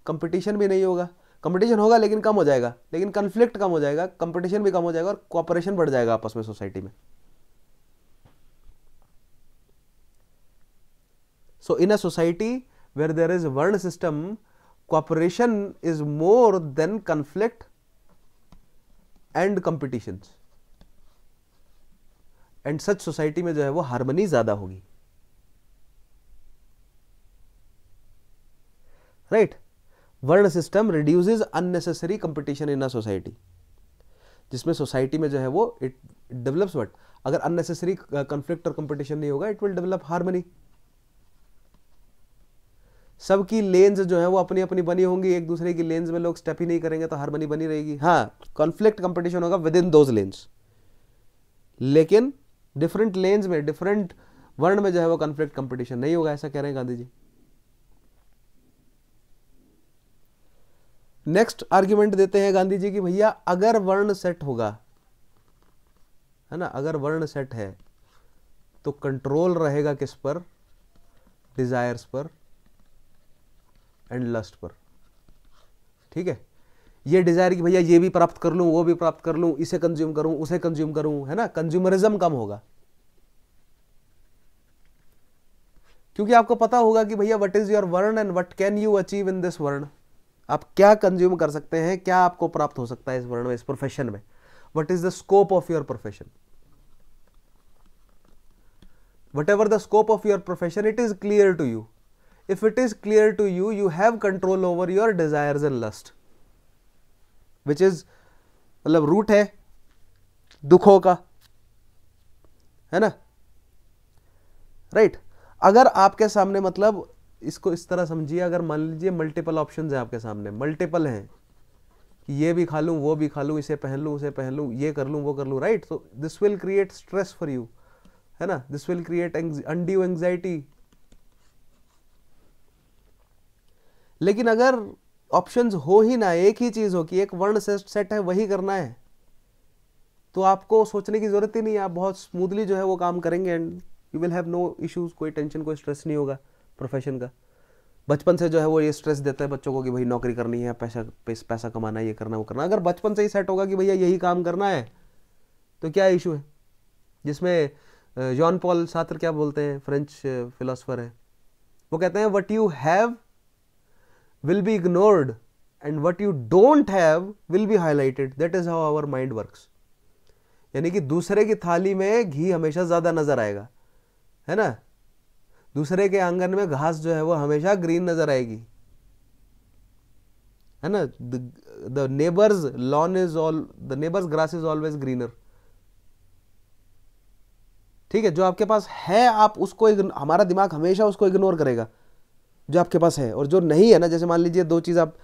कंपटीशन भी नहीं होगा, कंपटीशन होगा लेकिन कम हो जाएगा, लेकिन कन्फ्लिक्ट कम हो जाएगा, कंपटीशन भी कम हो जाएगा और कोऑपरेशन बढ़ जाएगा आपस में सोसाइटी में। So in a society where there is a Varna system, cooperation is more than conflict and competitions, and such society में जो है वो हार्मनी ज्यादा होगी, right? वर्ण system reduces unnecessary competition in a society, जिसमें सोसाइटी में जो है वो it develops what? अगर unnecessary conflict और competition नहीं होगा, it will develop harmony। सबकी लेन्स जो है वो अपनी अपनी बनी होंगी, एक दूसरे की लेन्स में लोग स्टेप ही नहीं करेंगे तो हार्मनी बनी रहेगी। हाँ, कॉन्फ्लिक्ट कंपटीशन होगा विद इन दोज लेन्स, लेकिन डिफरेंट लेन्स में, डिफरेंट वर्ण में जो है वो कॉन्फ्लिक्ट कंपटीशन नहीं होगा, ऐसा कह रहे हैं गांधी जी। नेक्स्ट आर्ग्यूमेंट देते हैं गांधी जी की भैया अगर वर्ण सेट होगा, है ना, अगर वर्ण सेट है तो कंट्रोल रहेगा किस पर? डिजायर्स पर एंड लस्ट पर, ठीक है। ये डिजायर कि भैया ये भी प्राप्त कर लूं, वो भी प्राप्त कर लूं, इसे कंज्यूम करूं, उसे कंज्यूम करूं, है ना, कंज्यूमरिज्म कम होगा, क्योंकि आपको पता होगा कि भैया व्हाट इज योर वर्ण and what can you achieve in this वर्ण, आप क्या कंज्यूम कर सकते हैं, क्या आपको प्राप्त हो सकता है इस वर्ण में, इस प्रोफेशन में, what is the scope of your profession, whatever the scope of your profession, it is clear to you if it is clear to you, you have control over your desires and lust, which is मतलब root है दुखों का, है ना, right. अगर आपके सामने मतलब इसको इस तरह समझिए, अगर मान लीजिए मल्टीपल ऑप्शंस हैं आपके सामने, मल्टीपल हैं कि ये भी खा लूँ, वो भी खा लूँ, इसे पहन लूँ, उसे पहन लूँ, ये कर लूँ, वो कर लूँ, राइट। तो this will create stress for you, है ना, this will create undue anxiety. लेकिन अगर ऑप्शंस हो ही ना, एक ही चीज हो कि एक वर्ण सेट है, वही करना है, तो आपको सोचने की जरूरत ही नहीं है, आप बहुत स्मूथली जो है वो काम करेंगे and you will have no issues, कोई टेंशन, कोई स्ट्रेस नहीं होगा प्रोफेशन का। बचपन से जो है वो ये स्ट्रेस देता है बच्चों को कि भाई नौकरी करनी है, पैसा कमाना है, ये करना, वो करना। अगर बचपन से ही सेट होगा कि भैया यही काम करना है, तो क्या इशू है। जिसमें जॉन पॉल सार्त्र क्या बोलते हैं, फ्रेंच फिलोसोफर है, वो कहते हैं what you have will be ignored and what you don't have will be highlighted. That is how our mind works. यानी कि दूसरे की थाली में घी हमेशा ज्यादा नजर आएगा, है ना, दूसरे के आंगन में घास जो है वो हमेशा ग्रीन नजर आएगी, है ना। the neighbor's grass is always greener. ठीक है, जो आपके पास है आप उसको, हमारा दिमाग हमेशा उसको इग्नोर करेगा जो आपके पास है, और जो नहीं है ना, जैसे मान लीजिए दो चीज, आप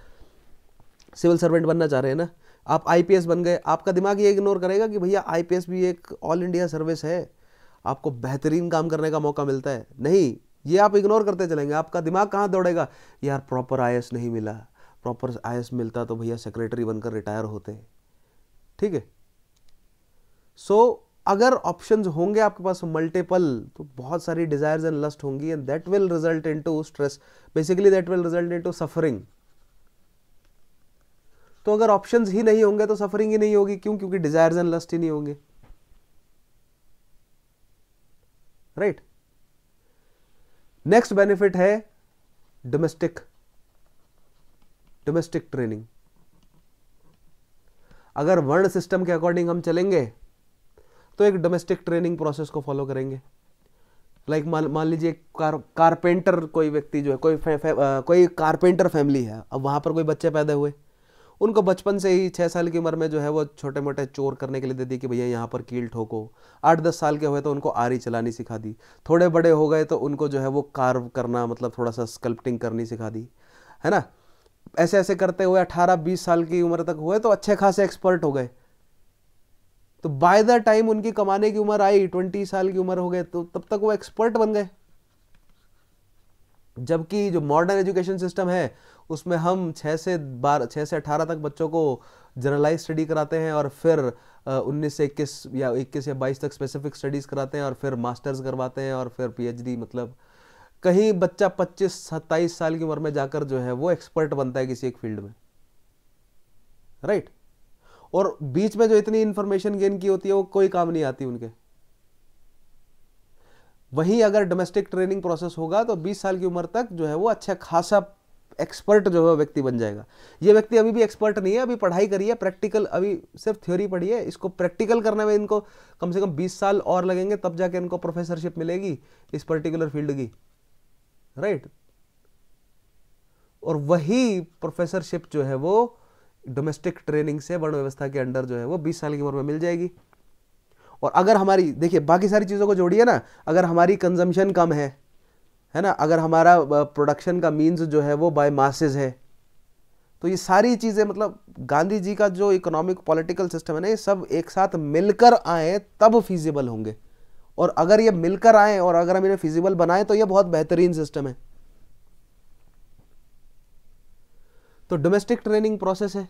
सिविल सर्वेंट बनना चाह रहे हैं ना, आप आईपीएस बन गए, आपका दिमाग ये इग्नोर करेगा कि भैया आईपीएस भी एक ऑल इंडिया सर्विस है, आपको बेहतरीन काम करने का मौका मिलता है। नहीं, ये आप इग्नोर करते चलेंगे, आपका दिमाग कहाँ दौड़ेगा, यार प्रॉपर आईएएस नहीं मिला, प्रॉपर आईएएस मिलता तो भैया सेक्रेटरी बनकर रिटायर होते। ठीक है, सो अगर ऑप्शंस होंगे आपके पास मल्टीपल, तो बहुत सारी डिजायर्स एंड लस्ट होंगी and that will result into stress, basically that will result into suffering. तो अगर ऑप्शंस ही नहीं होंगे तो सफरिंग ही नहीं होगी, क्यों, क्योंकि डिजायर्स एंड लस्ट ही नहीं होंगे, राइट। नेक्स्ट बेनिफिट है डोमेस्टिक ट्रेनिंग। अगर वर्ण सिस्टम के अकॉर्डिंग हम चलेंगे तो एक डोमेस्टिक ट्रेनिंग प्रोसेस को फॉलो करेंगे। लाइक मान लीजिए कारपेंटर कोई व्यक्ति जो है, कोई कारपेंटर फैमिली है, अब वहां पर कोई बच्चे पैदा हुए, उनको बचपन से ही 6 साल की उम्र में जो है वो छोटे मोटे चोर करने के लिए दे दी कि भैया यहाँ पर कील ठोको। 8-10 साल के हुए तो उनको आरी चलानी सिखा दी। थोड़े बड़े हो गए तो उनको जो है वो कार्व करना, मतलब थोड़ा सा स्कल्पटिंग करनी सिखा दी, है ना। ऐसे ऐसे करते हुए 18-20 साल की उम्र तक हुए तो अच्छे खासे एक्सपर्ट हो गए। तो बाय द टाइम उनकी कमाने की उम्र आई, 20 साल की उम्र हो गए, तो तब तक वो एक्सपर्ट बन गए। जबकि जो मॉडर्न एजुकेशन सिस्टम है उसमें हम 6 से 18 तक बच्चों को जनरलाइज स्टडी कराते हैं, और फिर 19 से 21 या 21 या 22 तक स्पेसिफिक स्टडीज कराते हैं, और फिर मास्टर्स करवाते हैं, और फिर पीएचडी। मतलब कहीं बच्चा 25-27 साल की उम्र में जाकर जो है वो एक्सपर्ट बनता है किसी एक फील्ड में, राइट। और बीच में जो इतनी इंफॉर्मेशन गेन की होती है वो कोई काम नहीं आती उनके। वहीं अगर डोमेस्टिक ट्रेनिंग प्रोसेस होगा तो 20 साल की उम्र तक जो है वो अच्छा खासा एक्सपर्ट जो है व्यक्ति बन जाएगा। ये व्यक्ति अभी भी एक्सपर्ट नहीं है, अभी पढ़ाई करी है, प्रैक्टिकल, अभी सिर्फ थ्योरी पढ़ी है, इसको प्रैक्टिकल करने में इनको कम से कम 20 साल और लगेंगे, तब जाके इनको प्रोफेसरशिप मिलेगी इस पर्टिकुलर फील्ड की, राइट। और वही प्रोफेसरशिप जो है वो डोमेस्टिक ट्रेनिंग से वर्ण व्यवस्था के अंडर जो है वो 20 साल की उम्र में मिल जाएगी। और अगर हमारी, देखिए बाकी सारी चीज़ों को जोड़िए ना, अगर हमारी कंजम्पशन कम है ना, अगर हमारा प्रोडक्शन का मीन्स जो है वो बाय मासेस है, तो ये सारी चीज़ें, मतलब गांधी जी का जो इकोनॉमिक पॉलिटिकल सिस्टम है ना, ये सब एक साथ मिलकर आए तब फिजिबल होंगे। और अगर ये मिलकर आए और अगर हम इन्हें फिजिबल बनाएं तो ये बहुत बेहतरीन सिस्टम है। तो डोमेस्टिक ट्रेनिंग प्रोसेस है,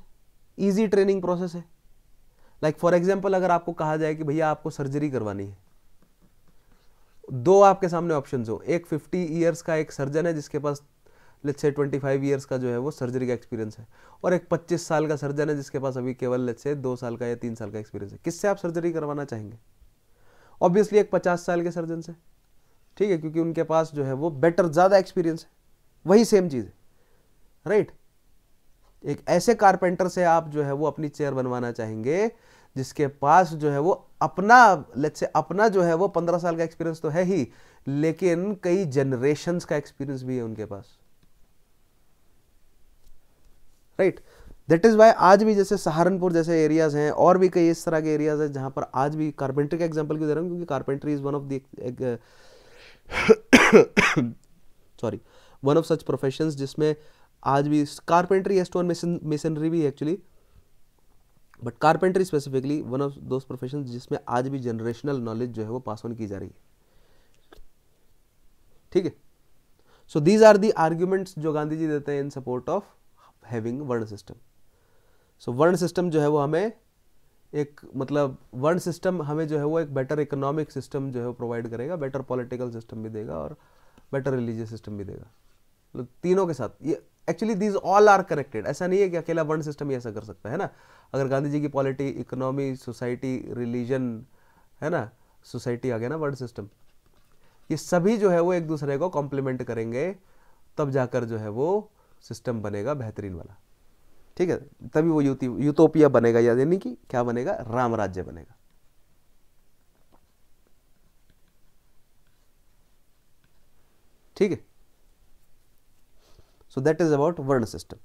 इजी ट्रेनिंग प्रोसेस है। लाइक फॉर एग्जांपल, अगर आपको कहा जाए कि भैया आपको सर्जरी करवानी है, दो आपके सामने ऑप्शंस हो, एक 50 ईयर्स का एक सर्जन है जिसके पास लेट्स से 25 ईयर्स का जो है वो सर्जरी का एक्सपीरियंस है, और एक 25 साल का सर्जन है जिसके पास अभी केवल लेट्स से 2 साल का या 3 साल का एक्सपीरियंस है। किससे आप सर्जरी करवाना चाहेंगे? ऑब्वियसली एक 50 साल के सर्जन से, ठीक है, क्योंकि उनके पास जो है वो बेटर, ज़्यादा एक्सपीरियंस है। वही सेम चीज़ है, राइट। एक ऐसे कारपेंटर से आप जो है वो अपनी चेयर बनवाना चाहेंगे जिसके पास जो है वो अपना, लेट्स से अपना जो है वो 15 साल का एक्सपीरियंस तो है ही, लेकिन कई जनरेशंस का एक्सपीरियंस भी है उनके पास, राइट। दैट इज वाई आज भी जैसे सहारनपुर जैसे एरियाज हैं, और भी कई इस तरह के एरियाज हैं जहां पर आज भी, कारपेंट्री का एग्जांपल क्यों दे रहा हूं, क्योंकि carpentry is one of the sorry one of such professions जिसमें आज भी कारपेंट्री, स्टोन मेसनरी भी actually, but carpentry specifically one of those professions जिसमें आज भी जनरेशनल नॉलेज जो है वो पास ऑन की जा रही है, ठीक है। So these are the arguments जो गांधी जी देते हैं in support of having varna system. So varna system जो है वो हमें एक, मतलब वर्ण सिस्टम हमें जो है वो एक बेटर इकोनॉमिक सिस्टम जो है वो प्रोवाइड करेगा, बेटर पॉलिटिकल सिस्टम भी देगा और बेटर रिलीजियस सिस्टम भी देगा, मतलब तीनों के साथ। ये actually these all are connected, ऐसा नहीं है कि अकेला वर्ण सिस्टम ही ऐसा कर सकता है ना। अगर गांधी जी की पॉलिटी, इकोनॉमी, सोसाइटी, रिलीजन, है ना, सोसाइटी आ गया ना वर्ण सिस्टम, ये सभी जो है वो एक दूसरे को कॉम्प्लीमेंट करेंगे, तब जाकर जो है वो सिस्टम बनेगा बेहतरीन वाला, ठीक है। तभी वो यूटोपिया बनेगा, यानी कि क्या बनेगा, राम राज्य बनेगा। ठीक है। सो दैट इज अबाउट वर्ण सिस्टम।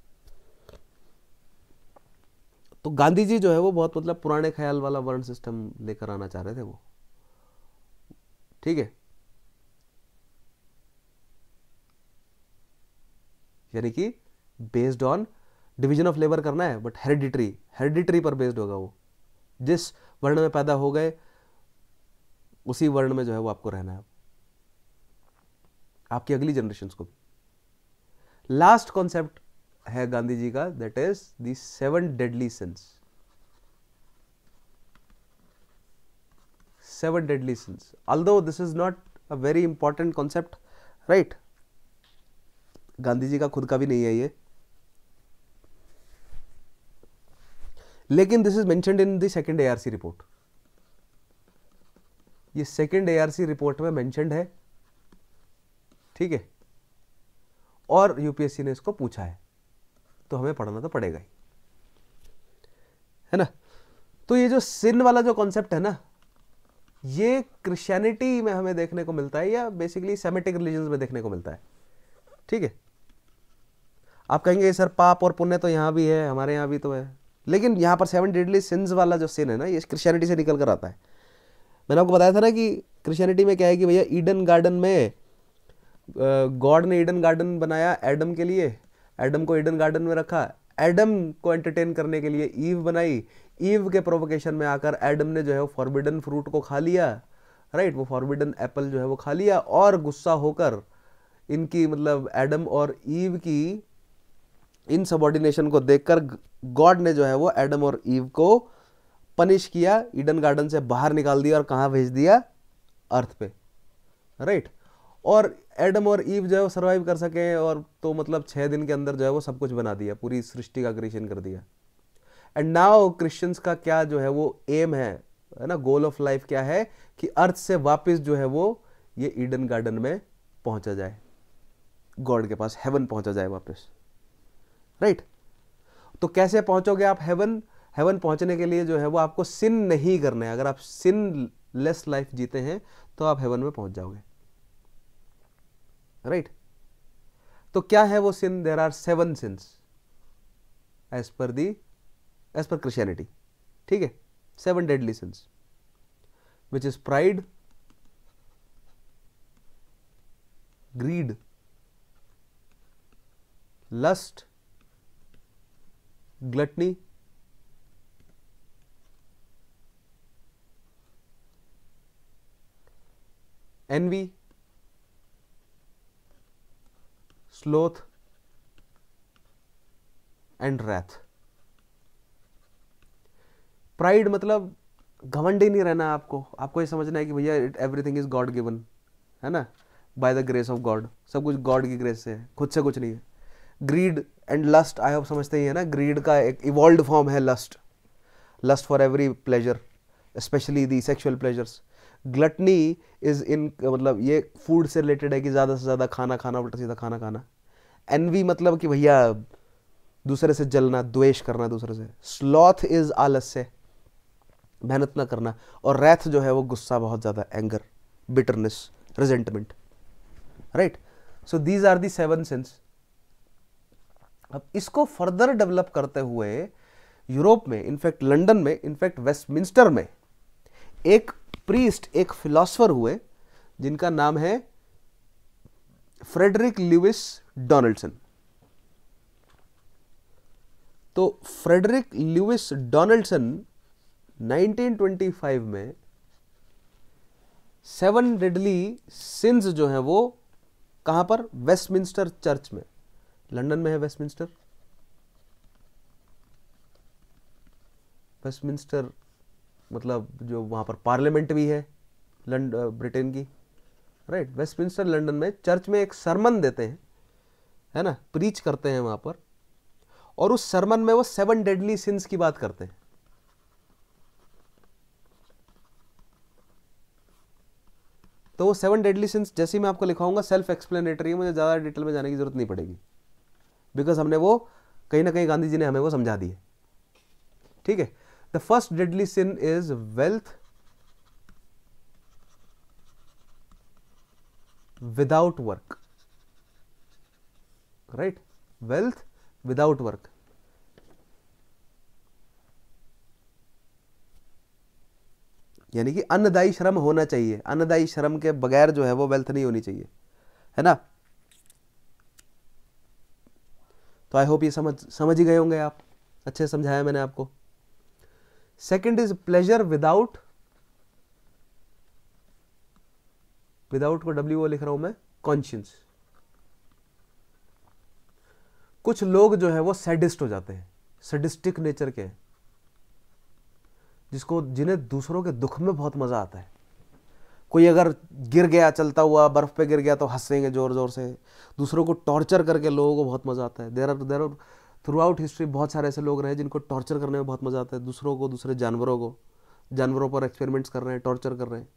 तो गांधी जी जो है वो बहुत, मतलब पुराने ख्याल वाला वर्ण सिस्टम लेकर आना चाह रहे थे वो, ठीक है। यानी कि based on division of labour करना है, बट हेरिडिटरी पर बेस्ड होगा वो, जिस वर्ण में पैदा हो गए उसी वर्ण में जो है वो आपको रहना है, आपकी अगली जनरेशंस को भी। लास्ट कॉन्सेप्ट है गांधी जी का, that is the 7 deadly sins. 7 deadly sins, although this is not a very important concept, right? Gandhi ji का खुद का भी नहीं है ये, लेकिन this is mentioned in the second ARC report. ये सेकंड ARC रिपोर्ट में मेंशन्ड है, ठीक है, और यूपीएससी ने इसको पूछा है, तो हमें पढ़ना तो पड़ेगा ही, है ना। तो ये जो सिन वाला जो कॉन्सेप्ट है ना, ये क्रिश्चियनिटी में हमें देखने को मिलता है, या बेसिकली सेमेटिक रिलीजन्स में देखने को मिलता है, ठीक है। आप कहेंगे सर पाप और पुण्य तो यहां भी है, हमारे यहां भी तो है, लेकिन यहां पर 7 डेडली सिंस वाला जो सिन है ना, ये क्रिश्चियनिटी से निकल कर आता है। मैंने आपको बताया था ना कि क्रिश्चियनिटी में क्या है कि भैया ईडन गार्डन में गॉड ने ईडन गार्डन बनाया एडम के लिए, एडम को ईडन गार्डन में रखा, एडम को एंटरटेन करने के लिए ईव बनाई, ईव के प्रोवोकेशन में आकर एडम ने जो है वो फॉरबिडन फ्रूट को खा लिया, राइट, वो फॉरबिडन एप्पल जो है वो खा लिया, और गुस्सा होकर इनकी, मतलब एडम और ईव की इनसबऑर्डिनेशन को देखकर गॉड ने जो है वो एडम और ईव को पनिश किया, ईडन गार्डन से बाहर निकाल दिया और कहां भेज दिया, अर्थ पे, राइट। और एडम और ईव जो है वो सर्वाइव कर सके, और तो मतलब 6 दिन के अंदर जो है वो सब कुछ बना दिया, पूरी सृष्टि का क्रिएशन कर दिया। एंड नाउ क्रिश्चियंस का क्या जो है वो एम है ना, गोल ऑफ लाइफ क्या है, कि अर्थ से वापस जो है वो ये ईडन गार्डन में पहुंचा जाए, गॉड के पास, हेवन पहुंचा जाए वापस, राइट। तो कैसे पहुंचोगे आप हेवन? हेवन पहुंचने के लिए जो है वो आपको सिन नहीं करना है। अगर आप सिन लेस लाइफ जीते हैं तो आप हेवन में पहुंच जाओगे, राइट। तो क्या है वो sin? There are 7 sins as per Christianity, ठीक है। 7 deadly sins, which is pride, greed, lust, gluttony, envy, sloth and wrath। Pride मतलब घमंड ही नहीं रहना आपको ये समझना है कि भैया एवरीथिंग इज गॉड गिवन, है ना, by the grace of God, सब कुछ गॉड की ग्रेस से है, खुद से कुछ नहीं है। Greed and lust, I hope समझते ही है ना, ग्रीड का एक इवॉल्व्ड फॉर्म है lust for every pleasure, especially the sexual pleasures. Gluttony is in, मतलब ये फूड से रिलेटेड है कि ज़्यादा से ज़्यादा खाना, उल्टा सीधा खाना। एनवी मतलब कि भैया दूसरे से जलना, द्वेष करना दूसरे से। स्लॉथ इज आलस्य, मेहनत ना करना, और रैथ जो है वो गुस्सा, बहुत ज़्यादा anger, bitterness, resentment, right. So these are the 7 sins. अब इसको फर्दर डेवलप करते हुए यूरोप में, इनफैक्ट लंदन में, इनफैक्ट वेस्टमिंस्टर में एक प्रीस्ट, एक फिलोसफर हुए जिनका नाम है फ्रेडरिक ल्यूइस डोनाल्डसन। तो फ्रेडरिक ल्यूइस डोनाल्डसन 1925 में 7 डेडली सिंस जो है वो कहां पर, वेस्टमिंस्टर चर्च में, लंदन में है वेस्टमिंस्टर। वेस्टमिंस्टर मतलब जो वहां पर पार्लियामेंट भी है ब्रिटेन की, राइट। वेस्टमिंस्टर लंदन में चर्च में एक सरमन देते हैं, है ना, प्रीच करते हैं वहां पर, और उस सरमन में वो 7 डेडली सिंस की बात करते हैं। तो वो 7 डेडली सिंस जैसे ही मैं आपको लिखाऊंगा सेल्फ एक्सप्लेनेटरी है, मुझे ज्यादा डिटेल में जाने की जरूरत नहीं पड़ेगी, बिकॉज हमने वो कहीं ना कहीं गांधी जी ने हमें वो समझा दी है, ठीक है। The first deadly sin is wealth without work, right, wealth without work. यानी कि अन्नदायी श्रम होना चाहिए, अन्नदायी श्रम के बगैर जो है वो वेल्थ नहीं होनी चाहिए, है ना। तो आई होप ये समझ ही गए होंगे आप, अच्छे से समझाया मैंने आपको। Second is pleasure without, without को डब्ल्यू लिख रहा हूं मैं, कॉन्शियंस। कुछ लोग जो है वो सैडिस्ट हो जाते हैं, सैडिस्टिक नेचर के, जिन्हें दूसरों के दुख में बहुत मजा आता है। कोई अगर गिर गया, चलता हुआ बर्फ पे गिर गया, तो हंसेंगे जोर जोर से। दूसरों को टॉर्चर करके लोगों को बहुत मजा आता है। There are throughout history बहुत सारे ऐसे लोग रहे जिनको टॉर्चर करने में बहुत मजा आता है, दूसरों को, दूसरे जानवरों को, जानवरों पर एक्सपेरिमेंट्स कर रहे हैं, टॉर्चर कर रहे हैं,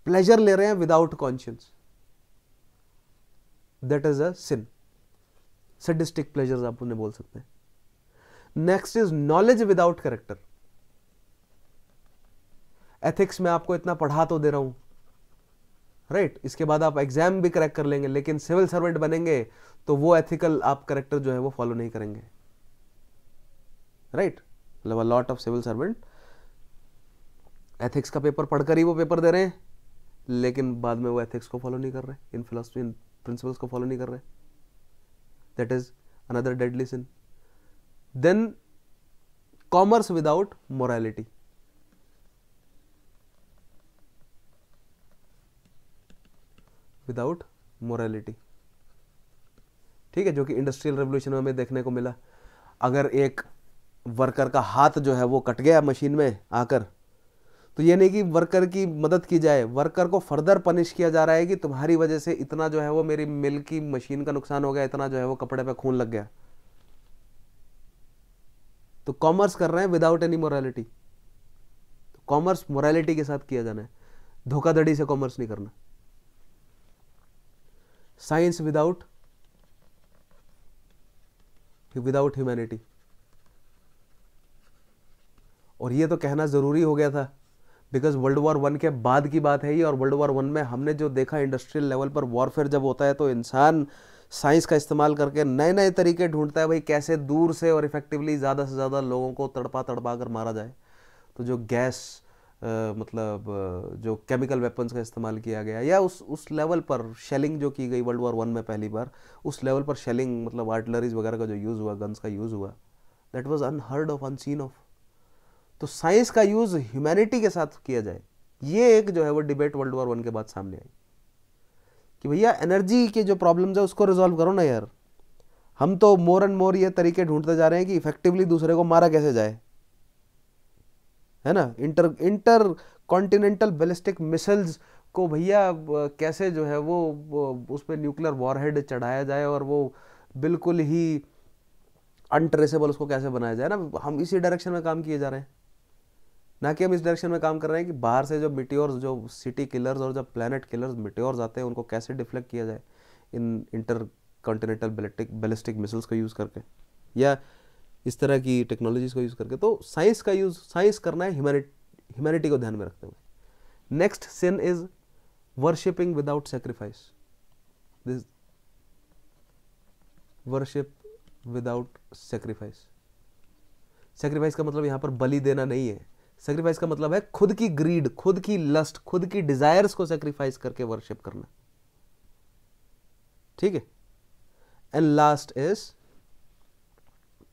प्लेजर ले रहे हैं without conscience, that is a sin, sadistic pleasures आप उन्हें बोल सकते हैं। Next is knowledge without character. Ethics में आपको इतना पढ़ा तो दे रहा हूं, राइट, इसके बाद आप एग्जाम भी क्रैक कर लेंगे, लेकिन सिविल सर्वेंट बनेंगे तो वो एथिकल आप कैरेक्टर जो है वो फॉलो नहीं करेंगे, राइट। मतलब a lot of civil servant ethics का पेपर पढ़कर ही वो पेपर दे रहे हैं, लेकिन बाद में वो एथिक्स को फॉलो नहीं कर रहे, इन फिलोसफी, इन प्रिंसिपल्स को फॉलो नहीं कर रहे। That is another deadly sin. Then commerce without morality. Without morality, ठीक है, जो कि इंडस्ट्रियल रेवोल्यूशन में हमें देखने को मिला। अगर एक वर्कर का हाथ जो है वो कट गया मशीन में आकर, तो ये नहीं कि वर्कर की मदद की जाए, वर्कर को फर्दर पनिश किया जा रहा है कि तुम्हारी वजह से इतना जो है वो मेरी मिल की मशीन का नुकसान हो गया, इतना जो है वो कपड़े पे खून लग गया। तो कॉमर्स कर रहे हैं विदाउट एनी मोरालिटी। तो कॉमर्स मोरालिटी के साथ किया जाना है, धोखाधड़ी से कॉमर्स नहीं करना। Science without humanity. और ये तो कहना जरूरी हो गया था, बिकॉज वर्ल्ड वॉर 1 के बाद की बात है ये, और वर्ल्ड वॉर 1 में हमने जो देखा इंडस्ट्रियल लेवल पर वॉरफेयर जब होता है तो इंसान साइंस का इस्तेमाल करके नए नए तरीके ढूंढता है भाई कैसे दूर से और इफेक्टिवली ज़्यादा से ज़्यादा लोगों को तड़पा तड़पा कर मारा जाए। तो जो गैस जो केमिकल वेपन्स का इस्तेमाल किया गया, या उस लेवल पर शेलिंग जो की गई वर्ल्ड वॉर 1 में पहली बार, उस लेवल पर शेलिंग मतलब आर्टिलरीज वगैरह का जो यूज़ हुआ, गन्स का यूज़ हुआ, that was unheard of, unseen of. तो साइंस का यूज़ ह्यूमैनिटी के साथ किया जाए, ये एक जो है वो डिबेट वर्ल्ड वॉर 1 के बाद सामने आई कि भैया एनर्जी के जो प्रॉब्लम्स है उसको रिजॉल्व करो ना यार। हम तो मोर एंड मोर ये तरीके ढूंढते जा रहे हैं कि इफेक्टिवली दूसरे को मारा कैसे जाए, है ना। इंटर कॉन्टिनेंटल बैलिस्टिक मिसाइल्स को भैया कैसे जो है वो उस पर न्यूक्लियर वॉरहेड चढ़ाया जाए और वो बिल्कुल ही अनट्रेसेबल उसको कैसे बनाया जाए ना। हम इसी डायरेक्शन में काम किए जा रहे हैं, ना कि हम इस डायरेक्शन में काम कर रहे हैं कि बाहर से जो मिटियोर्स, जो सिटी किलर्स और जो प्लैनेट किलर्स मिटियोर्स आते हैं उनको कैसे डिफ्लेक्ट किया जाए इन इंटर कॉन्टिनेंटल बैलिस्टिक मिसाइल्स का यूज़ करके, या इस तरह की टेक्नोलॉजीज को यूज करके। तो साइंस का यूज, साइंस करना है ह्यूमैनिटी को ध्यान में रखते हुए। Next sin is worshipping without sacrifice. This worship without sacrifice. Sacrifice का मतलब यहां पर बलि देना नहीं है। सेक्रीफाइस का मतलब है खुद की ग्रीड, खुद की लस्ट, खुद की डिजायर्स को सेक्रीफाइस करके वर्शिप करना। ठीक है। And last is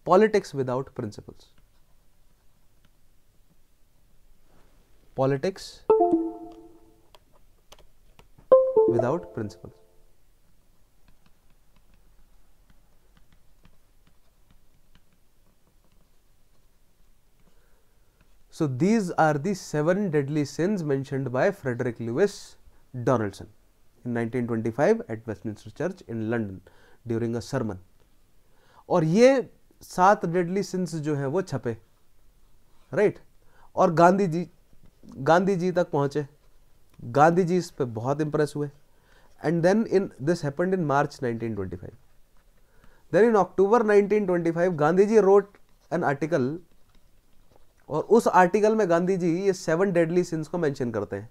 politics without principles. Politics without principles. So these are the 7 deadly sins mentioned by Frederick Lewis Donaldson in 1925 at Westminster Church in London during a sermon. और ये 7 deadly sins जो है वो छपे, right, और गांधी जी तक पहुंचे। गांधी जी इस पे बहुत इंप्रेस हुए। And then this happened in March 1925। Then in October 1925 Gandhi ji wrote an article, और उस आर्टिकल में गांधी जी ये 7 डेडली सिंस को मेंशन करते हैं।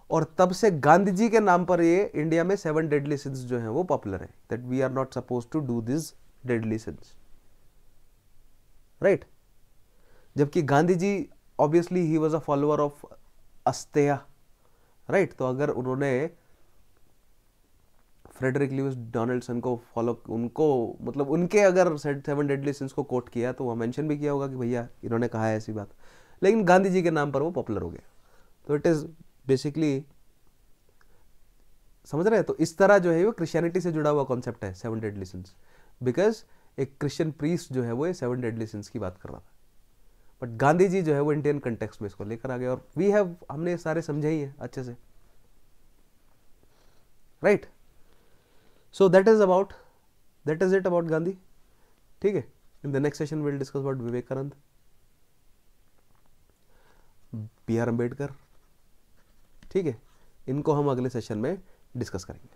और तब से गांधी जी के नाम पर ये इंडिया में 7 डेडली सिंस जो हैं वो पॉपुलर है, that we are not suppose to do this deadly sins, right. जबकि Gandhi ji obviously he was a follower of asteya, right. तो अगर उन्होंने फ्रेडरिक ल्यूइस डोनाल्डसन को फॉलो, उनको मतलब उनके अगर 7 डेडली सिंस को कोट किया तो वह मेंशन भी किया होगा कि भैया इन्होंने कहा है ऐसी बात, लेकिन गांधी जी के नाम पर वो पॉपुलर हो गया। तो इट इज बेसिकली, समझ रहे हैं। तो इस तरह जो है वो क्रिश्चियनिटी से जुड़ा हुआ कॉन्सेप्ट है 7 डेडली सिंस, बिकॉज एक क्रिश्चियन प्रीस्ट जो है वो ये 7 डेडली सिंस की बात कर रहा था। बट गांधी जी जो है वो इंडियन कंटेक्स्ट में इसको लेकर आ गए, और हमने सारे समझे ही है अच्छे से, right. So that is it about Gandhi. ठीक है। In the next session we'll discuss about Vivekanand, B.R. Ambedkar, ठीक है। इनको हम अगले सेशन में डिस्कस करेंगे।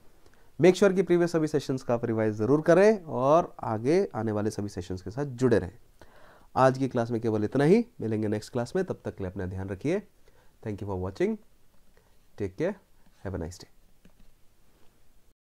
मेक श्योर कि प्रीवियस सभी सेशंस का आप रिवाइज जरूर करें और आगे आने वाले सभी सेशंस के साथ जुड़े रहें। आज की क्लास में केवल इतना ही, मिलेंगे नेक्स्ट क्लास में। तब तक के लिए अपना ध्यान रखिए। Thank you for watching, take care, have a nice day.